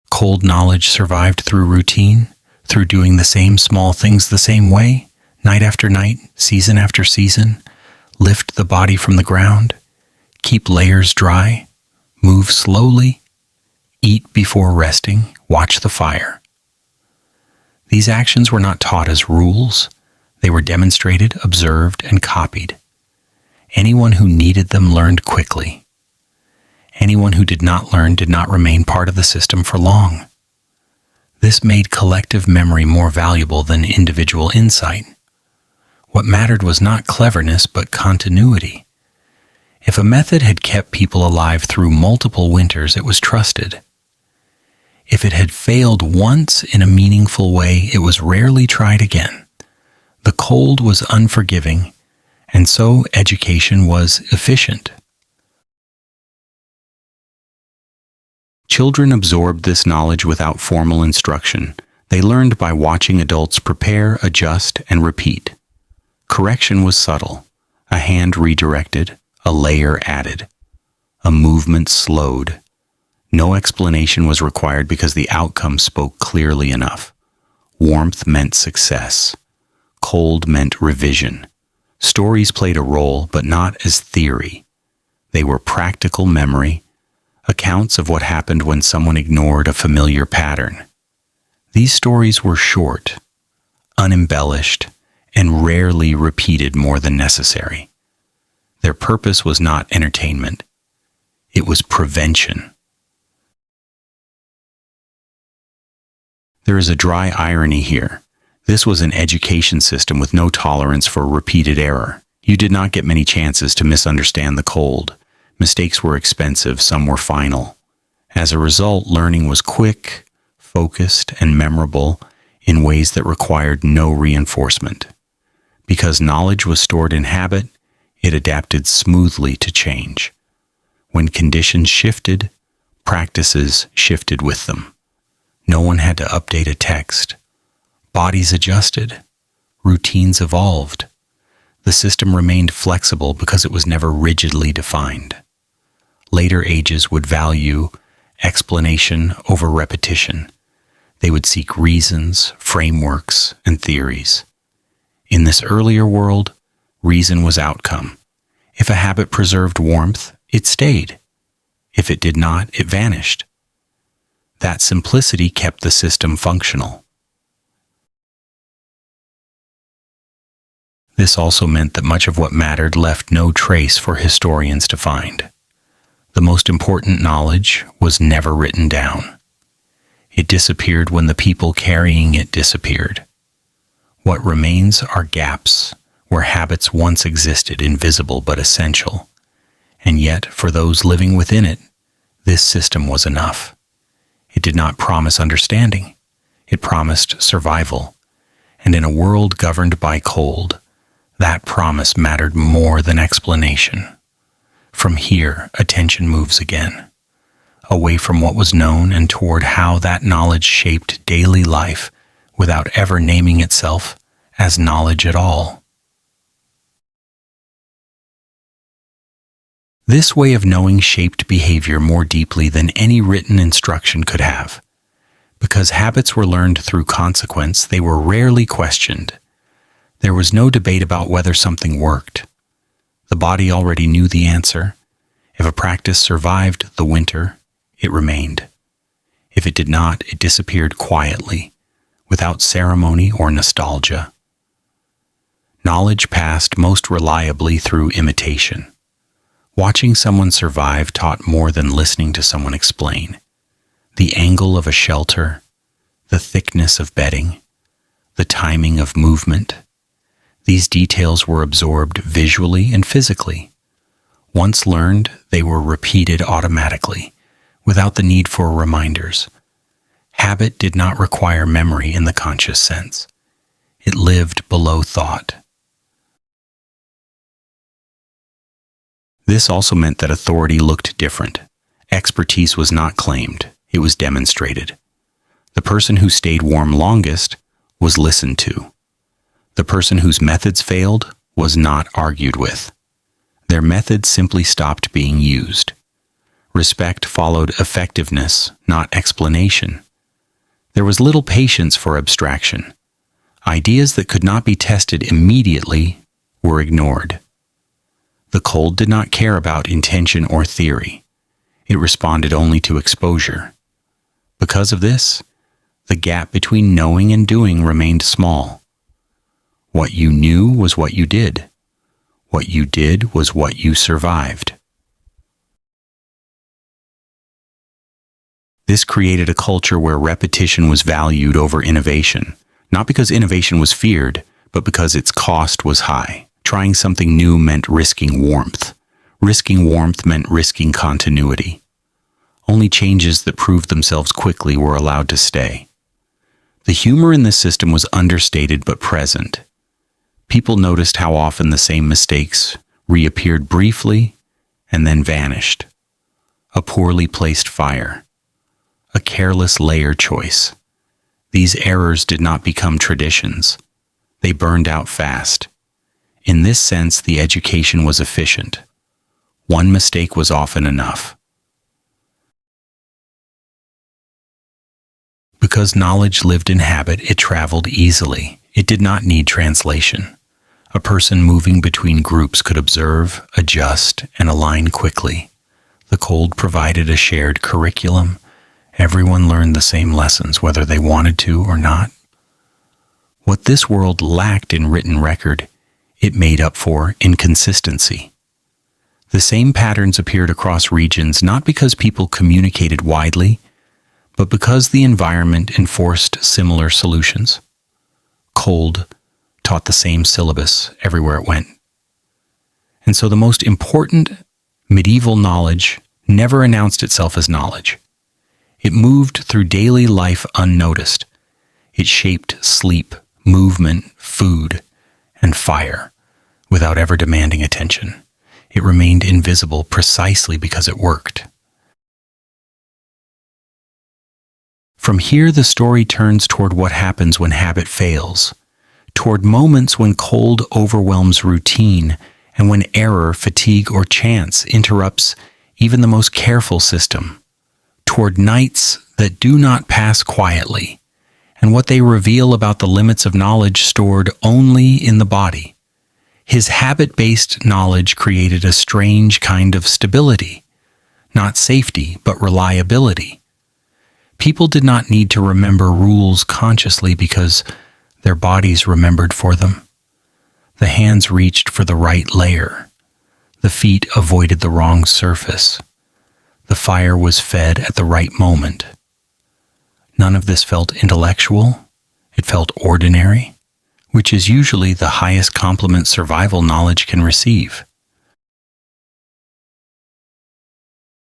Cold knowledge survived through routine, through doing the same small things the same way, night after night, season after season. Lift the body from the ground, keep layers dry, move slowly, eat before resting, watch the fire. These actions were not taught as rules. They were demonstrated, observed, and copied. Anyone who needed them learned quickly. Anyone who did not learn did not remain part of the system for long. This made collective memory more valuable than individual insight. What mattered was not cleverness, but continuity. If a method had kept people alive through multiple winters, it was trusted. If it had failed once in a meaningful way, it was rarely tried again. The cold was unforgiving, and so education was efficient. Children absorbed this knowledge without formal instruction. They learned by watching adults prepare, adjust, and repeat. Correction was subtle. A hand redirected, a layer added, a movement slowed. No explanation was required because the outcome spoke clearly enough. Warmth meant success. Cold meant revision. Stories played a role, but not as theory. They were practical memory, accounts of what happened when someone ignored a familiar pattern. These stories were short, unembellished, and rarely repeated more than necessary. Their purpose was not entertainment. It was prevention. There is a dry irony here. This was an education system with no tolerance for repeated error. You did not get many chances to misunderstand the cold. Mistakes were expensive, some were final. As a result, learning was quick, focused, and memorable in ways that required no reinforcement. Because knowledge was stored in habit, it adapted smoothly to change. When conditions shifted, practices shifted with them. No one had to update a text. Bodies adjusted. Routines evolved. The system remained flexible because it was never rigidly defined. Later ages would value explanation over repetition. They would seek reasons, frameworks, and theories. In this earlier world, reason was outcome. If a habit preserved warmth, it stayed. If it did not, it vanished. That simplicity kept the system functional. This also meant that much of what mattered left no trace for historians to find. The most important knowledge was never written down. It disappeared when the people carrying it disappeared. What remains are gaps where habits once existed, invisible but essential. And yet, for those living within it, this system was enough. It did not promise understanding. It promised survival. And in a world governed by cold, that promise mattered more than explanation. From here, attention moves again, away from what was known and toward how that knowledge shaped daily life without ever naming itself as knowledge at all. This way of knowing shaped behavior more deeply than any written instruction could have. Because habits were learned through consequence, they were rarely questioned. There was no debate about whether something worked. The body already knew the answer. If a practice survived the winter, it remained. If it did not, it disappeared quietly, without ceremony or nostalgia. Knowledge passed most reliably through imitation. Watching someone survive taught more than listening to someone explain. The angle of a shelter, the thickness of bedding, the timing of movement. These details were absorbed visually and physically. Once learned, they were repeated automatically, without the need for reminders. Habit did not require memory in the conscious sense. It lived below thought. This also meant that authority looked different. Expertise was not claimed, it was demonstrated. The person who stayed warm longest was listened to. The person whose methods failed was not argued with. Their methods simply stopped being used. Respect followed effectiveness, not explanation. There was little patience for abstraction. Ideas that could not be tested immediately were ignored. The cold did not care about intention or theory. It responded only to exposure. Because of this, the gap between knowing and doing remained small. What you knew was what you did. What you did was what you survived. This created a culture where repetition was valued over innovation, not because innovation was feared, but because its cost was high. Trying something new meant risking warmth. Risking warmth meant risking continuity. Only changes that proved themselves quickly were allowed to stay. The humor in this system was understated but present. People noticed how often the same mistakes reappeared briefly and then vanished. A poorly placed fire. A careless layer choice. These errors did not become traditions. They burned out fast. In this sense, the education was efficient. One mistake was often enough. Because knowledge lived in habit, it traveled easily. It did not need translation. A person moving between groups could observe, adjust, and align quickly. The cold provided a shared curriculum. Everyone learned the same lessons, whether they wanted to or not. What this world lacked in written record, it made up for in consistency. The same patterns appeared across regions not because people communicated widely, but because the environment enforced similar solutions. Cold taught the same syllabus everywhere it went. And so the most important medieval knowledge never announced itself as knowledge. It moved through daily life unnoticed. It shaped sleep, movement, food, and fire without ever demanding attention. It remained invisible precisely because it worked. From here, the story turns toward what happens when habit fails, toward moments when cold overwhelms routine and when error, fatigue, or chance interrupts even the most careful system, toward nights that do not pass quietly, and what they reveal about the limits of knowledge stored only in the body. His habit-based knowledge created a strange kind of stability, not safety, but reliability. People did not need to remember rules consciously because their bodies remembered for them. The hands reached for the right layer. The feet avoided the wrong surface. The fire was fed at the right moment. None of this felt intellectual. It felt ordinary, which is usually the highest compliment survival knowledge can receive.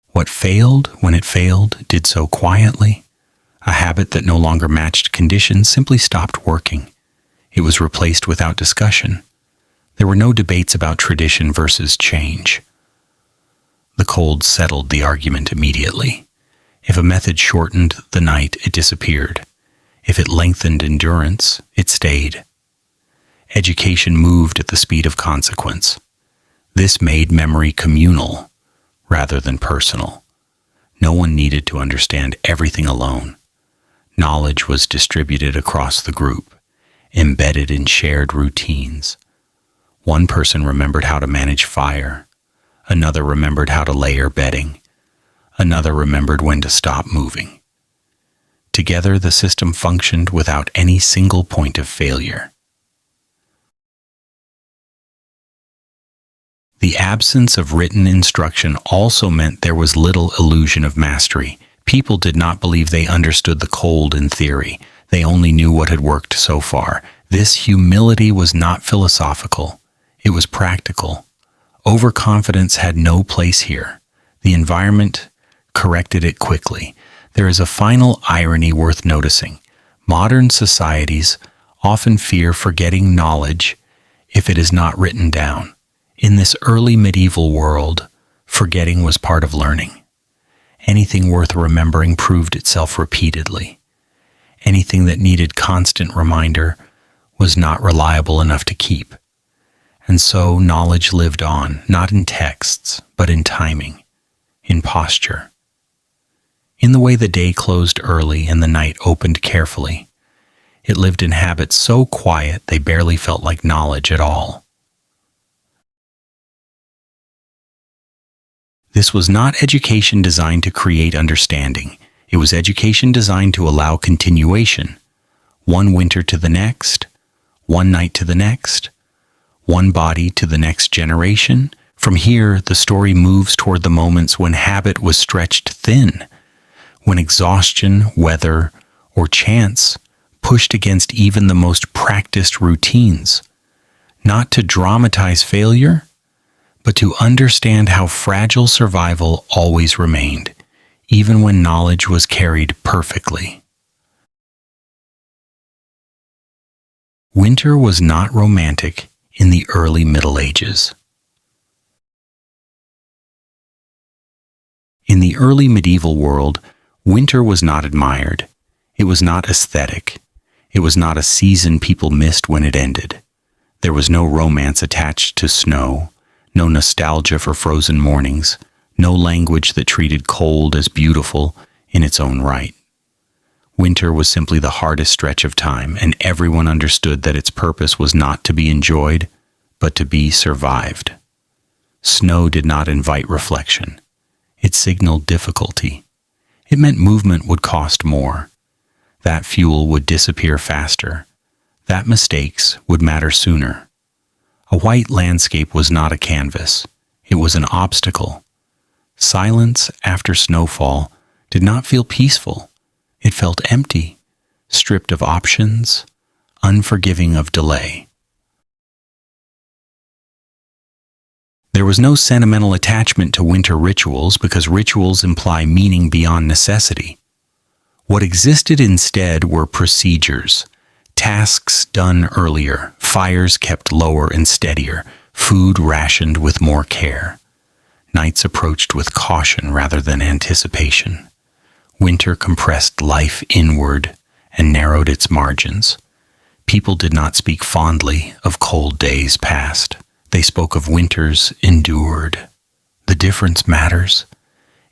What failed, when it failed, did so quietly. A habit that no longer matched conditions simply stopped working. It was replaced without discussion. There were no debates about tradition versus change. The cold settled the argument immediately. If a method shortened the night, it disappeared. If it lengthened endurance, it stayed. Education moved at the speed of consequence. This made memory communal. rather than personal. No one needed to understand everything alone. Knowledge was distributed across the group, embedded in shared routines. One person remembered how to manage fire. Another remembered how to layer bedding. Another remembered when to stop moving. Together, the system functioned without any single point of failure. The absence of written instruction also meant there was little illusion of mastery. People did not believe they understood the cold in theory. They only knew what had worked so far. This humility was not philosophical. It was practical. Overconfidence had no place here. The environment corrected it quickly. There is a final irony worth noticing. Modern societies often fear forgetting knowledge if it is not written down. In this early medieval world, forgetting was part of learning. Anything worth remembering proved itself repeatedly. Anything that needed constant reminder was not reliable enough to keep. And so knowledge lived on, not in texts, but in timing, in posture. In the way the day closed early and the night opened carefully, it lived in habits so quiet they barely felt like knowledge at all. This was not education designed to create understanding. It was education designed to allow continuation. One winter to the next, one night to the next, one body to the next generation. From here, the story moves toward the moments when habit was stretched thin, when exhaustion, weather, or chance pushed against even the most practiced routines. Not to dramatize failure, but to understand how fragile survival always remained, even when knowledge was carried perfectly. Winter was not romantic in the early Middle Ages. In the early medieval world, winter was not admired. It was not aesthetic. It was not a season people missed when it ended. There was no romance attached to snow, no nostalgia for frozen mornings, no language that treated cold as beautiful in its own right. Winter was simply the hardest stretch of time, and everyone understood that its purpose was not to be enjoyed, but to be survived. Snow did not invite reflection. It signaled difficulty. It meant movement would cost more. That fuel would disappear faster. That mistakes would matter sooner. A white landscape was not a canvas. It was an obstacle. Silence after snowfall did not feel peaceful. It felt empty, stripped of options, unforgiving of delay. There was no sentimental attachment to winter rituals because rituals imply meaning beyond necessity. What existed instead were procedures, tasks done earlier, fires kept lower and steadier, food rationed with more care. Nights approached with caution rather than anticipation. Winter compressed life inward and narrowed its margins. People did not speak fondly of cold days past. They spoke of winters endured. The difference matters.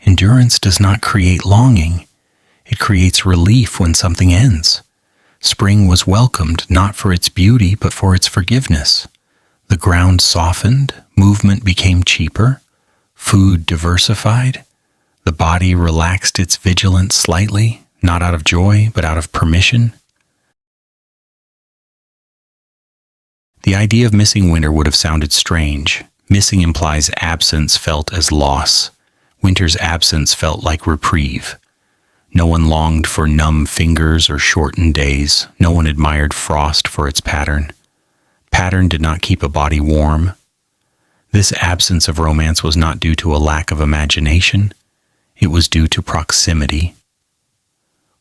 Endurance does not create longing. It creates relief when something ends. Spring was welcomed not for its beauty but for its forgiveness. The ground softened, movement became cheaper, food diversified. The body relaxed its vigilance slightly, not out of joy, but out of permission. The idea of missing winter would have sounded strange. Missing implies absence felt as loss. Winter's absence felt like reprieve. No one longed for numb fingers or shortened days. No one admired frost for its pattern. Pattern did not keep a body warm. This absence of romance was not due to a lack of imagination. It was due to proximity.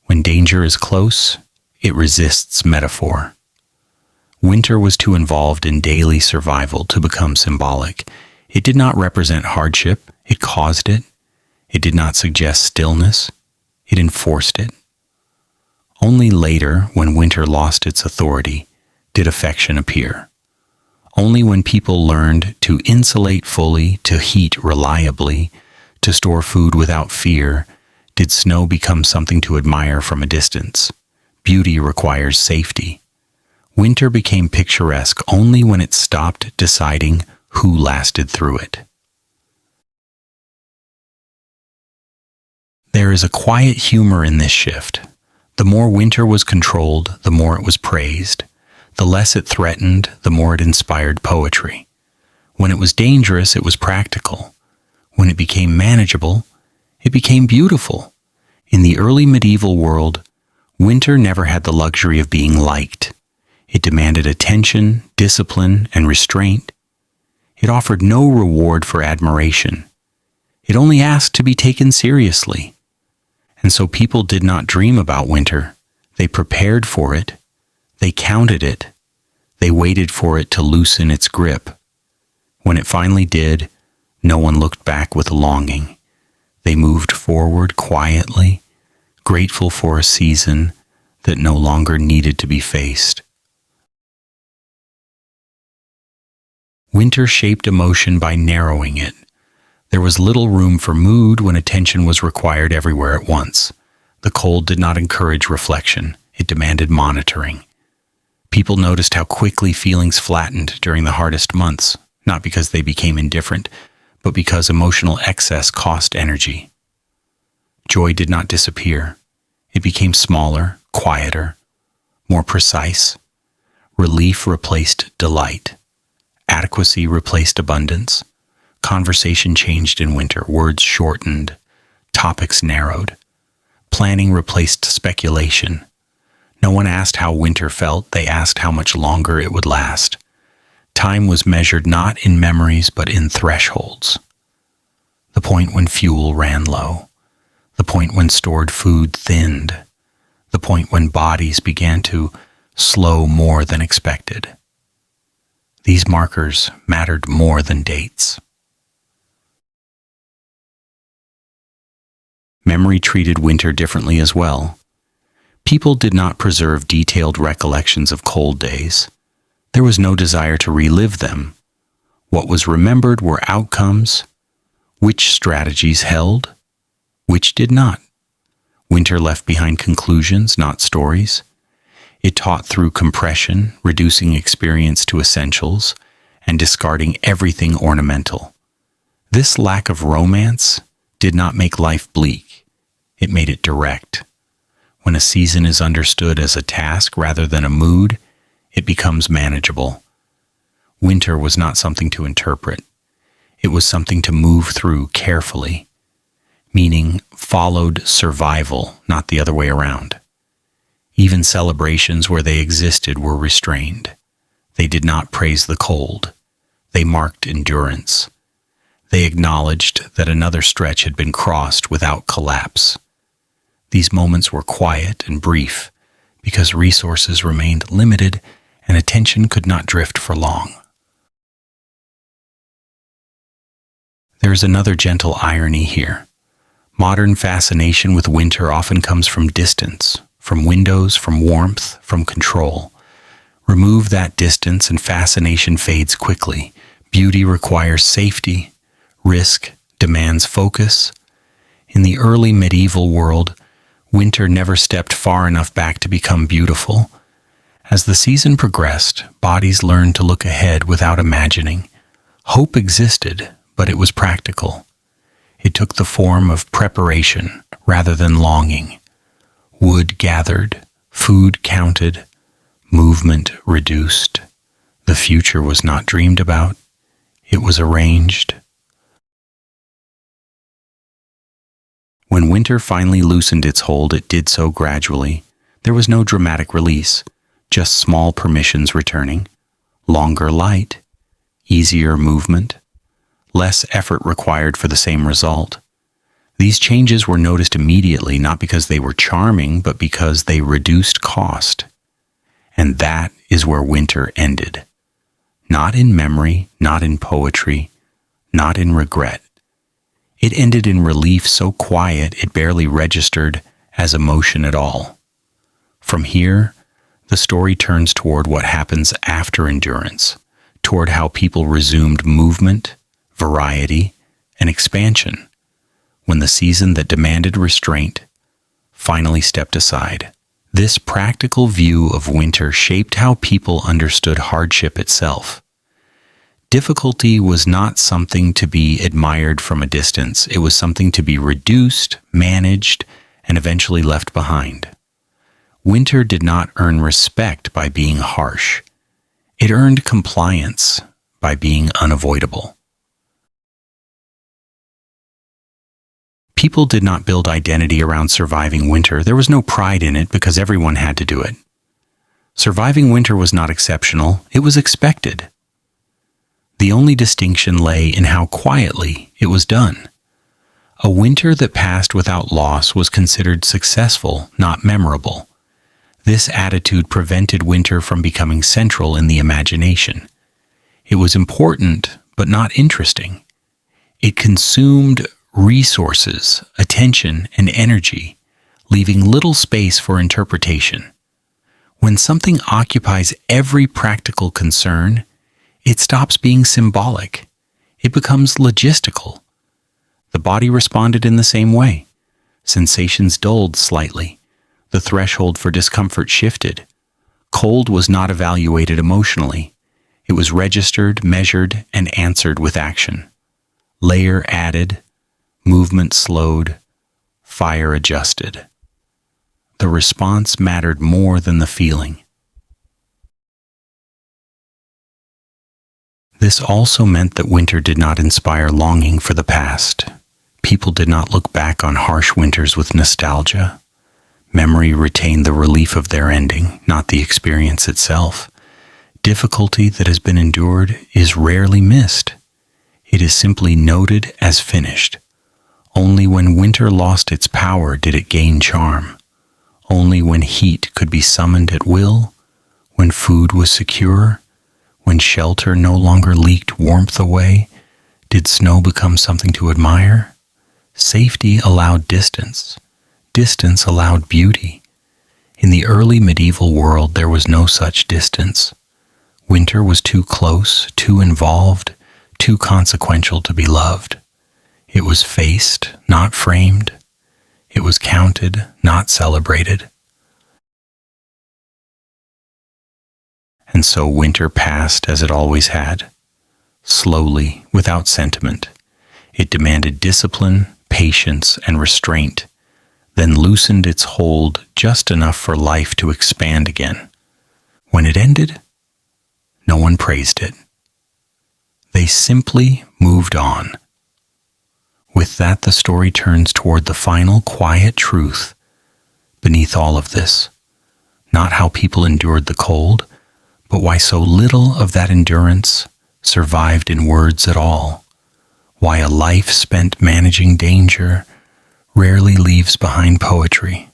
When danger is close, it resists metaphor. Winter was too involved in daily survival to become symbolic. It did not represent hardship, it caused it. It did not suggest stillness, it enforced it. Only later, when winter lost its authority, did affection appear. Only when people learned to insulate fully, to heat reliably, To store food without fear, did snow become something to admire from a distance. Beauty requires safety. Winter became picturesque only when it stopped deciding who lasted through it. There is a quiet humor in this shift. The more winter was controlled, the more it was praised. The less it threatened, the more it inspired poetry. When it was dangerous, it was practical. When it became manageable, it became beautiful. In the early medieval world, winter never had the luxury of being liked. It demanded attention, discipline, and restraint. It offered no reward for admiration. It only asked to be taken seriously. And so people did not dream about winter. They prepared for it. They counted it. They waited for it to loosen its grip. When it finally did, no one looked back with longing. They moved forward quietly, grateful for a season that no longer needed to be faced. Winter shaped emotion by narrowing it. There was little room for mood when attention was required everywhere at once. The cold did not encourage reflection. It demanded monitoring. People noticed how quickly feelings flattened during the hardest months, not because they became indifferent, but because emotional excess cost energy. Joy did not disappear. It became smaller, quieter, more precise. Relief replaced delight. Adequacy replaced abundance. Conversation changed in winter. Words shortened. Topics narrowed. Planning replaced speculation. No one asked how winter felt. They asked how much longer it would last. Time was measured not in memories but in thresholds. The point when fuel ran low. The point when stored food thinned. The point when bodies began to slow more than expected. These markers mattered more than dates. Memory treated winter differently as well. People did not preserve detailed recollections of cold days. There was no desire to relive them. What was remembered were outcomes, which strategies held, which did not. Winter left behind conclusions, not stories. It taught through compression, reducing experience to essentials, and discarding everything ornamental. This lack of romance did not make life bleak. It made it direct. When a season is understood as a task rather than a mood, it becomes manageable. Winter was not something to interpret. It was something to move through carefully. Meaning followed survival, not the other way around. Even celebrations where they existed were restrained. They did not praise the cold. They marked endurance. They acknowledged that another stretch had been crossed without collapse. These moments were quiet and brief because resources remained limited and attention could not drift for long. There is another gentle irony here. Modern fascination with winter often comes from distance, from windows, from warmth, from control. Remove that distance and fascination fades quickly. Beauty requires safety. Risk demands focus. In the early medieval world, winter never stepped far enough back to become beautiful. As the season progressed, bodies learned to look ahead without imagining. Hope existed, but it was practical. It took the form of preparation rather than longing. Wood gathered, food counted, movement reduced. The future was not dreamed about. It was arranged. When winter finally loosened its hold, it did so gradually. There was no dramatic release, just small permissions returning. Longer light, easier movement, less effort required for the same result. These changes were noticed immediately, not because they were charming, but because they reduced cost. And that is where winter ended. Not in memory, not in poetry, not in regret. It ended in relief so quiet it barely registered as emotion at all. From here, the story turns toward what happens after endurance, toward how people resumed movement, variety, and expansion. when the season that demanded restraint finally stepped aside. This practical view of winter shaped how people understood hardship itself. Difficulty was not something to be admired from a distance. It was something to be reduced, managed, and eventually left behind. Winter did not earn respect by being harsh. It earned compliance by being unavoidable. People did not build identity around surviving winter. There was no pride in it because everyone had to do it. Surviving winter was not exceptional. It was expected. The only distinction lay in how quietly it was done. A winter that passed without loss was considered successful, not memorable. This attitude prevented winter from becoming central in the imagination. It was important, but not interesting. It consumed resources, attention, and energy, leaving little space for interpretation. When something occupies every practical concern, it stops being symbolic. It becomes logistical. The body responded in the same way. Sensations dulled slightly. The threshold for discomfort shifted. Cold was not evaluated emotionally. It was registered, measured, and answered with action. Layer added, movement slowed, fire adjusted. The response mattered more than the feeling. This also meant that winter did not inspire longing for the past. People did not look back on harsh winters with nostalgia. Memory retained the relief of their ending, not the experience itself. Difficulty that has been endured is rarely missed. It is simply noted as finished. Only when winter lost its power did it gain charm. Only when heat could be summoned at will, when food was secure, when shelter no longer leaked warmth away, did snow become something to admire. Safety allowed distance. Distance allowed beauty. In the early medieval world, there was no such distance. Winter was too close, too involved, too consequential to be loved. It was faced, not framed. It was counted, not celebrated. And so winter passed as it always had, slowly, without sentiment. It demanded discipline, patience, and restraint, then loosened its hold just enough for life to expand again. When it ended, no one praised it. They simply moved on. With that, the story turns toward the final quiet truth beneath all of this. Not how people endured the cold, but why so little of that endurance survived in words at all. Why a life spent managing danger rarely leaves behind poetry,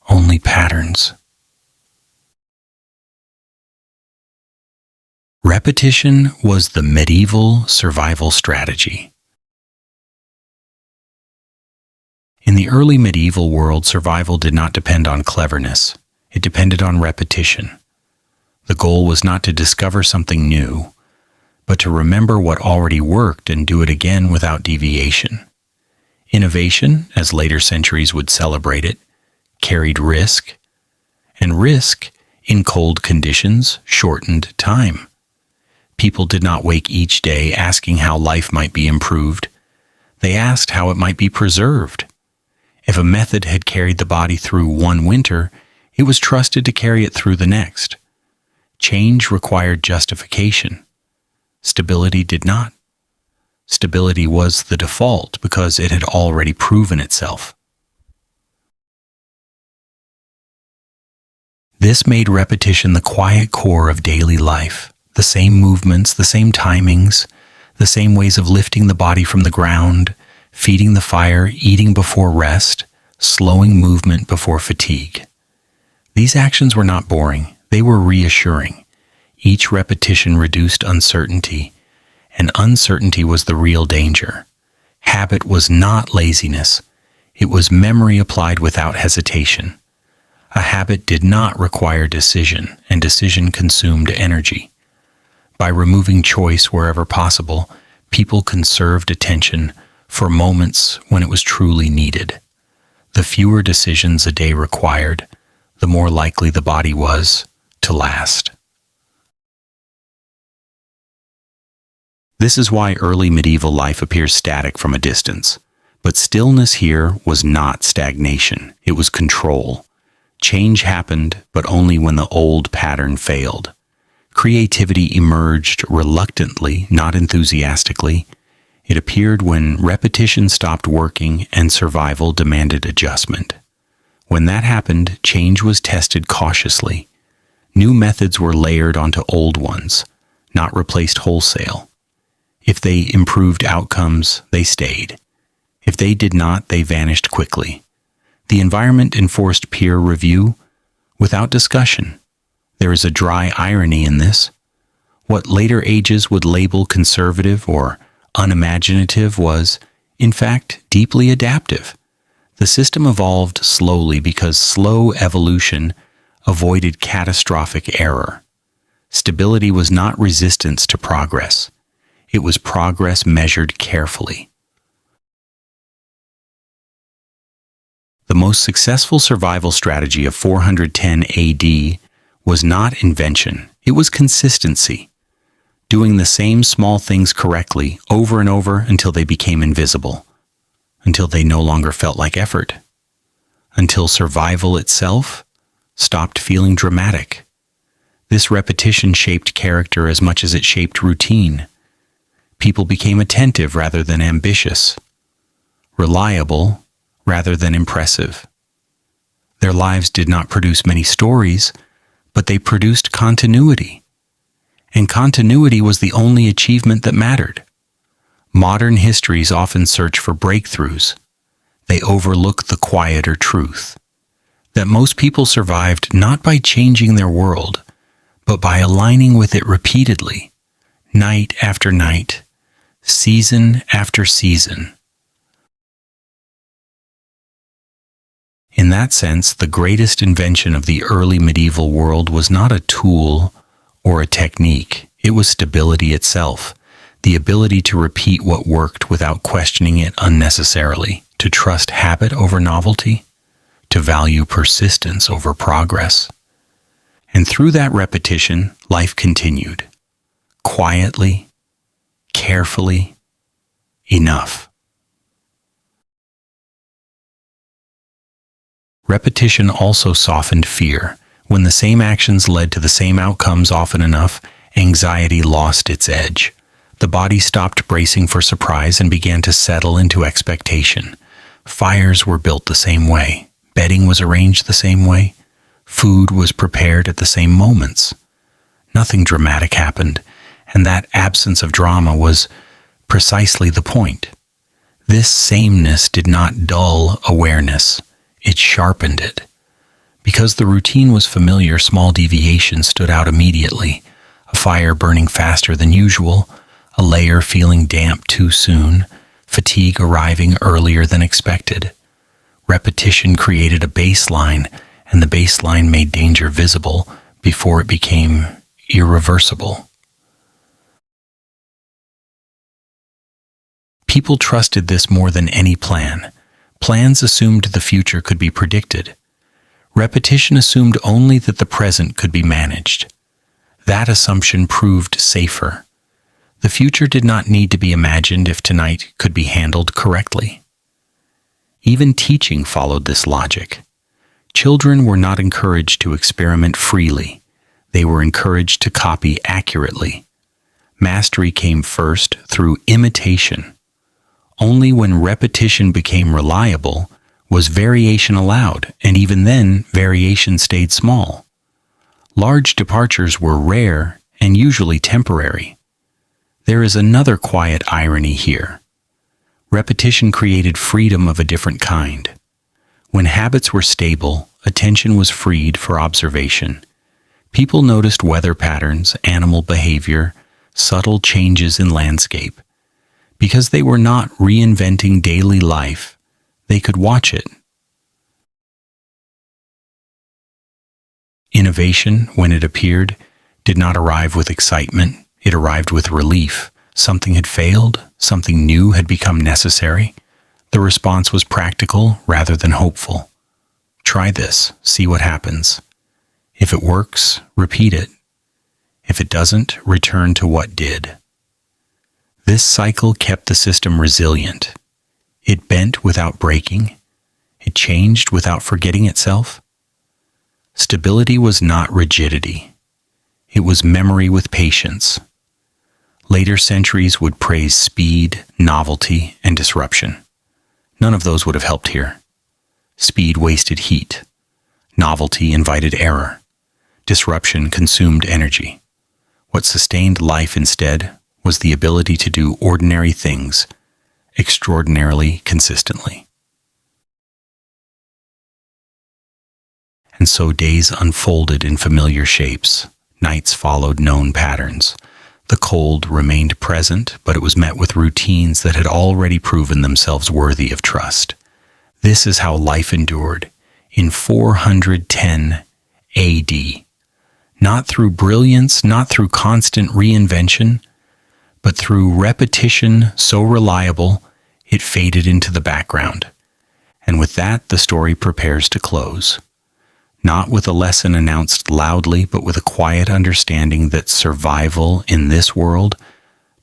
only patterns. Repetition was the medieval survival strategy. In the early medieval world, survival did not depend on cleverness. It depended on repetition. The goal was not to discover something new, but to remember what already worked and do it again without deviation. Innovation, as later centuries would celebrate it, carried risk, and risk, in cold conditions, shortened time. People did not wake each day asking how life might be improved. They asked how it might be preserved. If a method had carried the body through one winter, it was trusted to carry it through the next. Change required justification. Stability did not. Stability was the default because it had already proven itself. This made repetition the quiet core of daily life. The same movements, the same timings, the same ways of lifting the body from the ground, feeding the fire, eating before rest, slowing movement before fatigue. These actions were not boring. They were reassuring. Each repetition reduced uncertainty, and uncertainty was the real danger. Habit was not laziness. It was memory applied without hesitation. A habit did not require decision, and decision consumed energy. By removing choice wherever possible, people conserved attention, for moments when it was truly needed. The fewer decisions a day required, the more likely the body was to last. This is why early medieval life appears static from a distance. But stillness here was not stagnation, it was control. Change happened, but only when the old pattern failed. Creativity emerged reluctantly, not enthusiastically. It appeared when repetition stopped working and survival demanded adjustment. When that happened, change was tested cautiously. New methods were layered onto old ones, not replaced wholesale. If they improved outcomes, they stayed. If they did not, they vanished quickly. The environment enforced peer review without discussion. There is a dry irony in this. What later ages would label conservative or unimaginative was, in fact, deeply adaptive. The system evolved slowly because slow evolution avoided catastrophic error. Stability was not resistance to progress. It was progress measured carefully. The most successful survival strategy of 410 AD was not invention, it was consistency. Doing the same small things correctly over and over until they became invisible, until they no longer felt like effort, until survival itself stopped feeling dramatic. This repetition shaped character as much as it shaped routine. People became attentive rather than ambitious, reliable rather than impressive. Their lives did not produce many stories, but they produced continuity. And continuity was the only achievement that mattered. Modern histories often search for breakthroughs. They overlook the quieter truth that most people survived not by changing their world, but by aligning with it repeatedly, night after night, season after season. In that sense, the greatest invention of the early medieval world was not a tool or a technique. It was stability itself, the ability to repeat what worked without questioning it unnecessarily, to trust habit over novelty, to value persistence over progress. And through that repetition, life continued, quietly, carefully, enough. Repetition also softened fear. When the same actions led to the same outcomes often enough, anxiety lost its edge. The body stopped bracing for surprise and began to settle into expectation. Fires were built the same way. Bedding was arranged the same way. Food was prepared at the same moments. Nothing dramatic happened, and that absence of drama was precisely the point. This sameness did not dull awareness. It sharpened it. Because the routine was familiar, small deviations stood out immediately. A fire burning faster than usual, a layer feeling damp too soon, fatigue arriving earlier than expected. Repetition created a baseline, and the baseline made danger visible before it became irreversible. People trusted this more than any plan. Plans assumed the future could be predicted. Repetition assumed only that the present could be managed. That assumption proved safer. The future did not need to be imagined if tonight could be handled correctly. Even teaching followed this logic. Children were not encouraged to experiment freely. They were encouraged to copy accurately. Mastery came first through imitation. Only when repetition became reliable was variation allowed, and even then, variation stayed small. Large departures were rare and usually temporary. There is another quiet irony here. Repetition created freedom of a different kind. When habits were stable, attention was freed for observation. People noticed weather patterns, animal behavior, subtle changes in landscape. Because they were not reinventing daily life, they could watch it. Innovation, when it appeared, did not arrive with excitement, it arrived with relief. Something had failed, something new had become necessary. The response was practical rather than hopeful. Try this, see what happens. If it works, repeat it. If it doesn't, return to what did. This cycle kept the system resilient. It bent without breaking. It changed without forgetting itself. Stability was not rigidity. It was memory with patience. Later centuries would praise speed, novelty, and disruption. None of those would have helped here. Speed wasted heat. Novelty invited error. Disruption consumed energy. What sustained life instead was the ability to do ordinary things extraordinarily consistently. And so days unfolded in familiar shapes. Nights followed known patterns. The cold remained present, but it was met with routines that had already proven themselves worthy of trust. This is how life endured in 410 AD. Not through brilliance, not through constant reinvention, but through repetition so reliable it faded into the background. And with that, the story prepares to close. Not with a lesson announced loudly, but with a quiet understanding that survival in this world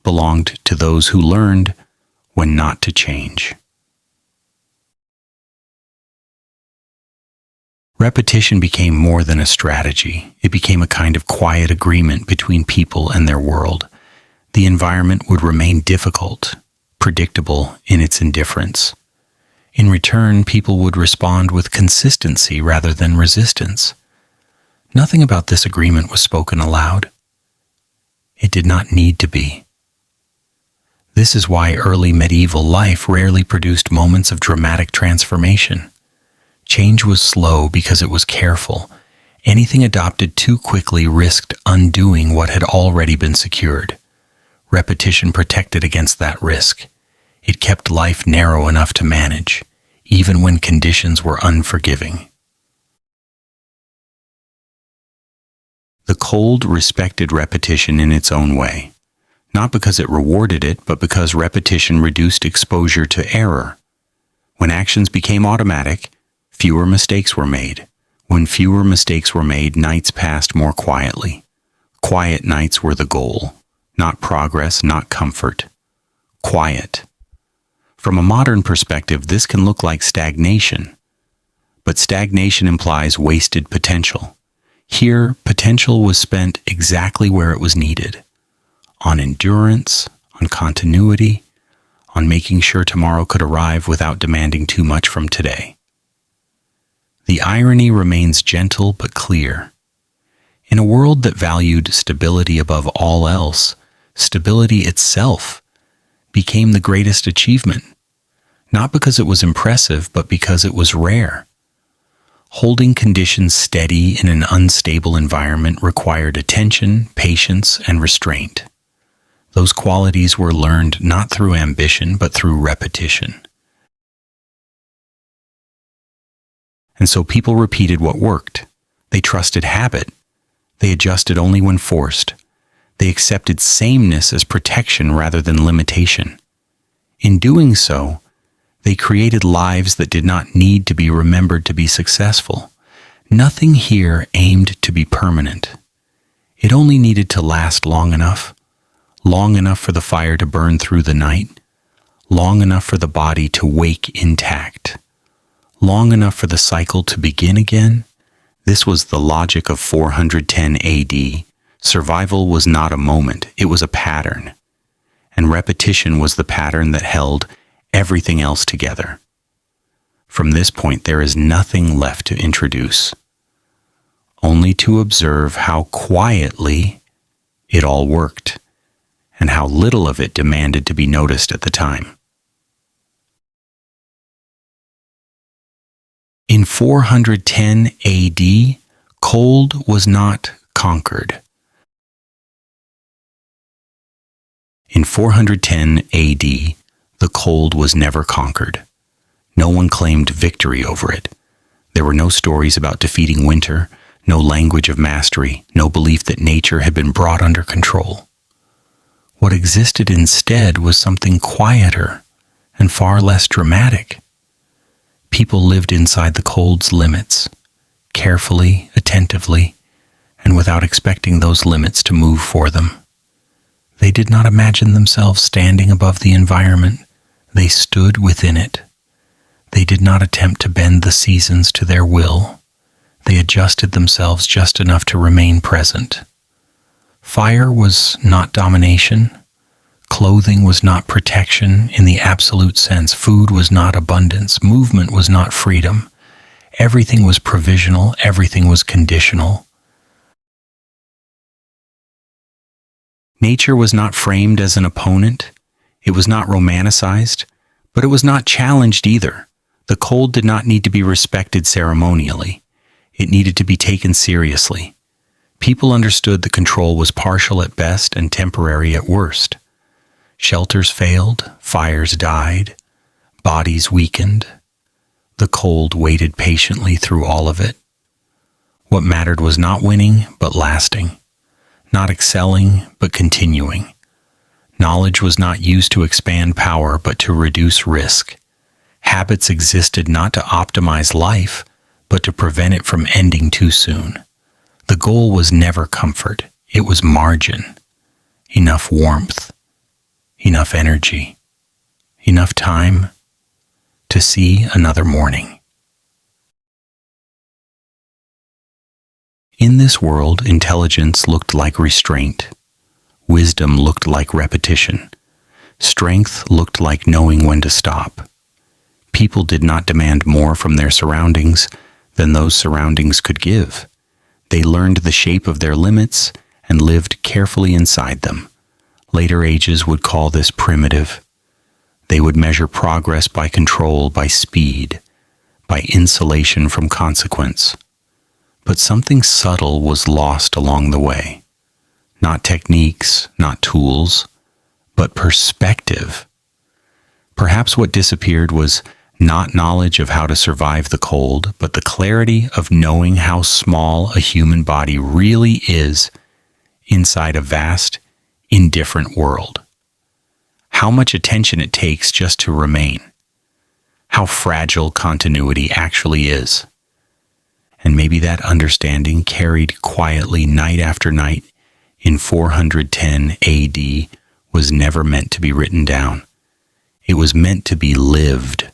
belonged to those who learned when not to change. Repetition became more than a strategy. It became a kind of quiet agreement between people and their world. The environment would remain difficult, predictable in its indifference. In return, people would respond with consistency rather than resistance. Nothing about this agreement was spoken aloud. It did not need to be. This is why early medieval life rarely produced moments of dramatic transformation. Change was slow because it was careful. Anything adopted too quickly risked undoing what had already been secured. Repetition protected against that risk. It kept life narrow enough to manage, even when conditions were unforgiving. The cold respected repetition in its own way, not because it rewarded it, but because repetition reduced exposure to error. When actions became automatic, fewer mistakes were made. When fewer mistakes were made, nights passed more quietly. Quiet nights were the goal, not progress, not comfort. Quiet. From a modern perspective, this can look like stagnation, but stagnation implies wasted potential. Here, potential was spent exactly where it was needed, on endurance, on continuity, on making sure tomorrow could arrive without demanding too much from today. The irony remains gentle but clear. In a world that valued stability above all else, stability itself became the greatest achievement, not because it was impressive, but because it was rare. Holding conditions steady in an unstable environment required attention, patience, and restraint. Those qualities were learned not through ambition, but through repetition. And so people repeated what worked. They trusted habit. They adjusted only when forced. They accepted sameness as protection rather than limitation. In doing so, they created lives that did not need to be remembered to be successful. Nothing here aimed to be permanent. It only needed to last long enough for the fire to burn through the night, long enough for the body to wake intact, long enough for the cycle to begin again. This was the logic of 410 AD. Survival was not a moment, it was a pattern. And repetition was the pattern that held everything else together. From this point, there is nothing left to introduce, only to observe how quietly it all worked, and how little of it demanded to be noticed at the time. In 410 AD, cold was not conquered. In 410 AD, the cold was never conquered. No one claimed victory over it. There were no stories about defeating winter, no language of mastery, no belief that nature had been brought under control. What existed instead was something quieter and far less dramatic. People lived inside the cold's limits, carefully, attentively, and without expecting those limits to move for them. They did not imagine themselves standing above the environment. They stood within it. They did not attempt to bend the seasons to their will. They adjusted themselves just enough to remain present. Fire was not domination. Clothing was not protection in the absolute sense. Food was not abundance. Movement was not freedom. Everything was provisional. Everything was conditional. Nature was not framed as an opponent. It was not romanticized, but it was not challenged either. The cold did not need to be respected ceremonially. It needed to be taken seriously. People understood that control was partial at best and temporary at worst. Shelters failed, fires died, bodies weakened. The cold waited patiently through all of it. What mattered was not winning, but lasting. Not excelling, but continuing. Knowledge was not used to expand power, but to reduce risk. Habits existed not to optimize life, but to prevent it from ending too soon. The goal was never comfort. It was margin. Enough warmth. Enough energy. Enough time to see another morning. In this world, intelligence looked like restraint. Wisdom looked like repetition. Strength looked like knowing when to stop. People did not demand more from their surroundings than those surroundings could give. They learned the shape of their limits and lived carefully inside them. Later ages would call this primitive. They would measure progress by control, by speed, by insulation from consequence. But something subtle was lost along the way. Not techniques, not tools, but perspective. Perhaps what disappeared was not knowledge of how to survive the cold, but the clarity of knowing how small a human body really is inside a vast, indifferent world. How much attention it takes just to remain. How fragile continuity actually is. And maybe that understanding carried quietly night after night in 410 AD was never meant to be written down. It was meant to be lived.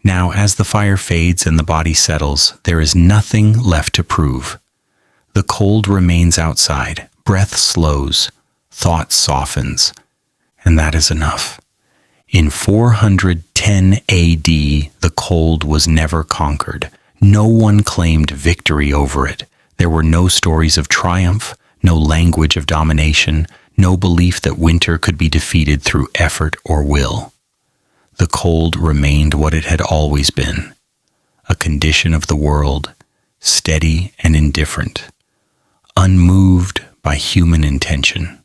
Now, as the fire fades and the body settles, there is nothing left to prove. The cold remains outside, breath slows, thought softens, and that is enough. In 410 AD, the cold was never conquered. No one claimed victory over it. There were no stories of triumph, no language of domination, no belief that winter could be defeated through effort or will. The cold remained what it had always been, a condition of the world, steady and indifferent, unmoved by human intention.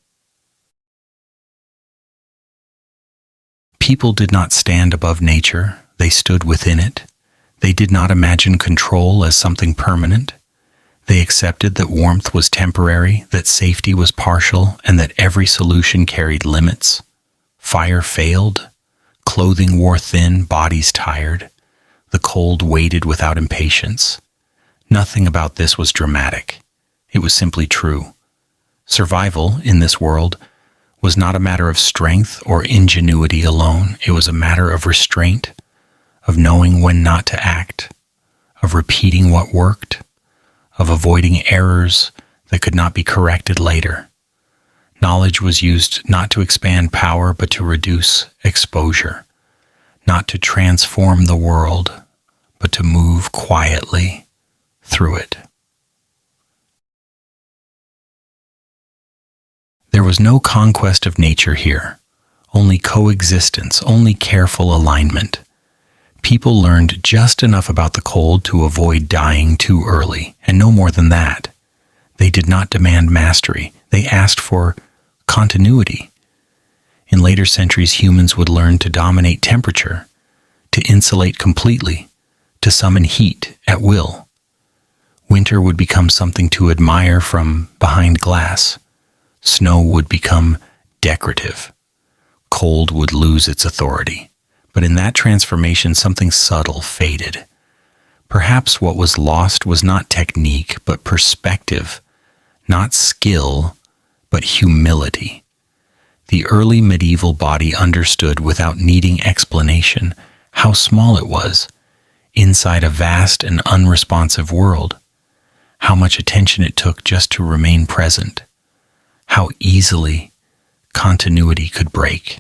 People did not stand above nature, they stood within it. They did not imagine control as something permanent. They accepted that warmth was temporary, that safety was partial, and that every solution carried limits. Fire failed. Clothing wore thin, bodies tired. The cold waited without impatience. Nothing about this was dramatic. It was simply true. Survival in this world was not a matter of strength or ingenuity alone. It was a matter of restraint, of knowing when not to act, of repeating what worked, of avoiding errors that could not be corrected later. Knowledge was used not to expand power, but to reduce exposure, not to transform the world, but to move quietly through it. There was no conquest of nature here, only coexistence, only careful alignment. People learned just enough about the cold to avoid dying too early, and no more than that. They did not demand mastery. They asked for continuity. In later centuries, humans would learn to dominate temperature, to insulate completely, to summon heat at will. Winter would become something to admire from behind glass. Snow would become decorative. Cold would lose its authority. But in that transformation, something subtle faded. Perhaps what was lost was not technique, but perspective, not skill, but humility. The early medieval body understood without needing explanation how small it was inside a vast and unresponsive world, how much attention it took just to remain present, how easily continuity could break.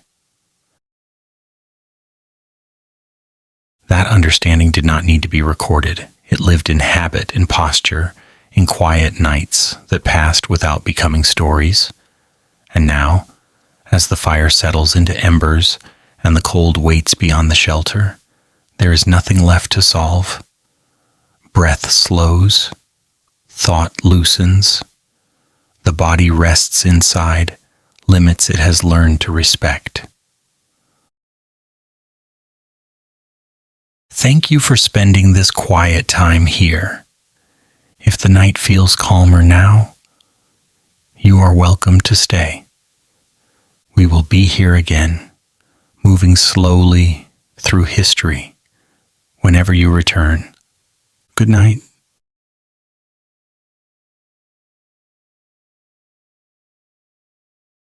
That understanding did not need to be recorded. It lived in habit, in posture, in quiet nights that passed without becoming stories. And now, as the fire settles into embers and the cold waits beyond the shelter, there is nothing left to solve. Breath slows, thought loosens, the body rests inside limits it has learned to respect. Thank you for spending this quiet time here. If the night feels calmer now, you are welcome to stay. We will be here again, moving slowly through history whenever you return. Good night.